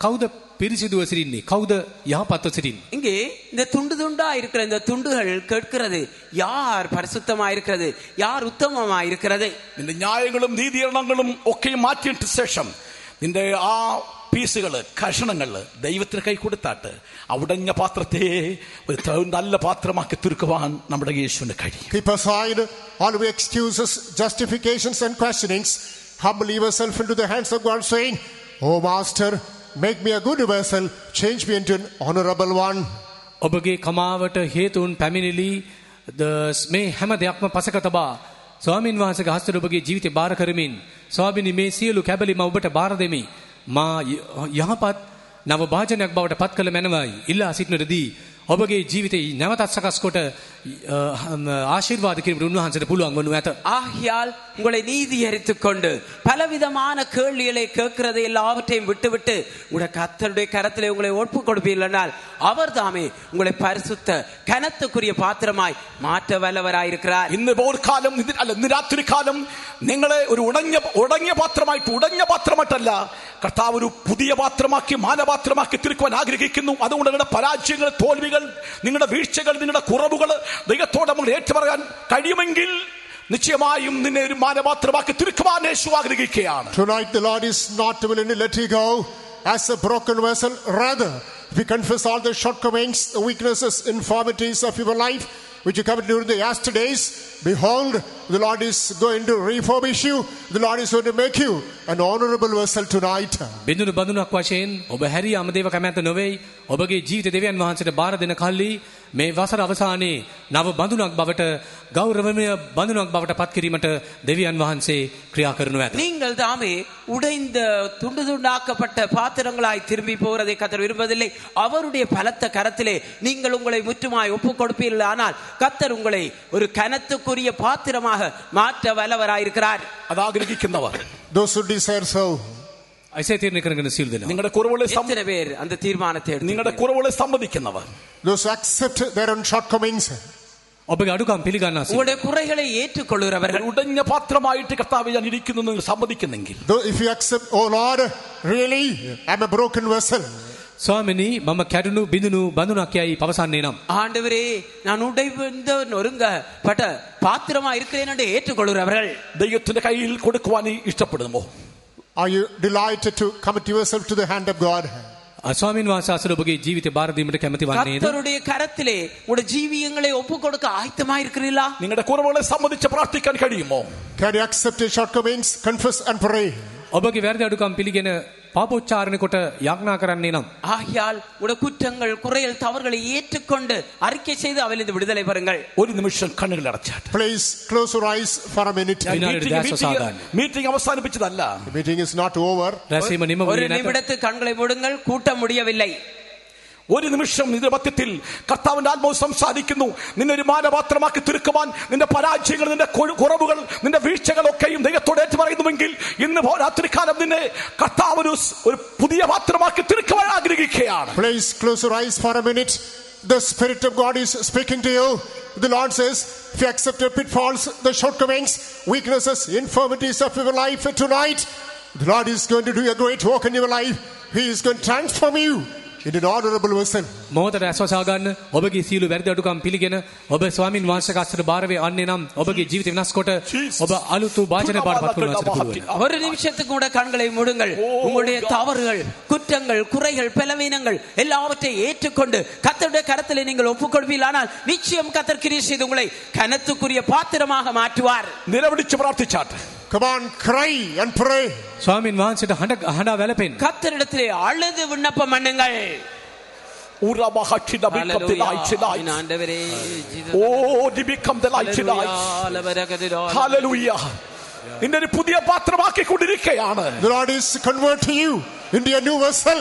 කවුද පිරිසිදුව සිටින්නේ? කවුද යහපත්ව සිටින්නේ? இங்கே இந்த துண்டு துண்டா இருக்கிற இந்த துண்டுகள் கேட்கிறது, யார் பரிசுத்தமா இருக்கிறது, யார் உத்தமமா இருக்கிறது? നിന്റെ ന്യായങ്ങളും നീതീകരണങ്ങളും ഒക്കെ മാറ്റിയിട്ട ശേഷം നിന്റെ ആ പീസുകള് കഷണങ്ങള് ദൈവത്തിന് കൈ കൊടുത്താട്ട് ഉടഞ്ഞ പാത്രത്തെ ഒരു നല്ല പാത്രമാക്കി തീർക്കുവാൻ നമ്മുടെ യേശുവിന് കഴിയും. Keep aside all the excuses, justifications and questionings. Humble yourself into the hands of God, saying, "Oh Master, make me a good vessel, change me into an honorable one." ඔබගේ කමාවට හේතුන් පැමිණිලි මේ හැම දෙයක්ම පසක තබා ස්වාමින් වහන්සේගේ හස්තයට ඔබගේ ජීවිතේ බාර කරමින් ස්වාමිනී මේ සියලු කැබලි මම ඔබට බාර දෙමි. මා යහපත් නව භාජනයක් බවට පත් කළ මැනවයි ඉල්ලා සිටිනදී ඔබගේ ජීවිතේ නැවතත් සකස් කොට ආශිර්වාද කිරීමට උන්වහන්සේට පුළුවන් වනු ඇත. ஆகையால் உங்களை நீதியரித்துக் கொண்டு பலவிதமான கேள்விகளை கேட்கிறது எல்லாவற்றையும் விட்டுவிட்டு உங்களுடைய கர்த்தருடைய கரத்திலே உங்களை ஒப்பு கொடுப்பீர்களானால் அவர் தாமே உங்களை பரிசுத்த கனத்துக்குரிய பாத்திரமாய் மாற்ற வல்லவராயிருக்கிறார். ഇന്ന് പോർക്കാലം ഇന്ന് രാത്രി കാലം നിങ്ങളെ ഒരു ഉടങ്ങിയ പാത്രമായിട്ടല്ല കർത്താവ് ഒരു പുതിയ പാത്രമാക്കി മാനപാത്രമാക്കി തീർക്കുവാൻ ആഗ്രഹിക്കുന്നു. അതുകൊണ്ട് നിങ്ങളുടെ പരാജയങ്ങൾ, തോൽവികൾ, നിങ്ങളുടെ വീഴ്ചകൾ, നിങ്ങളുടെ കുറവുകൾ ദൈവത്തോട് നമ്മൾ ഏറ്റുപറയാൻ കഴിയുമെങ്കിൽ നിശ്ചയമായും നിന്നെ ഒരു മാനപാത്രമാക്കി തീർക്കുവാൻ യേശു ആഗ്രഹിക്കുകയാണ്. Tonight the Lord is not willing to let you go as a broken vessel. Rather, if you confess all the shortcomings, the weaknesses, infirmities of your life which you committed during the yesterdays, behold, the Lord is going to refurbish you. The Lord is going to make you an honorable vessel tonight. බිඳුණු බඳුනක් වශයෙන් ඔබ හැරි අමදේව කැමැත්ත නොවේයි. ඔබගේ ජීවිත දෙවියන් වහන්සේට බාර දෙන කල්ලි මේ වසර අවසානයේ නව බඳුනක් බවට ගෞරවමය බඳුනක් බවට පත් කිරීමට දෙවියන් වහන්සේ ක්‍රියා කරනු ඇත. நீங்கள் தாமே உடைந்த துண்டு துண்டாக்கப்பட்ட பாத்திரங்களாய் திரும்பி போகிறதை கர்த்தர் விரும்பவில்லை. அவருடைய பலத்த கரத்திலே நீங்கள் உங்களை முற்றுமாய் ஒப்புக் கொடுப்பீர்கள். ஆனால் கர்த்தர் உங்களை ஒரு கனத்துக்குரிய பாத்திரமாக மாற்ற வல்லவராயிருக்கிறார். അത് ആഗ്രഹിക്കുന്നവർ, Those who desire so. එසේ තීරණය කරගෙන සියලු දෙනා നിങ്ങളുടെ കുറവുകളെ எத்தனை பேர் அந்த தீர்மானத்தை எடுத்து നിങ്ങളുടെ കുറവുകളെ സമ്മതിക്കുന്നവർ, Those who accept their own shortcomings. ඔබගේ අඩුකම් පිළිගන්නා සියලු உங்களுடைய குறைகளை ஏற்றுக்கொள்கிறவர்கள், ഉടഞ്ഞ പാത്രമായിട്ട് കർത്താവേ ഞാൻ ഇരിക്കുന്നു എന്ന് സമ്മതിക്കുന്നെങ്കിൽ, Though if you accept, oh Lord, really, I'm a broken vessel. ස්වාමිනී මම කැඩුණු බිඳුණු බඳුනක් යයි පවසන්නේ නම් ஆண்டவரே நான் உடைந்த நொறுங்கப்பட்ட பாத்திரமா இருக்கிறேன் என்று ஏற்றுக்கொள்கிறவர்கள், ദൈവത്തിന്റെ കയ്യിൽ കൊടുക്കുവാൻ ഇഷ്ടപ്പെടുമോ? Are you delighted to commit yourself to the hand of God? ස්වාමීන් වහන්සේ අසල ඔබගේ ජීවිතය බාර දීමට කැමති වන්නේද? கர்த்தருடைய கரத்திலே உங்களுடைய ஜீவியங்களை ஒப்புக் கொடுக்க ஆயத்தமா இருக்கிறீர்களா? നിങ്ങളുടെ കുറവുകളെ സംബന്ധിച്ച് പ്രാർത്ഥിക്കാൻ കഴിയുമോ? Can you accept your shortcomings, confess and pray? ඔබගේ වැරදි අඩුකම් පිළිගෙන පාපෝච්චාරණය කොට යාඥා කරන්නේ නම් ஆகையால் உடைய குற்றங்கள் குறைகள் தவறுகளை ஏற்றுக்கொண்டு அறிக்கை செய்து அவளிருந்து விடுதலை பெறுங்கள். ഒരു നിമിഷം കണ്ണുകൾ അടച്ചാട്ടെ. Please close your eyes for a minute. Meeting അവസാനിപ്പിച്ചതല്ല. The meeting is not over. රැසීම නිම ஒரு වුණේ නැත. நிமிடத்து கண்களை மூடுங்கள், கூட்ட முடியவில்லை. ഒരു നിമിഷം നിന്റെ മധ്യത്തിൽ കർത്താവിന്റെ ആത്മാവ് സംസാരിക്കുന്നു. നിന്നെ ഒരു മാനപാത്രമാക്കി തീർക്കുവാൻ നിന്റെ പരാജയങ്ങൾ, നിന്റെ കുറവുകൾ, നിന്റെ വീഴ്ചകളൊക്കെയും ദൈവത്തോട് ഏറ്റുപറയുന്നുവെങ്കിൽ ഇന്ന് രാത്രികാലം നിന്നെ കർത്താവ് ഒരു പുതിയ പാത്രമാക്കി തീർക്കുവാൻ ആഗ്രഹിക്കുകയാണ്. Please close your eyes for a minute. The Spirit of God is speaking to you. The Lord says, if you accept your pitfalls, the shortcomings, weaknesses, infirmities of your life tonight, the Lord is going to do a great work in your life. He is going to transform you into an honorable vessel. මොහොතට ඇස්වසා ගන්න. ඔබගේ සියලු වැරදි අඩුකම් පිළිගෙන ඔබ ස්වාමින් වහන්සේගේ අස්සට බාර වේ අන්නේ නම් ඔබගේ ජීවිතය විනාශ කොට ඔබ අලුත් වාචන පාඩපත් කරනවාට පුළුවන්. ஒரு நிமிஷத்துக்கு கூட கண்களை மூடுங்கள். உங்களுடைய தவறுகள், குற்றங்கள், குறைகள், பலவீனங்கள் எல்லாவற்றையும் ஏற்றுக்கொண்டு கர்த்தருடைய கரத்திலே நீங்கள் ஒப்புக் கொடுப்பீர்கள். ஆனால் நிச்சயம் கர்த்தர் கிரியை செய்து உங்களை கனத்துக்குரிய பாத்திரமாக மாற்றுவார். നിലവിളിച്ച് പ്രാർത്ഥിച്ചാട്ടെ. Come on, cry and pray. ස්වාමින් වහන්සේට හඬා වැළපෙන්න. கர்த்தரிடத்திலே அழுது விண்ணப்பம் பண்ணுங்கள். ஆண்டவரே, നിന്റെ ഒരു പുതിയ പാത്രമാക്കി കൊണ്ടിരിക്കുകയാണ്. The Lord is converting you into a new vessel.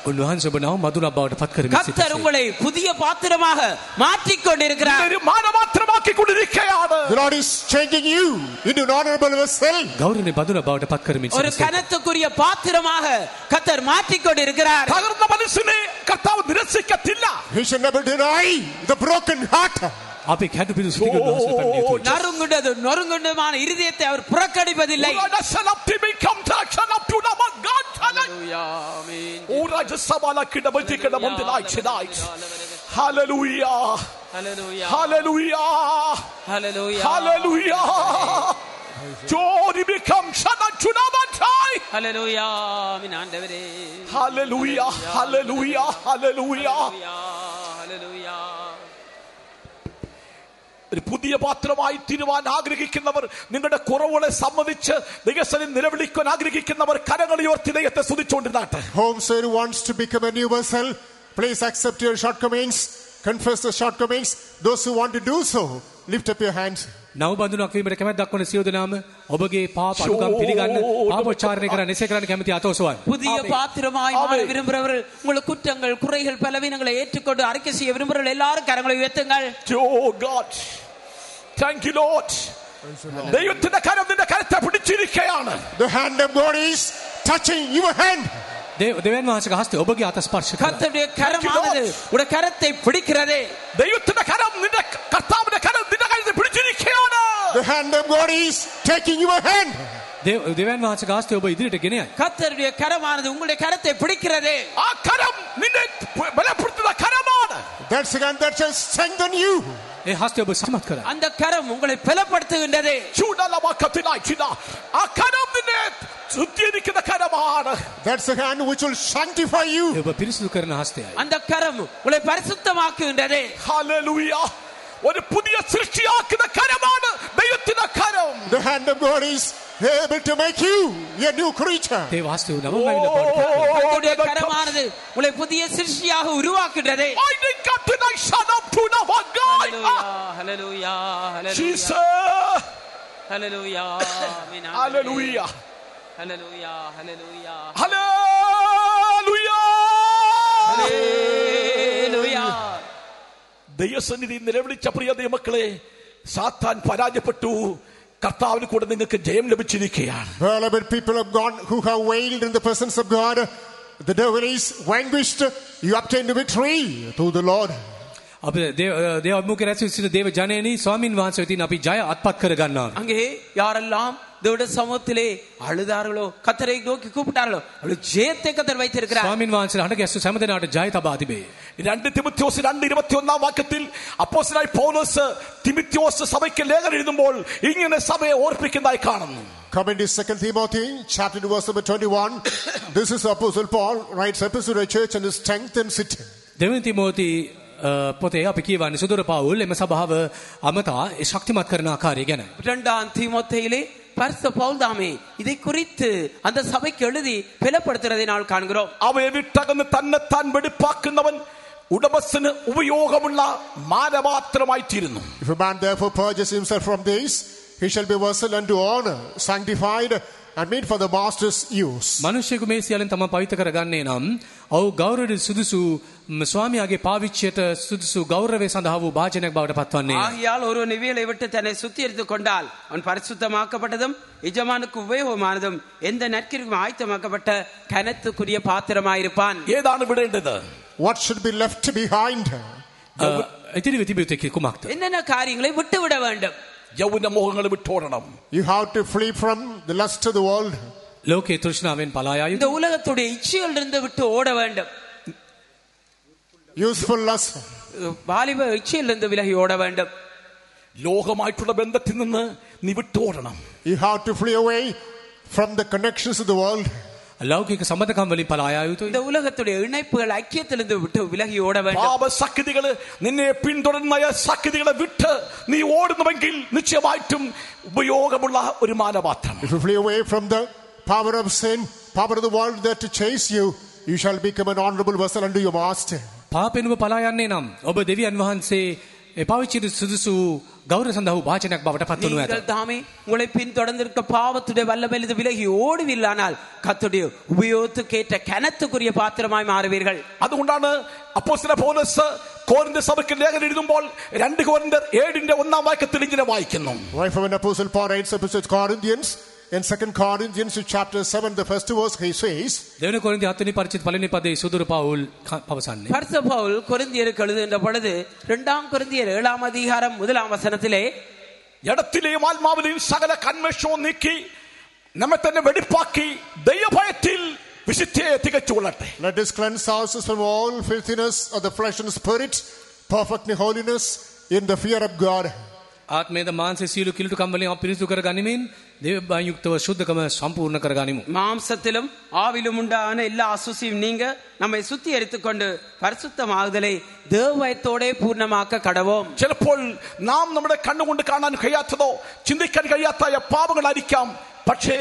උන්වහන්සේ ඔබ නව මధుරක් බවට පත් කරමින් සිටිනවා. கர்த்தர் உங்களை புதிய பாத்திரமாக மாற்றிக் கொண்டிருக்கிறார். ഒരു മാനപാത്രമാക്കി കൊണ്ടിരിക്കുകയാണ്. The Lord is changing you into an honorable vessel. ගෞරවනීය බඳුන බවට පත් කරමින් ஒரு සිටිනවා. கனத்துக்குரிய பாத்திரமாக கர்த்தர் மாற்றிக் கொண்டிருக்கிறார். തകർന്ന മനസ്സിനെ കർത്താവ് നിരസിക്കത്തില്ല. He shall never deny the broken heart. අපි කැඩු පිළි සිටින වහන්සේ පැමිණිය යුතුයි. நொறுங்குண்டமான இருதயத்தை அவர் புறக்கணிப்பதில்லை. ഒരു പുതിയ പാത്രമായി തീരുവാൻ ആഗ്രഹിക്കുന്നവർ, നിങ്ങളുടെ കുറവുകളെ സംബന്ധിച്ച് ദൈവസന്നിധിയിൽ നിലവിളിക്കാൻ ആഗ്രഹിക്കുന്നവർ കരങ്ങൾ ഉയർത്തി ദൈവത്തെ സ്തുതിച്ചുകൊണ്ടിരുന്നാട്ടെ. Whomsoever wants to become a new vessel, please accept your shortcomings, confess the shortcomings. Those who want to do so, lift up your hands. නව බඳුනක් වීමට කැමැත්ත දක්වන සියලු දෙනාම ඔබගේ පාප අඩුකම් පිළිගන්න, පාපෝච්චාරණය කරන්න, එසේ කරන්න කැමැති අතෝසවන්න. புதிய பாத்திரமாய் மாற விரும்புகிறவர்கள், உங்கள் குற்றங்கள், குறைகள், பலவீனங்களை ஏற்றுக்கொண்டு அறிக்கை செய்ய விரும்புகிறவர்கள் எல்லாரும் கரங்களை உயர்த்துங்கள். Oh God, thank you Lord. ദൈവത്തിന്റെ കരം നിന്റെ കരത്തെ പിടിച്ചിരിക്കുകയാണ്. The hand of God is touching your hand. දෙවියන් වහන්සේගේ හස්තය ඔබගේ අත ස්පර්ශ කරනවා. கர்த்தருடைய கரமானது உடைய கரத்தை பிடிக்கிறது. ദൈവത്തിന്റെ കരം നിന്റെ കർത്താവിന്റെ കരം നിന്റെ കരത്തെ പിടിച്ചിരിക്കുകയാണ്. The hand of God is taking your hand. දෙවියන් වහන්සේගේ හස්තය ඔබ ඉදිරියට ගෙන යයි. கர்த்தருடைய கரமானது உங்களுடைய கரத்தை பிடிக்கிறது. ആ കരം നിന്നെ ബലപ്പെടുത്തുന്ന കരമാണ്. That's the hand that shall strengthen you. ඒ හස්තය ඔබ සමත් කරයි. அந்த கரம் உங்களை பலப்படுத்துகின்றது. ആ കരം നിന്നെ ശുദ്ധീകരിക്കുന്ന കരമാണ്. That's the hand which will sanctify you. ඔබ පිරිසිදු කරන හස්තයයි. அந்த கரம் உங்களை பரிசுத்தமாக்குகின்றது. ഹല്ലേലൂയ. ഒരു പുതിയ സൃഷ്ടിയാക്കുന്ന കരമാണ് ദൈവത്തിന്റെ കരം. The hand of God is able to make you a new creature. ඒ වාස්තව නවමයිල බවට கர்த்தருடைய கரமானது உங்களை புதிய சிருஷ்டியாக உருவாக்குகிறது. to the one God. Hallelujah. Hallelujah. Jesus. Hallelujah. Hallelujah. Hallelujah. Hallelujah. Hallelujah. Hallelujah. ദൈവസന്നിധി നിലവിളിച്ച പ്രിയ ദൈവമക്കളെ, സാത്താൻ പരാജയപ്പെട്ടു. കർത്താവിന് കൂടെ നിങ്ങൾക്ക് ജയം ലഭിച്ചിരിക്കുകയാണ്. Beloved people of God who have wailed in the presence of God, the devil is vanquished. You obtained victory through the Lord. අප දේව අභිමුඛ රැස් වී සිටින දේව ජනයනි ස්වාමින් වහන්සේ වෙතින් අපි ජය අත්පත් කර ගන්නවා. அங்கே யாரெல்லாம் தேவனுடைய சமூகத்திலே அழுதார்களோ, கர்த்தரை நோக்கி கூப்பிட்டார்களோ, அவர்கள் ஜெயத்தை கர்த்தர் வைத்திருக்கிறார். ස්වාමින් වහන්සේලා හඬ ගැස්සු හැම දෙනාට ජය තබා තිබේ. 2 തിമോഥെയോസ് 2:21 വാക്യത്തിൽ അപ്പോസ്തലനായ പൗലോസ് തിമോഥെയോസ് സഭയ്ക്ക് ലേഖനം എഴുതുമ്പോൾ ഇങ്ങനെ സഭയെ ഓർപ്പിക്കുന്നതായി കാണുന്നു. Come into 2 Timothy chapter 2 verse number 21. This is Apostle Paul writes epistle to the church and strengthens it. දෙවනි තිමෝති පොතේ අපි කියවන්නේ සුදුර පවුල් එම සභාව අමතා ශක්තිමත් කරන ආකාරය ගැන. 2 தீமோத்தேயிலே பரிசுத்த பவுல் தாமே இதை குறித்து அந்த சபைக்கு எழுதி பலப்படுத்துறதை நாம் காண்கிறோம். അവയെ വിട്ടകന്ന് തന്നെത്താൻ വെടിപ്പാക്കുന്നവൻ ഉടമസ്ഥന് ഉപയോഗമുള്ള മാനപാത്രമായി തീരുന്നു. If a man therefore purges himself from these, he shall be vessel unto honor, sanctified and meet for the master's use. මනුෂ්‍යයෙකු මේ සියල්ලෙන් තම පවිත්‍ර කරගන්නේ නම් ඔහු ගෞරවයට සුදුසු ස්වාමියාගේ පාවිච්චයට සුදුසු ගෞරවය සඳහා වූ භාජනයක් බවට පත්වන්නේ. ஆகையால் ஒருவன் இவைகளை விட்டு தன்னை சுத்திகரித்துக் கொண்டால் அவன் பரிசுத்தமாக்கப்பட்டதும் எஜமானுக்கு உபயோகமானதும் எந்த நற்கிரிக்கும் ஆயத்தமாக்கப்பட்ட கனத்துக்குரிய பாத்திரமாயிருப்பான். ഏതാണ് വിടേണ്ടത്? What should be left behind? ඉතිරි තිබියුත්තේ කුමක්ද? என்னென்ன காரியங்களை விட்டு விட வேண்டும்? യൗവന മോഹങ്ങൾ വിട്ടോടണം. You have to flee from the lust of the world. ලෝකේ තෘෂ්ණාවෙන් පලා යා இந்த යුතුයි. உலகத்துடைய இச்சையிலிருந்து விட்டு ஓட வேண்டும். Useful lust. வாலிப இச்சையிலிருந்து விலகி ஓட வேண்டும். ലോകമായിട്ടുള്ള ബന്ധത്തിൽ നിന്ന് നീ വിട്ടോടണം. You have to flee away from the connections of the world. ලෞකික සම්බන්ධකම් වලින් පලා යා යුතුයි. இந்த உலகத்துடைய இணைப்புகள் ஐக்கியத்திலிருந்து விட்டு விலகி ஓட வேண்டும். പാപ സഖ്യതകള് നിന്നെ പിന്തുടരുന്ന സഖ്യതകളെ വിട്ട് നീ ഓടുന്നുവെങ്കിൽ നിശ്ചയമായിട്ടും ഉപയോഗമുള്ള ഒരു മാനപാത്രം. If you flee away from the power of sin, power of the world that to chase you, you shall become an honorable vessel unto your master. පාපෙනුව පලා යන්නේ නම් ඔබ දෙවියන් වහන්සේ පාවිච්චි සුදුසු ගෞරව සඳහා වූ භාජනයක් බවට පත් වනු ඇත. நீங்கள் தாமே உங்களை பின்தொடர்ந்திருக்க பாவத்துடைய வல்லமையிலிருந்து விலகி ஓடுவில்லானால் கர்த்தருடைய உபயோகத்துக்கேற்ற கனத்துக்குரிய பாத்திரமாய் மாறுவீர்கள். അതുകൊണ്ടാണ് അപ്പോസ്തലനായ പൗലോസ് കോരിന്ത്യർ സഭയ്ക്ക് ലേഖനം എഴുതുമ്പോൾ 2 കൊരിന്ത്യർ 7:1 വാക്യത്തിൽ ഇങ്ങനെ വായിക്കുന്നു. Right from an Apostle Paul writes epistle to Corinthians, in 2 Corinthians chapter 7 the first verse he says, දෙවන කොරින්ති 7 වෙනි පරිච්ඡේද පළවෙනි පදයේ සුදුරු පවුල් පවසන්නේ. பரிசுத்த பவுல் கொரிந்தியருக்கு எழுதுகின்ற பொழுது 2 கொரிந்தியர் 7 அதிகாரம் 1 வசனத்திலே ജഡത്തിലെയും ആത്മാവിലെയും സകല കന്മഷവും നീക്കി നമ്മെ തന്നെ വെടിപ്പാക്കി ദൈവഭയത്തിൽ വിശുദ്ധിയെ തികച്ചുകൊള്ളട്ടെ. let us cleanse ourselves from all filthiness of the flesh and spirit, perfect holiness in the fear of God. ආත්මේද මාංශ සීල කිලුටුකම් වලින් අප පිරිසුදු කර ගනිමින් දේව යුක්තව සුද්ධකම සම්පූර්ණ කර ගනිමු. மாம்சத்திலும் ஆவிலும் உண்டான எல்லா அசுசியும் நீங்க நம்மை சுத்திகரித்துக் கொண்டு பரிசுத்தமாகுதலை தேவபயத்தோடே பூர்ணமாக்க கடவோம். ചിലപ്പോൾ നാം നമ്മുടെ കണ്ണുകൊണ്ട് കാണാൻ കഴിയാത്തതോ ചിന്തിക്കാൻ കഴിയാത്ത പാപങ്ങളായിരിക്കാം. പക്ഷേ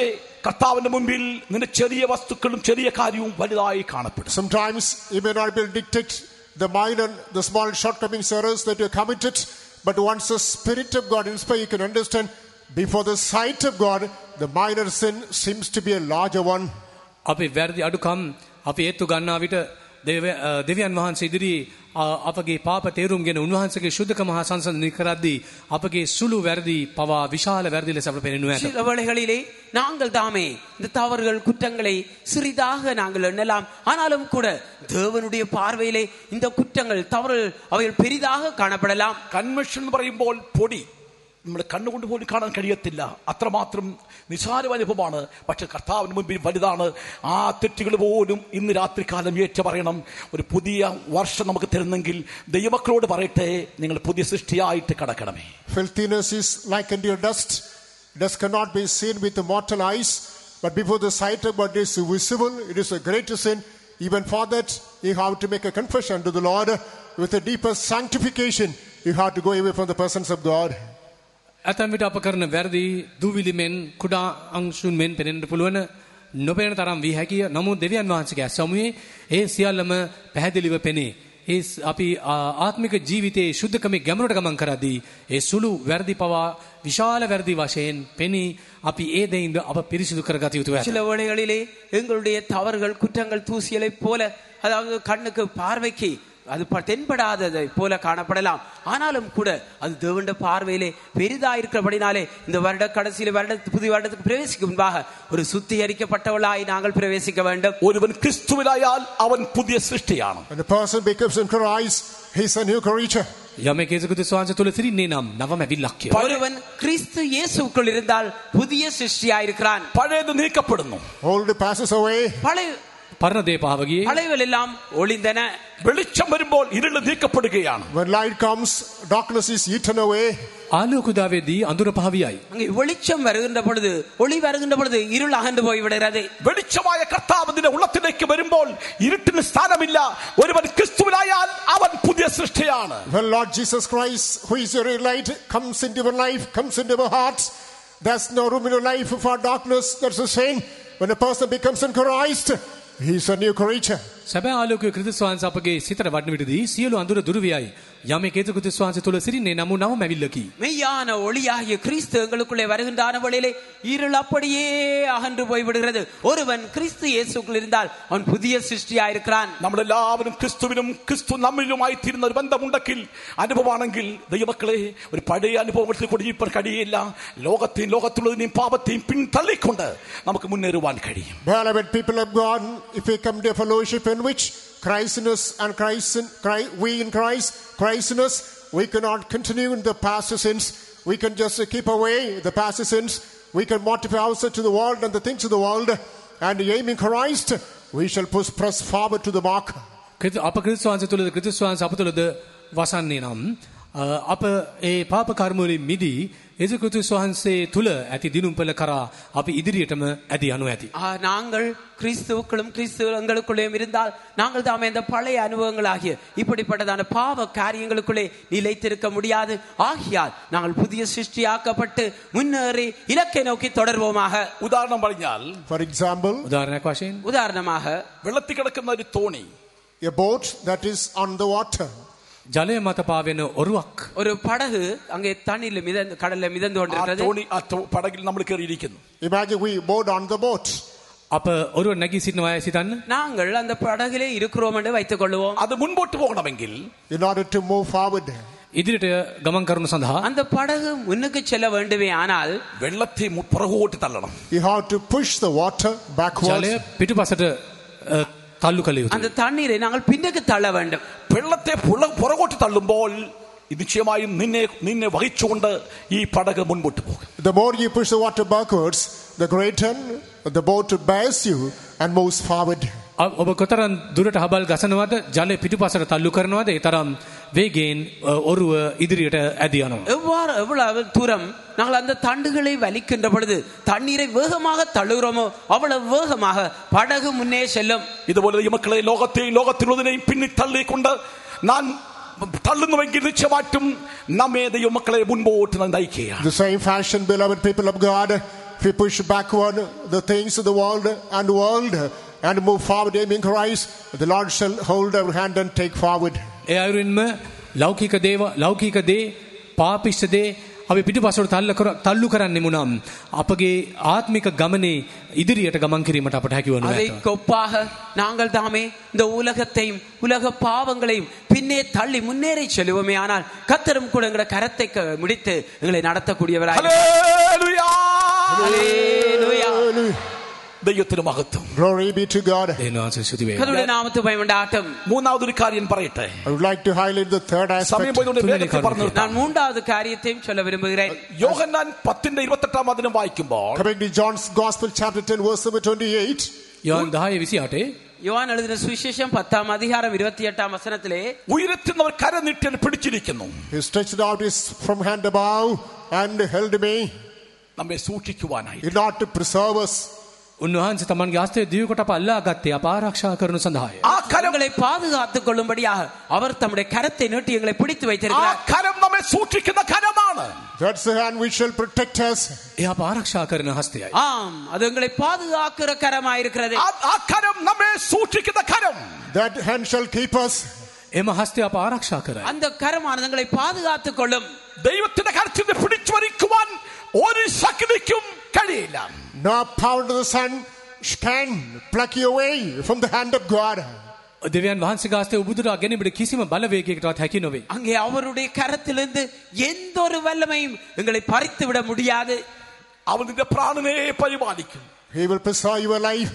കർത്താവിന്റെ മുൻപിൽ നിന്റെ ചെറിയ വസ്തുക്കളും ചെറിയ കാര്യവും വലുതായി കാണപ്പെടും. Sometimes you may not be able to dictate the minor, the small shortcomings, errors that you committed, but once the Spirit of God inspires, you can understand before the sight of God, the minor sin seems to be a larger one. අපි වැරදි අඩුකම් අපි ඒත්තු ගන්නා විට දෙවියන් වහන්සේ ඉදිරි අපගේ පාප තේරුම්ගෙන උන්වහන්සේගේ ශුද්ධකම හා සංසන්දනය කරද්දී අපගේ සුළු වැරදි පවා විශාල වැරදි ලෙස අපට පෙනෙනු ඇත. சில வேளைகளிலே நாங்கள் தாமே இந்த தவறுகள் குற்றங்களை சிறிதாக நாங்கள் எண்ணலாம். ஆனாலும் கூட தேவனுடைய பார்வையிலே இந்த குற்றங்கள் தவறுகள் அவைகள் பெரிதாக காணப்படலாம். കൺവെൻഷൻ എന്ന് പറയുമ്പോൾ പൊടി നമ്മൾ കണ്ണുകൊണ്ട് പോലും കാണാൻ കഴിയത്തില്ല. അത്രമാത്രം നിസാരമായ അനുഭവമാണ്. പക്ഷെ കർത്താവിന് മുൻപിൽ വലുതാണ്. ആ തെറ്റുകൾ പോലും ഇന്ന് രാത്രികാലം ഏറ്റു പറയണം. ഒരു പുതിയ വർഷം നമുക്ക് തരുന്നെങ്കിൽ ദൈവമക്കളോട് പറയട്ടെ, നിങ്ങൾ പുതിയ സൃഷ്ടിയായിട്ട് കടക്കണമേ. Filthiness is like unto your dust. Dust cannot be seen with the mortal eyes, but before the sight of God is visible. It is a greater sin. Even for that, you have to make a confession to the Lord. With a deeper sanctification, you have to go away from the presence of God. ඇතැම් විට අප කරන වැරදි දූවිලි මෙන් කුඩා අංශුන් මෙන් පෙනෙන්නට පුළුවන් නොපෙනෙන තරම් වී හැකිය. නමුත් දෙවියන් වහන්සේගේ සමුවේ ඒ සියල්ලම පැහැදිලිව පෙනේ. ඒ අපි ආත්මික ජීවිතයේ ශුද්ධකමේ ගැඹුරට ගමන් කරද්දී ඒ සුළු වැරදි පවා විශාල වැරදි වශයෙන් පෙනී අපි ඒ දෙයින්ද අප පිරිසිදු කරගත යුතු වෙනවා. சில வேளைகளிலே எங்களுடைய தவறுகள் குற்றங்கள் தூசியலை போல அதாவது கண்ணுக்கு பார்வைக்கு அது தென்படாததை போல காணப்படலாம். ஆனாலும் கூட அது தேவனுடைய பார்வையிலே பெரிதா இருக்கிறபடினாலே இந்த வருட கடைசியில புதிய வருடத்துக்கு பிரவேசிக்கும் முன்பாக ஒரு சுத்திகரிக்கப்பட்டவளாய் நாங்கள் பிரவேசிக்க வேண்டும். ஒருவன் கிறிஸ்துவிலாயால் அவன் புதிய சிருஷ்டியான். When a person becomes in Christ, he is a new creature. යමෙක් යේසු ක්‍රිස්තුස් වහන්සේ තුල සිටින්නේ නම් නවම ඇවිල්ලක් කියලා. ஒருவன் கிறிஸ்து இயேசுவுக்குள் இருந்தால் புதிய சிருஷ்டியாய் இருக்கிறான். பழையது நீக்கப்படுന്നു. Old passes away. පරණ දේ පහව ගියේ. பழையவெல்லாம் எல்லாம் ஒளிந்தன. வெளிச்சம் வரும்போது இருள் நீக்கப்படுகையான். When light comes, darkness is eaten away. ආලෝක උදාවේදී අඳුර පහ වියයි. அங்கே வெளிச்சம் வருகின்ற பொழுது ஒளி வருகின்ற பொழுது இருள் அகன்று போய் விடுகிறது. வெளிச்சமாய கர்த்தாவின் உள்ளத்திലേക്ക് വരുമ്പോൾ ഇരുട്ടിന് സ്ഥാനമില്ല. ഒരുവൻ ക്രിസ്തുവിലായാൽ അവൻ പുതിയ സൃഷ്ടിയാണ്. When Lord Jesus Christ, who is your light, comes into your life, comes into your heart, there's no room in your life for darkness. That's the same. When a person becomes in Christ, he is a new creature. සැබෑ ආලෝකය ක්‍රිස්තුස් වහන්සේ අපගේ සිතට වඩන විටදී සියලු අඳුර දුරු වියයි. යමෙක් යේසු ක්‍රිස්තුස් වහන්සේ තුල සිටින්නේ නම් නවම ඇවිල්ලකි. மெய்யான ஒளியாகிய கிறிஸ்து எங்களுக்குள்ளே வருகின்றான வேளையிலே இருள் அப்படியே அகன்று போய் விடுகிறது. ஒருவன் கிறிஸ்து இயேசுக்குள் இருந்தால் அவன் புதிய சிருஷ்டியாய் இருக்கிறான். നമ്മളെല്ലാവരും ക്രിസ്തുവിനും ക്രിസ്തു നമ്മിലുമായി തീരുന്ന ഒരു ബന്ധമുണ്ടെങ്കിൽ അനുഭവമാണെങ്കിൽ ദൈവമക്കളെ ഒരു പഴയ അനുഭവത്തിൽ കൂടി ഇപ്പോൾ കഴിയില്ല. ലോകത്തിലുള്ളതിനെയും പാപത്തെയും പിന്തള്ളിക്കൊണ്ട് നമുക്ക് മുന്നേറുവാൻ കഴിയും. Beloved people of God, if we come to a fellowship in which Christ in us and we in Christ in us, we cannot continue in the past sins. We can just keep away the past sins. We can mortify ourselves to the world and the things of the world, and aiming Christ, we shall press forward to the mark. අප ක්‍රිස්තුස් වහන්සේ තුලද ක්‍රිස්තුස් වහන්සේ අප තුලද වසන්නේ නම් අප ඒ පාප කර්ම වලින් මිදී යේසු ක්‍රිස්තුස් වහන්සේ තුල ඇති දිනුම්පල කරා අපි ඉදිරියටම ඇදී යනු ඇති. நாங்கள் கிறிஸ்துவுக்குள்ளும் கிறிஸ்து எங்களுக்குள்ளேயும் இருந்தால் நாங்கள் தாமே இந்த பழைய அனுபவங்களாகிய இப்படிப்பட்டதான பாவ காரியங்களுக்குள்ளே நிலைத்திருக்க முடியாது. ஆகையால் நாங்கள் புதிய சிருஷ்டியாக்கப்பட்டு முன்னேறி இலக்கை நோக்கி தொடர்வோமாக. உதாரணம் പറഞ്ഞാൽ, for example, උදාහරණයක් වශයෙන් உதாரணமாக വെള്ളത്തിൽ കിടക്കുന്ന ഒരു തോണി, a boat that is on the water. ජලය මත පාවෙන ඔරුවක්. ஒரு படகு அங்கே தண்ணீர்ல கடல்ல மிதந்து கொண்டிருக்கிறது. പടകിൽ നമ്മൾ കയറിയിരിക്കുന്നു. Imagine we board on the boat. අප ඔරුව නැගී සිටිනවා සිතන්න. நாங்கள் அந்த படகிலே இருக்கிறோம் என்று வைத்துக் கொள்வோம். அது முன்போட்டு போகണമെങ്കിൽ, in order to move forward, ඉදිරියට ගමන් කරන සඳහා அந்த படகு முன்னுக்கு செல்ல வேண்டுமே ஆனால் വെള്ളത്തെ പുറകോട്ട് തള്ളണം. you have to push the water backwards. ජලය පිටුපසට තල්ලු කළ යුතුයි. அந்த தண்ணீரை நாங்கள் பின்னுக்கு தள்ள வேண்டும். വെള്ളത്തെ പുറകോട്ട് തള്ളുമ്പോൾ നിശ്ചയമായും നിന്നെ വഹിച്ചുകൊണ്ട് ഈ പടക് മുൻപോട്ട് പോകും. The more you push the water backwards, the greater the boat bears you and moves forward. ඔබ කොතරම් දුරට හබල් ගසනවද ජලය පිටුපසට තල්ලු කරනවද ඒ තරම් වේගයෙන් ඔරුව ඉදිරියට ඇදී යනවා. எவ்வளவு தூரம் நாங்கள் அந்த தண்டுகளை வலிக்கின்ற பொழுது தண்ணீரை வேகமாக தள்ளுகிறோமோ அவ்வளவு வேகமாக படகு முன்னே செல்லும். ഇതുപോലെ ഈ മക്കളെ ലോകത്തിലുള്ളതിനെയും പിന്നി തള്ളിക്കൊണ്ട് നാം തള്ളുന്നുവെങ്കിൽ നിശ്ചയമായിട്ടും നമ്മെ ദൈവമക്കളെ മുൻപോട്ട് നയിക്കുകയാണ്. The same fashion, beloved people of God, if we push backward the things of the world and move forward aiming Christ, the Lord shall hold our hand and take forward. ඒ අයුරින්ම ලෞකික දේ පාපිෂ්ඨ දේ අපි පිටුපසට තල්ලු කරන්නේ මුනම් අපගේ ආත්මික ගමනේ ඉදිරියට ගමන් කිරීමට අපට හැකි වනු அதை கொப்பாக நாங்கள் தாமே இந்த உலகத்தையும் உலக பாவங்களையும் பின்னே தள்ளி முன்னேறி செல்வோமே ஆனால் கர்த்தரும் கூட எங்களுடைய கரத்தை முடித்து எங்களை நடத்தக்கூடியவராய். ഹല്ലേലൂയ, ஹல்லேலூயா, ദൈവത്തിന് മഹത്വം. Glory be to God. கர்த்தருடைய நாமத்துக்கு பயமுண்டாகட்டும். മൂന്നാമതൊരു കാര്യം പറയട്ടെ. I would like to highlight the third സമയം aspect. പോയതുകൊണ്ട് വേഗത്തിൽ പറഞ്ഞു നിർത്താം. நான் மூன்றாவது காரியத்தையும் சொல்ல விரும்புகிறேன். യോഹന്നാൻ 10:28 വായിക്കുമ്പോൾ, Coming to John's Gospel chapter 10 verse number 28. யோவான் 10:28 யோவான் எழுதின சுவிசேஷம் 10ஆம் அதிகாரம் 28ஆம் வசனத்திலே, ഉയരത്തുന്നവർ കര നീട്ടി പിടിച്ചിരിക്കുന്നു, He stretched out his from hand above and held me നമ്മെ സൂക്ഷിക്കുവാനായി. in order to preserve us. උන්වහන්සේ තමන්ගේ හස්තය දිවි කොට අප අල්ලා ගත්තේ අප ආරක්ෂා කරනු සඳහාය. ആ கரங்களை பாதுகாத்துக் கொள்ளும்படியாக அவர் தம்முடைய கரத்தை நீட்டி எங்களை பிடித்து வைத்திருக்கிறார். കരം നമ്മെ സൂക്ഷിക്കുന്ന കരമാണ്. That's the hand which shall protect us. ඒ අප ආරක්ෂා කරන හස්තයයි. ஆம், அது எங்களை பாதுகாக்கிற கரமாயிருக்கிறது. ആ കരം നമ്മെ സൂക്ഷിക്കുന്ന കരം. That hand shall keep us. එම හස්තය අප ආරක්ෂා කරයි. அந்த கரமானது எங்களை பாதுகாத்துக் கொள்ளும். ദൈവത്തിന്റെ കരത്തിൽ പിടിച്ചു വലിക്കുവാൻ ഒരു ശക്തിക്കും കഴിയില്ല. No power to the sun can pluck you away from the hand of God. දෙවියන් වහන්සේගේ හස්තය උබුදුරා ගැනීමට කිසිම බලවේගයකටවත් හැකි නොවේ. அங்கே அவருடைய கரத்திலிருந்து எந்த ஒரு வல்லமையும் எங்களை பறித்து விட முடியாது. അവൻ നിന്റെ പ്രാണനെ പരിപാലിക്കും. He will preserve your life.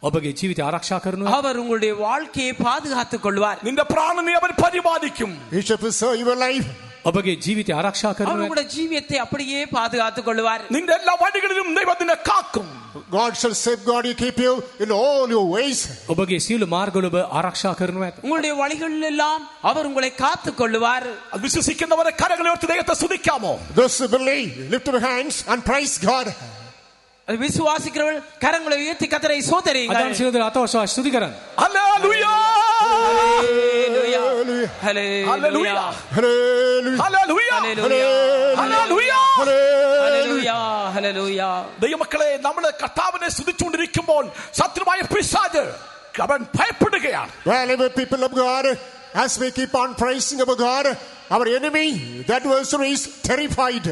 ඔබගේ ජීවිතය ආරක්ෂා කරනවා. அவர் உங்களுடைய வாழ்க்கையை பாதுகாத்துக் கொள்வார். നിന്റെ പ്രാണനെ അവൻ പരിപാലിക്കും. He shall preserve your life. ඔබගේ ජීවිතය ආරක්ෂා அவர் කරනවා. உங்களுடைய ஜீவியத்தை அப்படியே பாதுகாத்துக் கொள்வார். നിന്റെ എല്ലാ വഴികളിലും ദൈവം നിന്നെ കാക്കും. God shall safeguard you, keep you in all your ways. ඔබගේ සියලු මාර්ගවල ඔබ ආරක්ෂා කරනවා ඇත. உங்களுடைய வழிகளில் எல்லாம் அவர் உங்களை காத்துக் கொள்வார். അത് വിശ്വസിക്കുന്നവരെ കരങ്ങളെ ഉയർത്തി ദൈവത്തെ സ്തുതിക്കാമോ? Those who believe, lift your hands and praise God. அது விசுவாசிக்கிறவர்கள் கரங்களை உயர்த்தி கர்த்தரை சோதரியுங்கள். අදන් සියලු අතවස්වා ස්තුති කරන්න. ഹല്ലേലൂയ ஹalleluya ഹല്ലേലൂയ ஹalleluya Hallelujah. ഹല്ലേലൂയ ഹല്ലേലൂയ ஹalleluya ஹalleluya. ദൈവമക്കളെ, നമ്മൾ കർത്താവിനെ സ്തുതിച്ചുകൊണ്ടിരിക്കുമ്പോൾ ശത്രുവായ പിശാച് അവൻ ഭയപ്പെടുകയാണ്. Wherever people of God, as we keep on praising our God, our enemy, that adversary is terrified.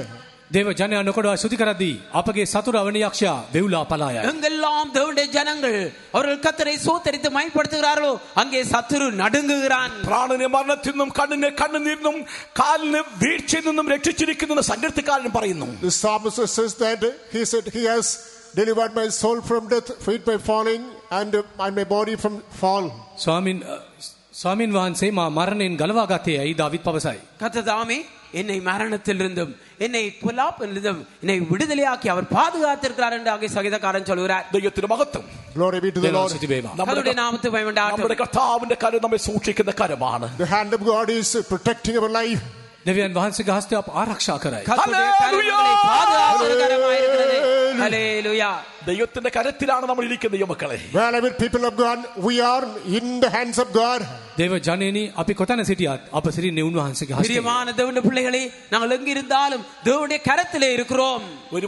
දේව ජනයා නොකඩවා ස්තුති කරද්දී අපගේ සතුර අවනි යක්ෂයා වෙවුලා පලා යයි. எங்கெல்லாம் தேவனுடைய ஜனங்கள் அவர்கள் கர்த்தரை சோதரித்து மகிமைப்படுத்துகிறார்களோ அங்கே சத்துரு நடுங்குகிறான். പ്രാണനെ മരണത്തിൽ നിന്നും കണ്ണിനെ കണ്ണുനീരിനും കാലിന് വീഴ്ചയിൽ നിന്നും രക്ഷിച്ചിരിക്കുന്ന സങ്കീർത്തനക്കാരൻ പറയുന്നു. The psalmist says that he said, He has delivered my soul from death, freed my falling, and my body from fall. ස්වාමින් වහන්සේ මා මරණයෙන් ගලවා ගත්තේ ඇයි දාවිත් පවසයි. கர்த்தர் தாமே என்னை மரணத்திலிருந்தும் என்னை பொல்லாப்பிலிருந்தும் என்னை விடுதலையாக்கி அவர் பாதுகாத்திருக்கிறார் என்று அங்கே சங்கீதக்காரன் சொல்கிறார். ദൈവത്തിന് മഹത്വം. Glory be to the Lord. ස්තුති වේවා. கர்த்தருடைய நாமத்துக்கு மகிமை உண்டாகட்டும். നമ്മുടെ കർത്താവിന്റെ കരം നമ്മെ സൂക്ഷിക്കുന്ന കരമാണ്. The hand of God is protecting our life. දෙවියන් වහන්සේගේ හස්තය අප ආරක්ෂා කරයි. கர்த்தருடைய கரம் எங்களை பாதுகாக்கிற கரமாயிருக்கிறது. ஹalleluya. ദൈവത്തിന്റെ കരത്തിലാണ് നമ്മൾ ഇരിക്കുന്നത് ദൈവമക്കളെ. Wherever people of God, we are in the hands of God. දේව ජනේනි අපි කොතන සිටියත් අප සිටින්නේ උන්වහන්සේගේ හස්තයේ. பிரியமான தேவனுடைய பிள்ளைகளே, நாங்கள் எங்க இருந்தாலும் தேவனுடைய கரத்திலே இருக்கிறோம். ഒരു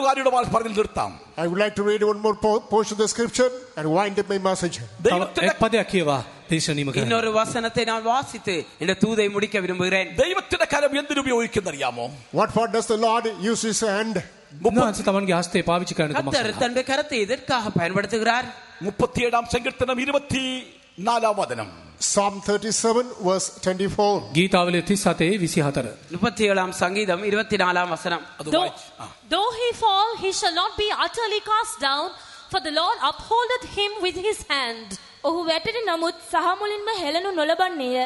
കാര്യം പറഞ്ഞു നിർത്താം. I would like to read one more portion of the scripture and wind up my message. එක් පදයක් කියවා දේශනීම කරන්න. இன்னொரு வசனத்தை நான் வாசித்து இந்த தூதை முடிக்க விரும்புகிறேன். ദൈവത്തിന്റെ കരം എന്തിനു ഉപയോഗിക്കുന്നറിയാമോ? What for does the Lord use his hand? උන්වහන්සේ තමන්ගේ හස්තය පාවිච්චි කරන கர்த்தர் தன்னுடைய கரத்தை எதற்காக பயன்படுத்துகிறார்? 37 സങ്കീർത്തനം 24 വചനം. Psalm 37 verse 24. ගීතාවලිය 37:24. 37 சங்கீதம் 24 வசனம். Though he fall, he shall not be utterly cast down, for the Lord upholdeth him with his hand. ඔහු වැටෙන නමුත් සහ මුලින්ම හෙළනු නොලබන්නේය.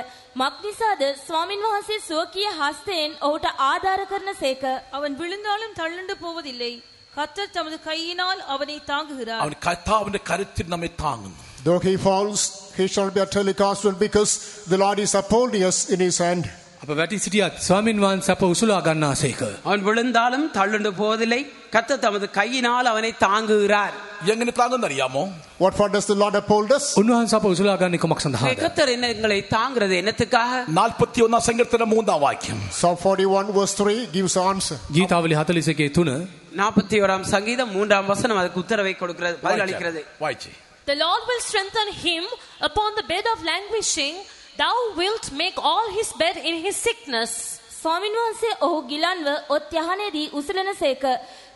මක්නිසාද ස්වාමින් වහන්සේ සුවකීය හස්තයෙන් ඔහුට ආධාර කරන සේක. அவன் விழுந்தாலும் தள்ளுண்டு போவதில்லை. கர்த்தர் தமது கையினால் அவனை தாங்குகிறார். അവൻ കർത്താവിന്റെ കരത്തിൽ നമ്മെ താങ്ങുന്നു. Though he falls, he shall be utterly cast down, because the Lord is upholding us in his hand. අප වැටි සිටියත් ස්වාමින් වහන්සේ අප උසුලා ගන්නාසේක. அவன் விழுந்தாலும் தள்ளுண்டு போவதில்லை. கர்த்தர் தமது கையினால் அவனை தாங்குகிறார். എങ്ങനെ താങ്ങുന്നറിയാമോ? What for does the Lord uphold us? උන්වහන්සේ අප උසුලා ගන්නේ කොමක් සඳහාද? கர்த்தர் எங்களை தாங்குறது என்னத்துக்காக? 41 സങ്കീർത്തനം 3 വാക്യം. Psalm 41 verse 3 gives the answer. ගීතාවලිය 41:3. 41 சங்கீதம் 3 வசனம் அதுக்கு உத்தரவை கொடுக்கிறது, பதிலளிக்கிறது. വായിച്ചേ. The Lord will strengthen him upon the bed of languishing. Thou wilt make all his bed in his sickness. ස්වාමින් වහන්සේ ඔහු ගිලන්ව ඔත් යහනේදී උසලන සේක.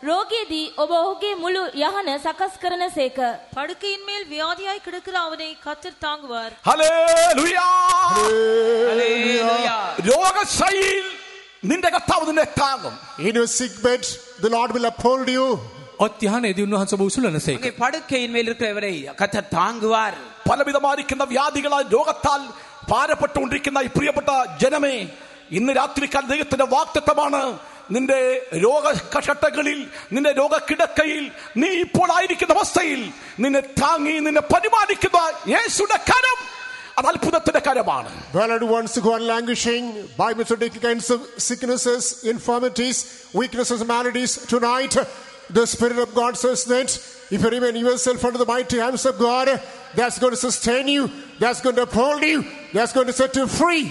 රෝගයේදී ඔබ ඔහුගේ මුළු යහන සකස් කරන සේක. படுக்கையின் மேல் வியாதியாய் கிடக்கிற அவனை கர்த்தர் தாங்குவார். ഹല്ലേലൂയ. ஹalleluya. രോഗശൈലിയിൽ നിന്റെ കർത്താവ് നിന്നെ താങ്ങും. In your sick bed, the Lord will uphold you. ඔත් යහනේදී උන්වහන්සේ ඔබ උසුලන සේක. அங்கே படுக்கையின் மேல் இருக்கிறவரை கர்த்தர் தாங்குவார். പലവിധമായിരിക്കുന്ന വ്യാധികളാൽ രോഗത്താൽ ഭാരപ്പെട്ടുകൊണ്ടിരിക്കുന്ന ഈ പ്രിയപ്പെട്ട ജനമേ, ഇന്ന് രാത്രിക്കാൽ ദൈവത്തിന്റെ വാഗ്ദത്തമാണ്. നിന്റെ രോഗകഷട്ടകളിൽ, നിന്റെ രോഗക്കിടക്കയിൽ, നീ ഇപ്പോൾ ആയിരിക്കുന്ന അവസ്ഥയിൽ നിന്നെ താങ്ങി നിന്നെ പരിപാലിക്കുന്ന യേശുവിന്റെ കരം, അത് അത്ഭുതത്തിന്റെ കരമാണ്. Well, ones who are languishing by many kinds of sicknesses, infirmities, weaknesses, maladies, tonight the Spirit of God says that if you remain yourself under the mighty hands of God, that's going to sustain you, that's going to uphold you, that's going to set you free.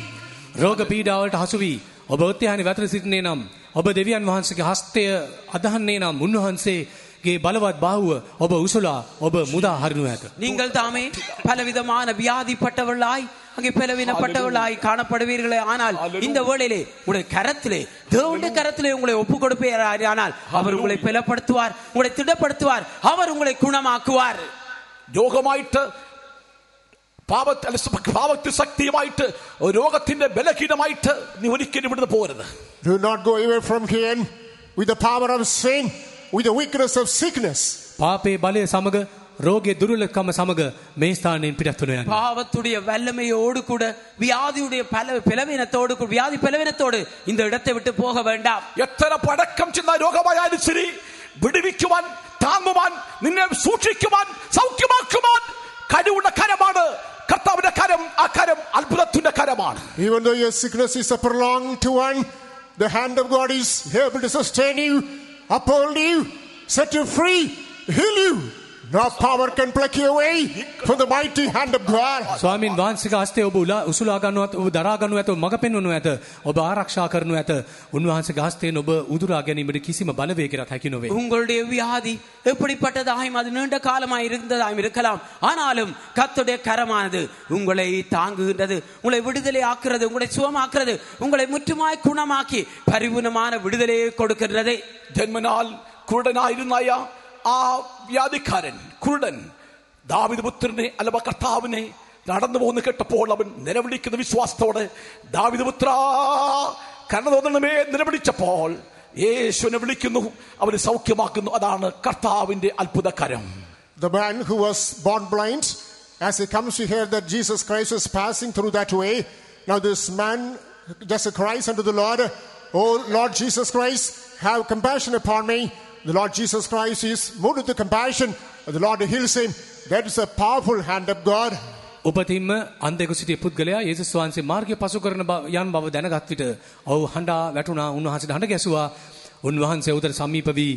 රෝග පීඩාවලට හසු වී ඔබ ඔත් යහනේ වැතර සිටින්නේ නම්, ඔබ දෙවියන් වහන්සේගේ හස්තය අදහන්නේ නම්, උන්වහන්සේගේ බලවත් බාහුව ඔබ උසුලා ඔබ මුදා හරිනු ඇත. நீங்கள் தாமே பலவிதமான வியாதிப்பட்டவர்களாய் அங்கே பலவீனப்பட்டவர்களாய் காணப்படுவீர்களே. ஆனால் இந்த வேளையிலே உங்களுடைய கரத்திலே, தேவனுடைய கரத்திலே உங்களை ஒப்பு கொடுப்பீர்கள். ஆனால் அவர் உங்களை பலப்படுத்துவார், உங்களை திடப்படுத்துவார், அவர் உங்களை குணமாக்குவார். രോഗമായിട്ട് പാപത്തിൽ ശക്തിയുമായിട്ട് രോഗത്തിന്റെ ബലഹീനമായിട്ട് നീ ഒരിക്കലും ഇവിടുന്ന് പോകരുത്. Do not go away from here with the power of sin, with the weakness of sickness. පාපේ බලය සමග රෝගයේ දුර්වලකම සමග මේ ස්ථානයෙන් පිටත් වෙනවා යන්නේ. பாவத்துடைய வல்லமையோடு கூட வியாதியுடைய பலவீனத்தோடு கூட, வியாதி பலவீனத்தோடு இந்த இடத்தை விட்டு போக வேண்டாம். എത്ര പടക്കം ചെന്ന രോഗമായാലും ശരി, വിടുവിക്കുവാൻ, താങ്ങുവാൻ, നിന്നെ സൂക്ഷിക്കുവാൻ, സൗഖ്യമാക്കുവാൻ കഴിവുള്ള കരമാണ് കർത്താവിന്റെ കരം. ആ കരം അത്ഭുതത്തിന്റെ കരമാണ്. Even though your sickness is a prolonged one, the hand of God is able to sustain you, uphold you, set you free, heal you. No power can pluck you away from the mighty hand of God. ස්වාමින් වහන්සේගේ හස්තය ඔබ උසුලා ගන්නවත්, ඔබ දරා ගන්නව ඇත, මඟ පෙන්වනු ඇත, ඔබ ආරක්ෂා කරනු ඇත. උන්වහන්සේගේ හස්තයෙන් ඔබ උදුරා ගැනීමට කිසිම බලවේගයක් හැකි නොවේ. உங்களுடைய வியாதி எப்படிப்பட்டதாயும் அது நீண்ட காலமாய் இருந்ததாயும் இருக்கலாம். ஆனாலும் கர்த்தருடைய கரமானது உங்களை தாங்குகின்றது, உங்களை விடுதலை ஆக்குறது, உங்களை சுகமாக்குறது, உங்களை முற்றுமாய் குணமாக்கி பரிபூர்ணமான விடுதலையை கொடுக்கின்றது. ജന്മനാൽ കുരുടനായിരുന്നായ ആ വ്യാധിക്കാരൻ, കുരുടൻ, ദാവീദ് പുത്രനെ അല്ലവ കർത്താവിനെ നടന്നു പോകുന്ന കേട്ടപ്പോൾ അവൻ നിലവിളിക്കുന്ന വിശ്വാസത്തോടെ, ദാവീദ് പുത്ര കരുണ തോന്നണമേ നിലവിളിച്ചപ്പോൾ യേശുവിനെ വിളിക്കുന്നു, അവന് സൗഖ്യമാക്കുന്നു. അതാണ് കർത്താവിന്റെ അത്ഭുതകരം. The man who was born blind, as he comes to hear that Jesus Christ is passing through that way, now this man just cries unto the Lord, "Oh Lord Jesus Christ, have compassion upon me." The Lord Jesus Christ is moved with the compassion, and the Lord heals him. That is a powerful hand of God. උපතින්ම අන්ධයෙකු සිටිය පුද්ගලයා යේසුස් වහන්සේ මාර්ගය පසු කරන යන් බව දැනගත් විට ඔහු හඬා වැටුණා. උන්වහන්සේට හඬ ගැසුවා. උන්වහන්සේ උදට සමීප වී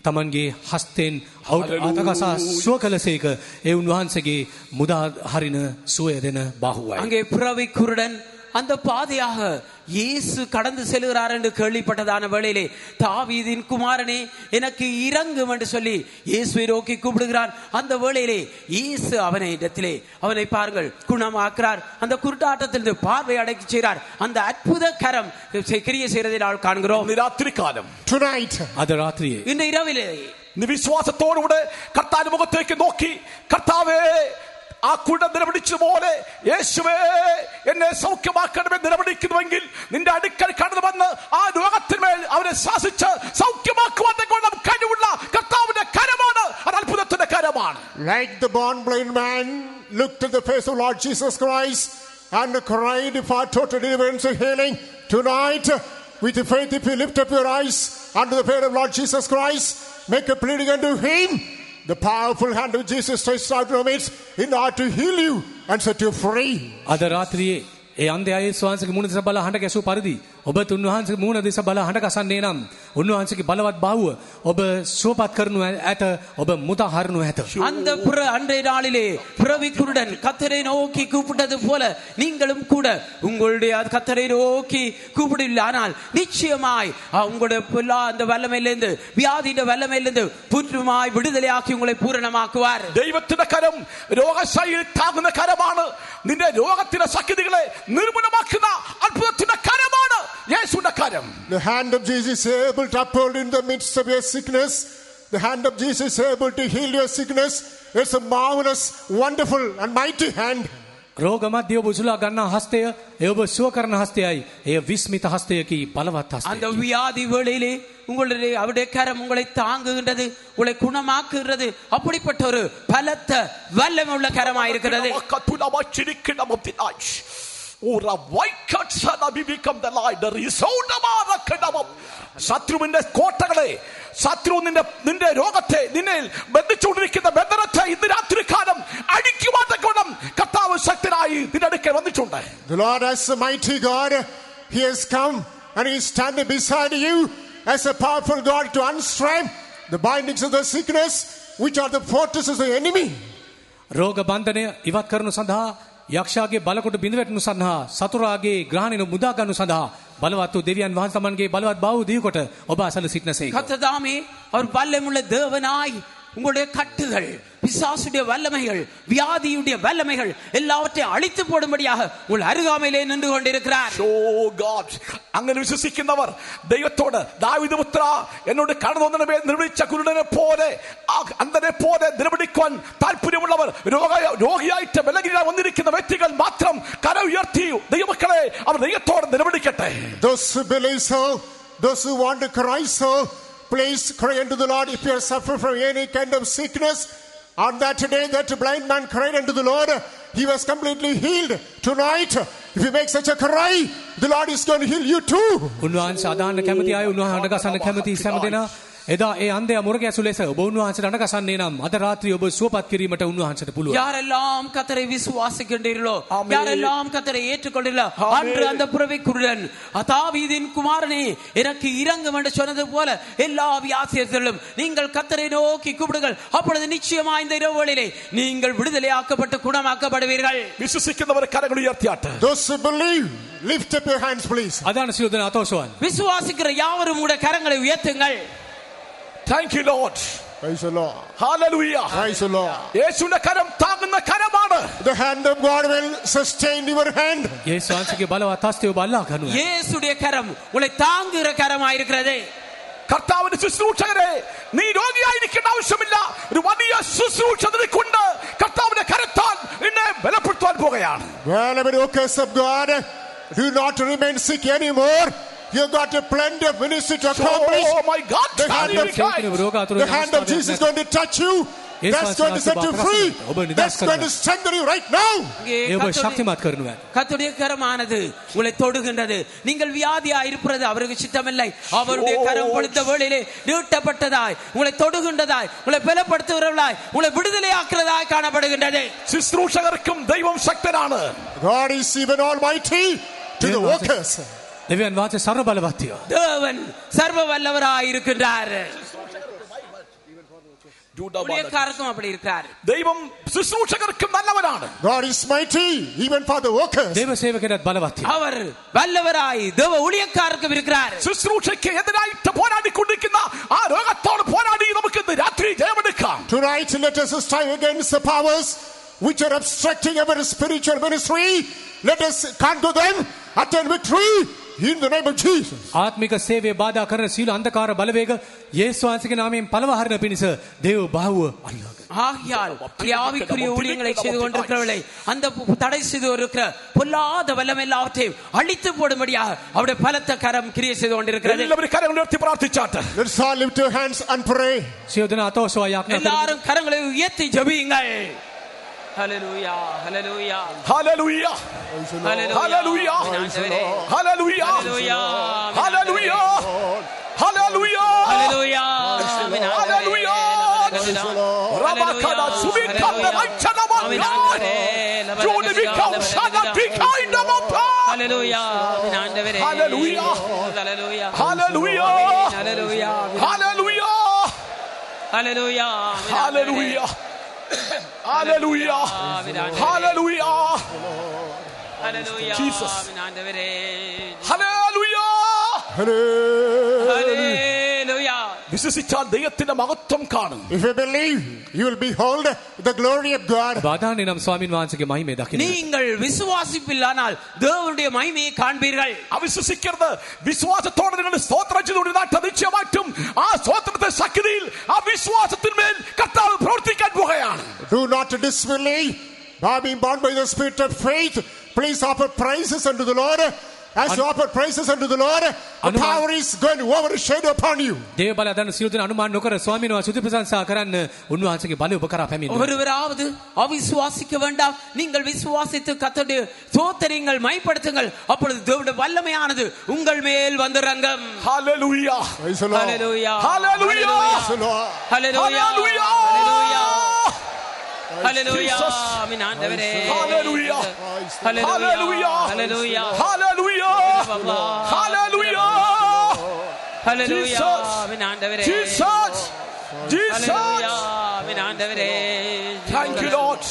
තමන්ගේ හස්තෙන් අතකසා සුව කළසේක. ඒ උන්වහන්සේගේ මුදා හරින සුවය දෙන බාහුවයි. அங்கே பிறவி குருடன் அந்த பாதையாக இயேசு கடந்து செல்கிறார் என்று கேள்விப்பட்டதான வேளையிலே, தாவீதின் குமாரனே எனக்கு இறங்கும் என்று சொல்லி இயேசுவை நோக்கி கூப்பிடுகிறான். அந்த வேளையிலே இயேசு அவனை பாருங்கள் குணமாக்குறார். அந்த குருட்டாட்டத்திலிருந்து பார்வை அடைக்க செய்கிறார். அந்த அற்புத கரம் கிரியை செய்வதை நாள் காண்கிறோம். രാത്രി കാലം, Tonight, අද රාත්‍රියේ இந்த இரவிலே നീ വിശ്വാസത്തോടുകൂടെ കർത്താവിന്റെ മുഖത്തേക്ക് നോക്കി, കർത്താവേ ആ കുരുടൻ നിലവിളിച്ചതുപോലെ യേശുവേ എന്നെ സൗഖ്യമാക്കണമെന്ന് നിലവിളിക്കുന്നുവെങ്കിൽ നിന്റെ അടുക്കൽ കടന്നു വന്ന് ആ രോഗത്തിന്മേൽ അവനെ ശാസിച്ച് സൗഖ്യമാക്കുവാൻ കഴിവുള്ള കർത്താവിന്റെ കരമാണ്. അത് അത്ഭുതത്തിന്റെ കരമാണ്. like the born blind man looked at the face of Lord Jesus Christ and cried for total deliverance and healing, tonight with faith if you lift up your eyes unto the face of Lord Jesus Christ, make a pleading unto him, the powerful hand of Jesus stretched out from it in order to heal you and set you free. අද රාත්‍රියේ ඒ අන්ධයා යේසුස් වහන්සේගේ මුණ දිහා බලලා හඬ ගැසූ පරිදි ඔබ උන්වහන්සේගේ මුණ දිහා බලලා හඬ ගසන්නේ නම් උන්වහන්සේගේ බලවත් බාහුව ඔබ සුවපත් කරනු ඇත, ඔබ මුදා හරනු ඇත. அந்த அன்றைய நாளிலே பிறவி குருடன் கர்த்தரை நோக்கி கூப்பிட்டது போல நீங்களும் கூட உங்களுடைய கர்த்தரை நோக்கி கூப்பிடலானால் நிச்சயமாய் உங்களுடைய அந்த வல்லமையிலிருந்து, வியாதியின் வல்லமையிலிருந்து புற்றுமாய் விடுதலையாக்கி உங்களை பூரணமாக்குவார். ദൈവത്തിന്റെ കരം രോഗശൈലിയിൽ താങ്ങുന്ന കരമാണ്. നിന്റെ രോഗത്തിന്റെ ശക്തികളെ നിർമൂലമാക്കുന്ന അത്ഭുതത്തിന്റെ കരമാണ് യേശുവിന്റെ കരം. The hand of Jesus is able to uphold in the midst of your sickness. The hand of Jesus is able to heal your sickness. It's a marvelous, wonderful and mighty hand. රෝග මැද ඔබ උසුලා ගන්නා හස්තය ඒ ඔබ සුව කරන හස්තයයි. එය විස්මිත හස්තයකි, බලවත් හස්තයකි. அந்த வியாதி வேளையிலே உங்களுடைய அவருடைய கரம் உங்களை தாங்குகின்றது, உங்களை குணமாக்குகிறது. அப்படிப்பட்ட ஒரு பலத்த வல்லமை உள்ள கரமாய் இருக்கிறது. ശത്രുവിന്റെ കോട്ടകളെ, ശത്രു നിന്റെ രോഗത്തെ, നിന്നെ ബന്ധിച്ചുകൊണ്ടിരിക്കുന്ന ബന്ധനത്തെ ഇന്ന് രാത്രി കാലം അടിക്കുവാൻ കർത്താവ് ശക്തനായി നിന്റെ അടുക്കൽ വന്നിട്ടുണ്ട്. The Lord as a mighty God, he has come and he is standing beside you as a powerful God to unstrap the bindings of the sickness which are the fortresses of the enemy. රෝග බන්ධනය ඉවත් කරනු සඳහා, යක්ෂයාගේ බලකොට බිඳවැටෙනු සඳහා, සතුරාගේ ග්‍රහණය මුදා ගන්නු සඳහා බලවත් වූ දෙවියන් වහන්සේ තමන්ගේ බලවත් බාහුව දීකොට ඔබ අසල සිටිනසේක. கர்த்தர் தாமே அவர் வல்லமுள்ள தேவனாய் உங்களுடைய கட்டுகள், பிசாசுடைய வல்லமைகள், வியாதியுடைய வல்லமைகள் எல்லாவற்றையும் அழித்து போடும்படியாக உங்கள் அருகாமையிலே நின்று கொண்டிருக்கிறார். അങ്ങനെ വിശ്വസിക്കുന്നവർ ദൈവത്തോട് ദാവീദ് പുത്ര എന്നോട് കടന്നു വന്നവനെ നിർവഹിച്ച കുരുടനെ പോലെ അന്ധനെ പോലെ നിർവഹിക്കുവാൻ താല്പര്യമുള്ളവർ, രോഗിയായിട്ട് ബലഹീനരായി വന്നിരിക്കുന്ന വ്യക്തികൾ മാത്രം കര ഉയർത്തി ദൈവമക്കളെ അവർ ദൈവത്തോട് നിർവഹിക്കട്ടെ. Those who want to cry, so please cry unto the Lord. If you are suffering from any kind of sickness, on that day that blind man cried unto the Lord, he was completely healed. Tonight, if you make such a cry, the Lord is going to heal you too. උන්වහන්සේ අදාන්න කැමති අය, උන්වහන්සේ අඬගසන්න කැමති සෑම දෙනා එදා ඒ අන්ධයා මුරගැසු ලෙස ඔබ උන්වහන්සේට අඬගසන්නේ නම් අද රාත්‍රියේ ඔබ සුවපත් කිරීමට උන්වහන්සේට පුළුවන්. யாரெல்லாம் கர்த்தரை விசுவாசிக்கின்றீர்களோ, யாரெல்லாம் கர்த்தரை ஏற்றுக்கொண்டீர்களோ, அன்று அந்த புறவி குருடன் தாவீதின் குமாரனே எனக்கு இரங்கும் என்று சொன்னது போல எல்லா வியாதியர்களும் நீங்கள் கர்த்தரை நோக்கி கூப்பிடுங்கள். அப்பொழுது நிச்சயமாக இந்த இரவுகளிலே நீங்கள் விடுதலையாக்கப்பட்டு குணமாக்கப்படுவீர்கள். விசுவாசிக்கிறவர் கரங்களை உயர்த்தியாட்ட. Those who believe, lift up your hands please. අදාන සියලු දෙනා අතෝසවන්. விசுவாசிக்கிற யாவரும் உங்களுடைய கரங்களை உயர்த்துங்கள். Thank you Lord. Praise the Lord. Hallelujah. Praise the Lord. യേശുവിന്റെ കരം താങ്ങുന്ന കരമാണ്. The hand of God will sustain your hand. යේසුස් වහන්සේගේ බලවත් හස්තය ඔබ අල්ලා ගන්නවා. இயேசுடைய கரம் உங்களை தாங்குகிற கரமாக இருக்கிறது. കർത്താവിന്റെ ശുശ്രൂഷകരെ, നീ രോഗിയായിരിക്കേണ്ട ആവശ്യമില്ല. ഒരു വലിയ ശുശ്രൂഷ നിനക്കുണ്ട്. കർത്താവിന്റെ കരത്താൽ നിന്നെ ബലപ്പെടുത്താൻ പോകുകയാണ്. Well, workers of God, do not remain sick anymore. You got a plenty of ministry to accomplish. Oh my God. The hand of Jesus is going to touch you. That's going to set you free. That's going to strengthen you right now. கர்த்தருடைய கரமானது உங்களை தொடுகின்றது. நீங்கள் வியாதியா இருப்பது அவருக்கு சித்தமில்லை. அவருடைய கரம் பொழுத்த வேளையிலே நீட்டப்பட்டதாய் உங்களை தொடுகின்றதாய் உங்களை பலப்படுத்துகிறவர்களாய் உங்களை விடுதலையாக்குறதாய் காணப்படுகின்றது. ശുശ്രൂഷകർക്കും ദൈവം ശക്തനാണ്. God is even almighty to the workers. දෙවියන් වහන්සේ සර්ව බලවත්ය. தேவன் சர்வ வல்லவராய் இருக்கின்றார். ஊழியக்காரருக்கும் அப்படி இருக்கிறார். ദൈവം ശുശ്രൂഷകർക്കും നല്ലവനാണ്. God is mighty even for the workers. දේව සේවකයන්ට බලවත්ය. அவர் வல்லவராய் தேவ ஊழியக்காரருக்கும் இருக்கிறார். ശുശ്രൂഷയ്ക്ക് എതിരായിട്ട് പോരാടിക്കൊണ്ടിരിക്കുന്ന ആ രോഗത്തോട് പോരാടി നമുക്ക് ഇന്ന് രാത്രി ജയമെടുക്കാം. Tonight let us strive against the powers which are obstructing our spiritual ministry. Let us conquer them, attain victory in the name of Jesus. ආත්මික සේවය බාධා කරන සීල අන්ධකාර බලවේග යේසුස් වහන්සේගේ නාමයෙන් පළවහරන පිණිස දේව බාහුව අල්ලාගන්න. ஆகியால் ஆவிக்குரிய ஊழியங்களை செய்து கொண்டிருக்கிறவர்களை அந்த தடை செய்து இருக்கிற பொல்லாத வல்லமை எல்லாவற்றையும் அழித்து போடும்படியாக அவருடைய பலத்த கரம் கிரியை செய்து கொண்டிருக்கிறது. എല്ലാവരും കരങ്ങൾ ഉയർത്തി പ്രാർത്ഥിച്ചാട്ടെ. Let's all lift your hands and pray. සියලු දෙනා අතෝසවා යාඥා කරමු. எல்லாரும் கரங்களை உயர்த்தி ஜெபியுங்கள். ஹalleluya ஹalleluya ഹല്ലേലൂയ ஹalleluya ഹല്ലേലൂയ ഹല്ലേലൂയ ഹല്ലേലൂയ ഹല്ലേലൂയ ஹalleluya ഹല്ലേലൂയ റബാഖന സുബിഖന ലൈച്ചനമ ജൂനിബിഖൗ ഷനതിഖൈനമപ ஹalleluya ஆண்டவரே ഹല്ലേലൂയ ஹalleluya ഹല്ലേലൂയ ஹalleluya ഹല്ലേലൂയ ஹalleluya hallelujah Hallelujah. Hallelujah. Hallelujah. Jesus. ஆண்டவரே Hallelujah. Hallelujah. വിശ്വസിച്ചാൽ ദൈവത്തിന്റെ മഹത്വം കാണും. If you believe, you will behold the glory of God. බාධානේ නම් ස්වාමීන් වහන්සේගේ මහිමය දකින්න. நீங்கள் விசுவாசிப்பில்லானால் தேவனுடைய மகிமையை காண்பீர்கள். അവിശ്വസിക്കരുത്. വിശ്വാസത്തോടെ നിങ്ങൾ സ്തോത്രം ചെയ്തുകൊണ്ടിരുന്നാൽ നിശ്ചയമായിട്ടും ആ സ്തോത്രത്തെ ശക്തിയിൽ ആ വിശ്വാസത്തിന്മേൽ കർത്താവ് പ്രവർത്തിക്കാൻ പോകുകയാണ്. Do not disbelieve. By being bound by the spirit of faith, please offer praises unto the Lord. As you offer praises unto the Lord, the power is going to overshadow upon you. දේව බල දන්න සියලු දෙනා අනුමාන නොකර ස්වාමීන් වහන්සේ ස්තුති ප්‍රශංසා කරන්න උන්වහන්සේගේ බලය ඔබ කරා පැමිණෙනවා. ஒருவராவது அவிசுவாசிக்க வேண்டாம். நீங்கள் விசுவாசித்து கர்த்தருடைய ஸ்தோத்திரங்கள் மைப்படுத்துங்கள். அப்பொழுது தேவனுடைய வல்லமையானது உங்கள் மேல் வந்து இறங்கும். Hallelujah. Praise the Lord. Hallelujah. Hallelujah. Praise the Lord. Hallelujah. Hallelujah. Hallelujah. ஆமென் ஆண்டவரே. Hallelujah. Hallelujah. Hallelujah. Hallelujah. Hallelujah. Hallelujah. ஆமென் ஆண்டவரே. Jesus. Jesus. Hallelujah. ஆமென் ஆண்டவரே. Thank you Lord.